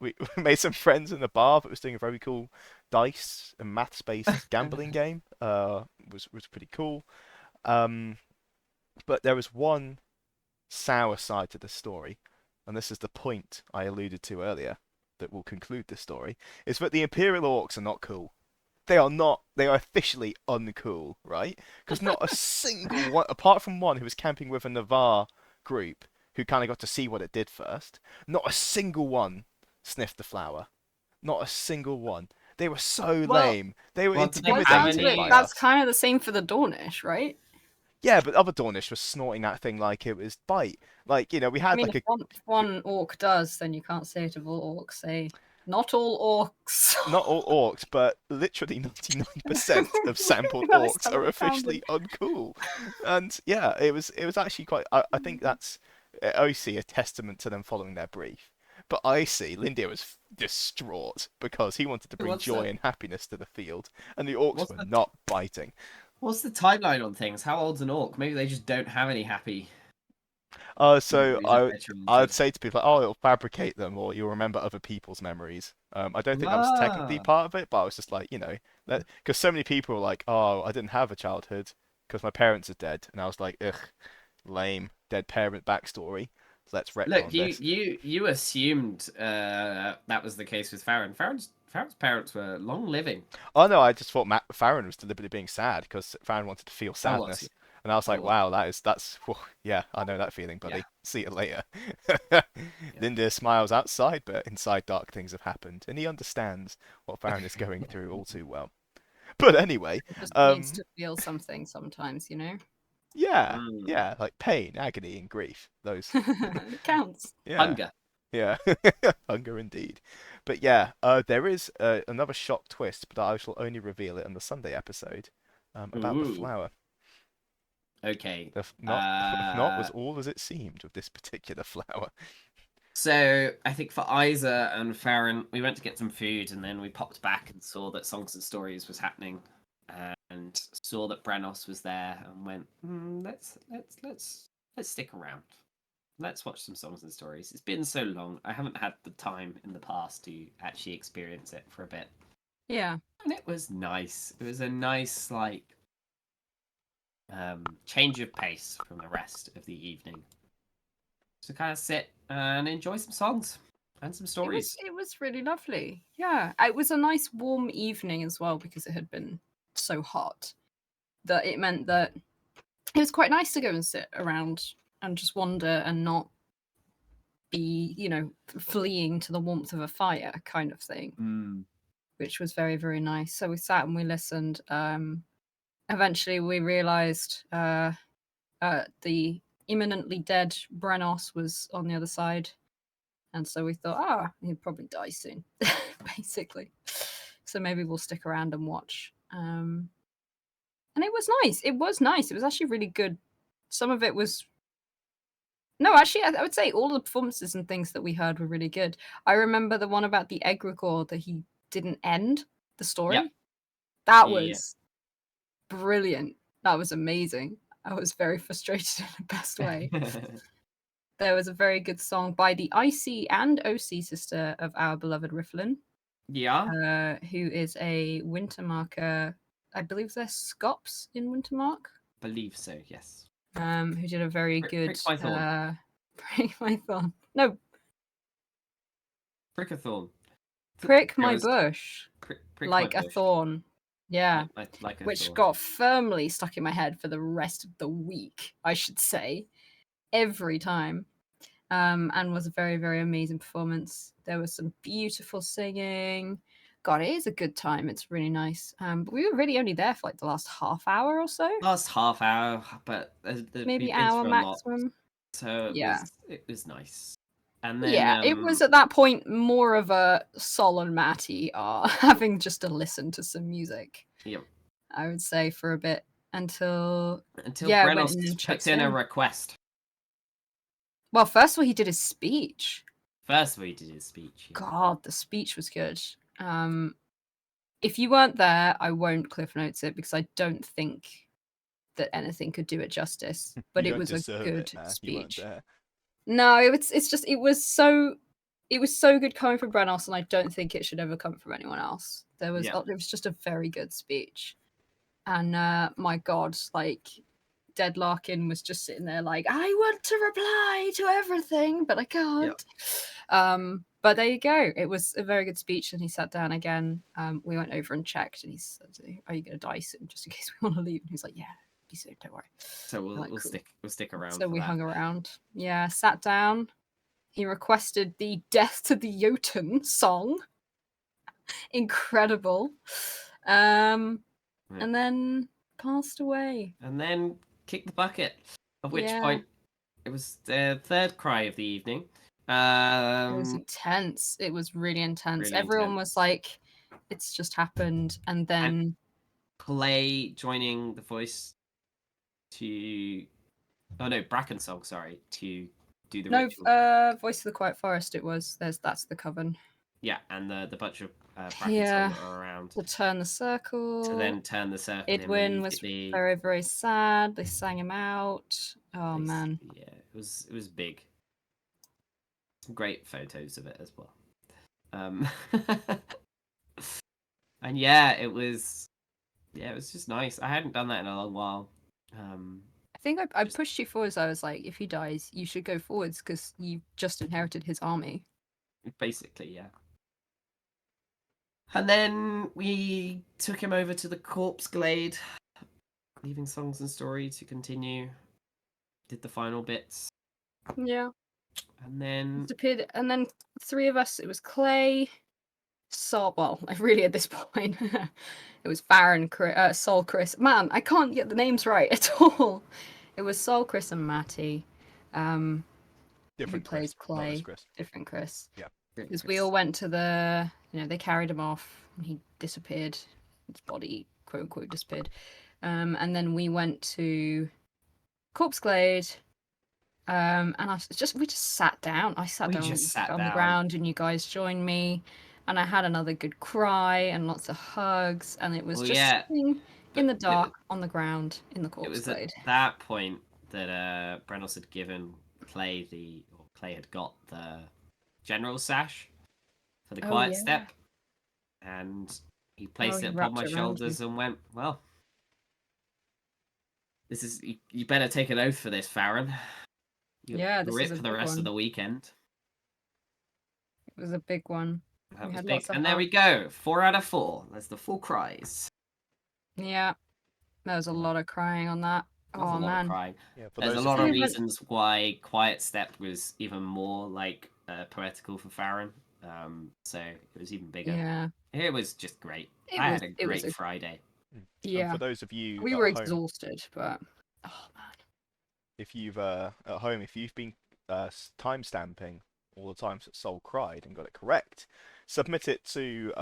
We made some friends in the bar that was doing a very cool dice and maths based gambling game. Was pretty cool. Um, but there was one sour side to the story, and this is the point I alluded to earlier that will conclude this story, is that the Imperial Orcs are not cool. They are not. They are officially uncool, right? Because not a single one, apart from one who was camping with a Navarre group who kind of got to see what it did first, not a single one sniffed the flower. Not a single one. They were so Well, lame. They were well, did they have intimidated any- by that's us. kind of the same for the Dornish, right? Yeah, but other Dornish was snorting that thing like it was bite. Like, we I had mean, like if one orc does, then you can't say it of all orcs. Say, not all orcs. not all orcs, but literally 99% of sampled Nice orcs how are it officially sounded. uncool. And yeah, it was actually quite. I think that's OC a testament to them following their brief. But I see Lindia was distraught because he wanted to bring What's joy the and happiness to the field, and the orcs what's were the not biting. what's the timeline on things? How old's an orc? Maybe they just don't have any happy So memories of their I would childhood. say to people, like, oh, it'll fabricate them, or you'll remember other people's memories. I don't think that was technically Ah, part of it, but I was just like, because so many people were like, oh, I didn't have a childhood because my parents are dead, and I was like, ugh, lame, dead parent backstory. Let's look, retcon you this. you you assumed that was the case with Faren. Faren's parents were long living. Oh no, I just thought Matt Farron was deliberately being sad because Farron wanted to feel Oh, was he? sadness, and I was Oh, like, was wow, that's whew, yeah, I know that feeling, yeah, buddy. See you later. yeah. Linda smiles outside, but inside dark things have happened, and he understands what Farron is going through all too well. But anyway, It just needs um, to feel something sometimes, you know. yeah, Mm. yeah, like pain, agony, and grief. Those, It counts. yeah, Hunger. yeah, hunger indeed. But yeah, there is another shock twist, but I shall only reveal it in the Sunday episode about the Ooh. flower. Okay. If not, if not, was Uh, all as it seemed with this particular flower. so I think for Isa and Farron, we went to get some food, and then we popped back and saw that Songs and Stories was happening, and saw that Brannos was there, and went, let's stick around. Let's watch some Songs and Stories. It's been so long. I haven't had the time in the past to actually experience it for a bit, Yeah. and it was nice. It was a nice change of pace from the rest of the evening to kind of sit and enjoy some songs and some stories. It was really lovely. Yeah. It was a nice warm evening as well because it had been so hot that it meant that it was quite nice to go and sit around and just wander and not be, fleeing to the warmth of a fire kind of thing, Mm. which was very, very nice. So we sat and we listened. eventually we realized the imminently dead Brenos was on the other side. And so we thought, he'd probably die soon, basically. So maybe we'll stick around and watch. And it was nice. It was nice. It was actually really good. Some of it was... No, actually, I would say all the performances and things that we heard were really good. I remember the one about the egregore that he didn't end the story. Yep. That Yeah. was brilliant. That was amazing. I was very frustrated in the best way. There was a very good song by the IC and OC sister of our beloved Rifflin, Yeah. who is a Wintermarker. I believe they're Scops in Wintermark. Believe so, yes. Who did a very good Prick my thorn. Prick my thorn. No, Prickathorn. prick my bush. Prick Like my a bush. thorn. Yeah. Like a Which thorn. got firmly stuck in my head for the rest of the week, I should say. Every time. And was a very, very amazing performance. There was some beautiful singing. God, it is a good time. It's really nice. But we were really only there for like the last half hour or so. Last half hour, but Maybe we've been hour through a lot, maximum. so Yeah. it was nice. And then Yeah, it was at that point more of a Sol and Matty are having just to listen to some music. Yep. I would say for a bit until Brenos went and put checked in a in. request. Well, first of all, he did his speech. First of all, he did his speech. Yeah. God, the speech was good. If you weren't there, I won't cliff notes it because I don't think that anything could do it justice. But it was a good speech. No, it was so good coming from Brenos, and I don't think it should ever come from anyone else. It was just a very good speech. And my God, like Dead Larkin was just sitting there like, I want to reply to everything, but I can't. Yep. But there you go. It was a very good speech, and he sat down again. We went over and checked, and he said, "Are you going to die soon, just in case we want to leave?" And he was like, "Yeah, be soon, don't worry." So we'll cool. stick around. So we hung around. Yeah, sat down. He requested the "Death to the Jotun" song. Incredible. And then passed away. And then kicked the bucket. At which point, it was the third cry of the evening. It was intense. It was really intense. Really Everyone was like, "It's just happened," and then Clay joining the voice to. Oh no, Brackensong, sorry, to do the ritual. Voice of the Quiet Forest. It was. That's the coven. Yeah, and the bunch of Brackensong are around. To turn the circle. To then turn the circle. Edwin was very, very sad. They sang him out. Oh man. Yeah, it was big. Some great photos of it as well. And it was just nice. I hadn't done that in a long while. I think I pushed you forwards. I was like, if he dies, you should go forwards because you just inherited his army. Basically, yeah. And then we took him over to the corpse glade, leaving songs and story to continue. Did the final bits. Yeah. And then disappeared. And then three of us. It was Clay, Sol. Well, really at this point, it was Faren, Sol, Chris. Man, I can't get the names right at all. It was Sol, Chris, and Matty. Different who plays Chris, Clay. Chris. Different Chris. Yeah. Because we all went to the, they carried him off and he disappeared. His body, quote unquote, disappeared. And then we went to Corpse Glade. And we just sat down. I sat down on the ground and you guys joined me. And I had another good cry and lots of hugs. And it was sitting in the dark on the ground in the Corpse Glade. It was at that point that Brenos had given Clay Clay had got the General Sash for the Quiet Step, and he placed it upon my shoulders and went, "Well, this is you better take an oath for this, Faren. You're it for the rest of the weekend." It was a big one. That was big, and there we go. 4 out of 4. That's the full cries. Yeah, there was a lot of crying on that. Oh man, there's a lot of reasons why Quiet Step was even more like poetical for Faren. So it was even bigger. Yeah, it was just great. I had a great Friday. And for Yeah. those of you We at were home, exhausted, but oh man. if you've been time stamping all the times that Soul cried and got it correct, submit it to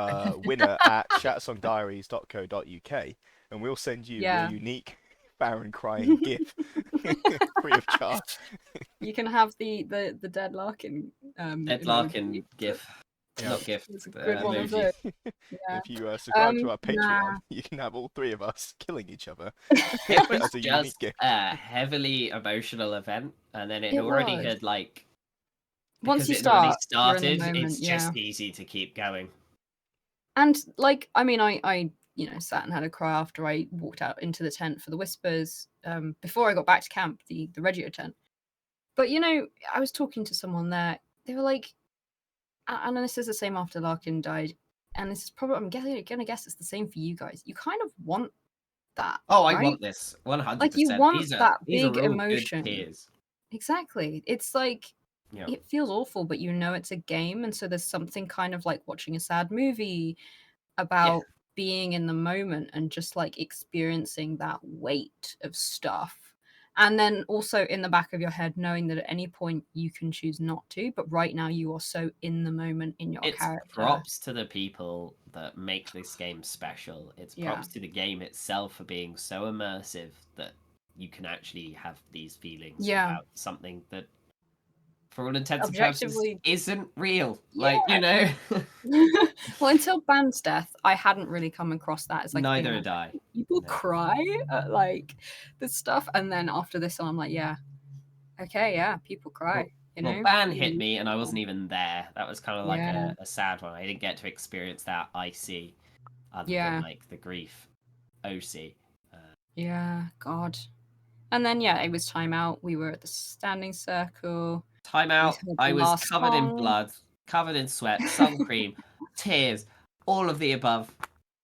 winner at shattersongdiaries.co.uk, and we'll send you your Yeah. unique Faren crying GIF free of charge. You can have the dead Larkin Dead emoji. Larkin GIF, Yeah. not GIF, It's a good one of emoji. those. Yeah. If you subscribe to our Patreon, Nah. you can have all three of us killing each other It was as a unique just GIF. a heavily emotional event, and then it It already was. had like Once because you it had already start, you're in the started. moment, It's yeah. just easy to keep going. And like, I mean, I sat and had a cry after I walked out into the tent for the whispers, before I got back to camp, the Regio tent. But I was talking to someone there. They were like, and this is the same after Larkin died, and this is probably, I'm gonna guess it's the same for you guys. You kind of want that, Oh, I right? want this 100%. Like you want These that are big real good emotion. tears. Exactly. It's like Yeah. it feels awful, but it's a game, and so there's something kind of like watching a sad movie about being in the moment and just like experiencing that weight of stuff. And then also in the back of your head, knowing that at any point you can choose not to, but right now you are so in the moment in your It's character. props to the people that make this game special. It's Yeah. props to the game itself for being so immersive that you can actually have these feelings Yeah. about something that, for all intents and Objectively- purposes, isn't real. Yeah. Like, Well, until Band's death, I hadn't really come across that as like a thing neither where had I. people No. cry at like this stuff, and then after this one, I'm like, yeah, okay, yeah, people cry. Well, Ban hit me, and I wasn't even there. That was kind of like Yeah. a sad one. I didn't get to experience that icy, other Yeah. than like the grief. OC. Yeah, God. And then it was time out. We were at the standing circle. Time out. heard I the was last covered in song. blood, covered in sweat, sun cream, tears, all of the above.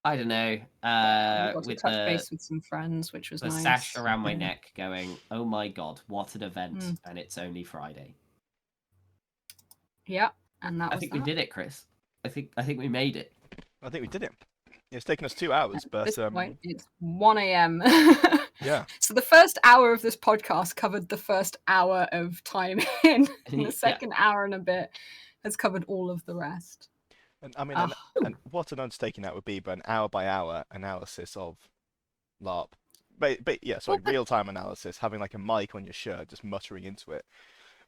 I don't know. We got to With touch the base with some friends, which was nice. sash around my neck, going, "Oh my god, what an event!" Mm. And it's only Friday. Yeah, and that I was think that. we did it, Chris. I think we made it. I think we did it. It's taken us 2 hours, At but this point, it's 1 a.m. yeah. So the first hour of this podcast covered the first hour of time in, and the second hour and a bit has covered all of the rest. And I mean, and what an undertaking that would be, but an hour by hour analysis of LARP. But yeah, sorry, real time analysis, having like a mic on your shirt, just muttering into it.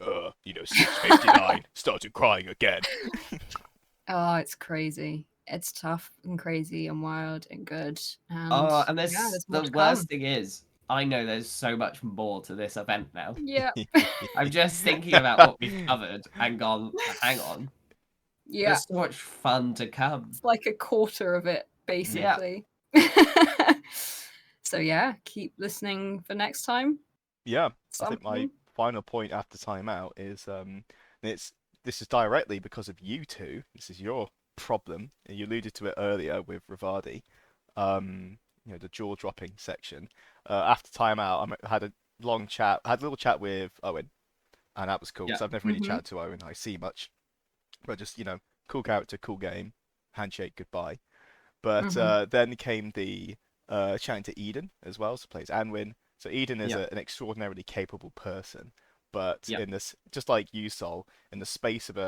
6:59, started crying again. Oh, it's crazy. It's tough and crazy and wild and good. And And there's more the to worst come. thing is, I know there's so much more to this event now. Yeah. I'm just thinking about what we've covered and gone, hang on. Yeah. There's so much fun to come. It's like a quarter of it, basically. So keep listening for next time. Yeah, I think my final point after timeout is this is directly because of you two. This is your problem. You alluded to it earlier with Ravadi. The jaw dropping section. After timeout, I had a long chat. I had a little chat with Owen, and that was cool because I've never really chatted to Owen. I see much, but just cool character, cool game, handshake, goodbye. But then came the chatting to Eden as well, so plays Anwin. So Eden is an extraordinarily capable person, but in this, just like you, Sol, in the space of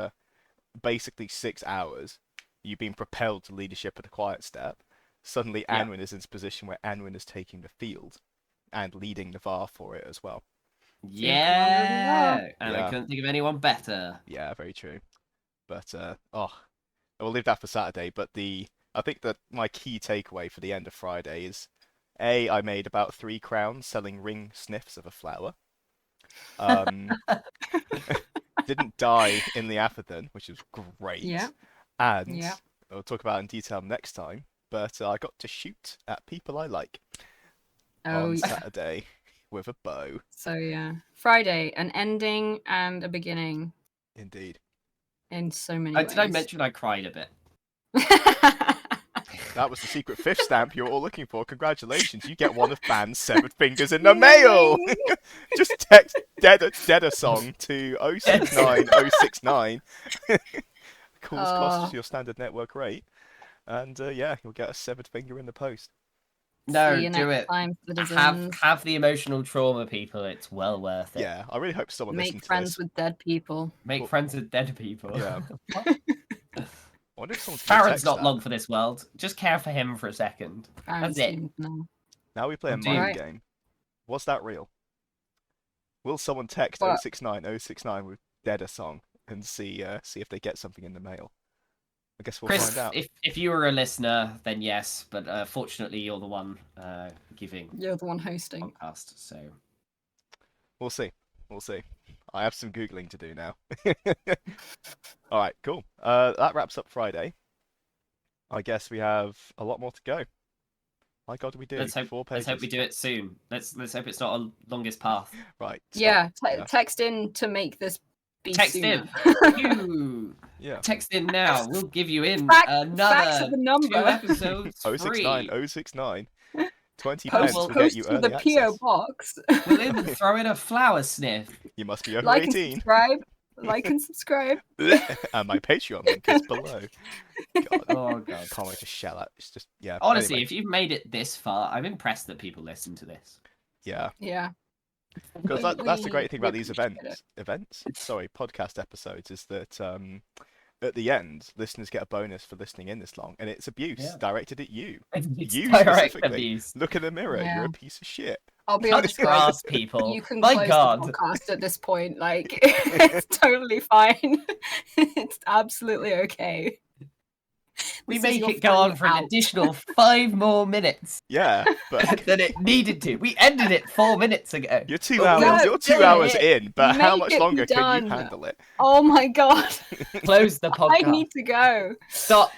basically 6 hours, you've been propelled to leadership at a quiet step. Suddenly, Anwin is in this position where Anwin is taking the field and leading Navarre for it as well. Yeah, and I couldn't think of anyone better. Yeah, very true. But we'll leave that for Saturday. But I think that my key takeaway for the end of Friday is, I made about 3 crowns selling ring sniffs of a flower. Didn't die in the Atherton, which was great. Yeah. And I'll talk about it in detail next time. But I got to shoot at people I like on Saturday with a bow. So Friday, an ending and a beginning. Indeed. In so many ways. Did I mention I cried a bit? That was the secret 5th stamp you were all looking for. Congratulations, you get one of Ban's 7 fingers in the mail! Just text Song to 069069. Calls costs your standard network rate. And you'll get a 7th finger in the post. No, See you do next it. time, citizens. Have the emotional trauma, people. It's well worth it. Yeah, I really hope someone Make listens to friends this. with dead people. Make friends with dead people. Yeah. What? I wonder if someone's going to Faren's text not that. long for this world. Just care for him for a second. That's it. No. Now we play a Do mind Right. game. Was that real? Will someone text What? 069069 with Dead song and see if they get something in the mail? I guess we'll Chris, find out. if you were a listener, then yes. But fortunately, you're the one giving You're the one hosting. podcast. So We'll see. We'll see. I have some Googling to do now. All right, cool. That wraps up Friday. I guess we have a lot more to go. My God, we do. let's hope 4 pages. we do it soon. Let's hope it's not a longest path. Right. Stop. Yeah, Yeah. text in to make this be Text sooner. in. You Yeah. text in now. We'll give you in Facts another of the number. 2 episodes free. 069 20 Post- pence will get Post you to early the access. PO box. We'll throw in a flower sniff. You must be over Like and 18. subscribe. Like and subscribe. And my Patreon link is below. God, Oh god. can't wait to shell out. It's just, yeah. Honestly, Anyway, if you've made it this far, I'm impressed that people listen to this. yeah. Yeah. Because that's the great thing about we these appreciate podcast episodes, is that at the end, listeners get a bonus for listening in this long, and it's abuse Yeah. directed at you. It's You direct specifically. abuse. Look in the mirror. Yeah. You're a piece of shit. I'll be Cut honest, guys. grass, people. You can My close god. the podcast at this point. Like, it's totally fine. It's absolutely okay. We This is make your it go on friend for an out. additional 5 more minutes Yeah, but than it needed to. We ended it 4 minutes ago. you're 2 But hours. no, You're 2 do hours it. in. But how Make much it be longer can you done. handle it? Oh my god. Close the I podcast. need to go. Stop.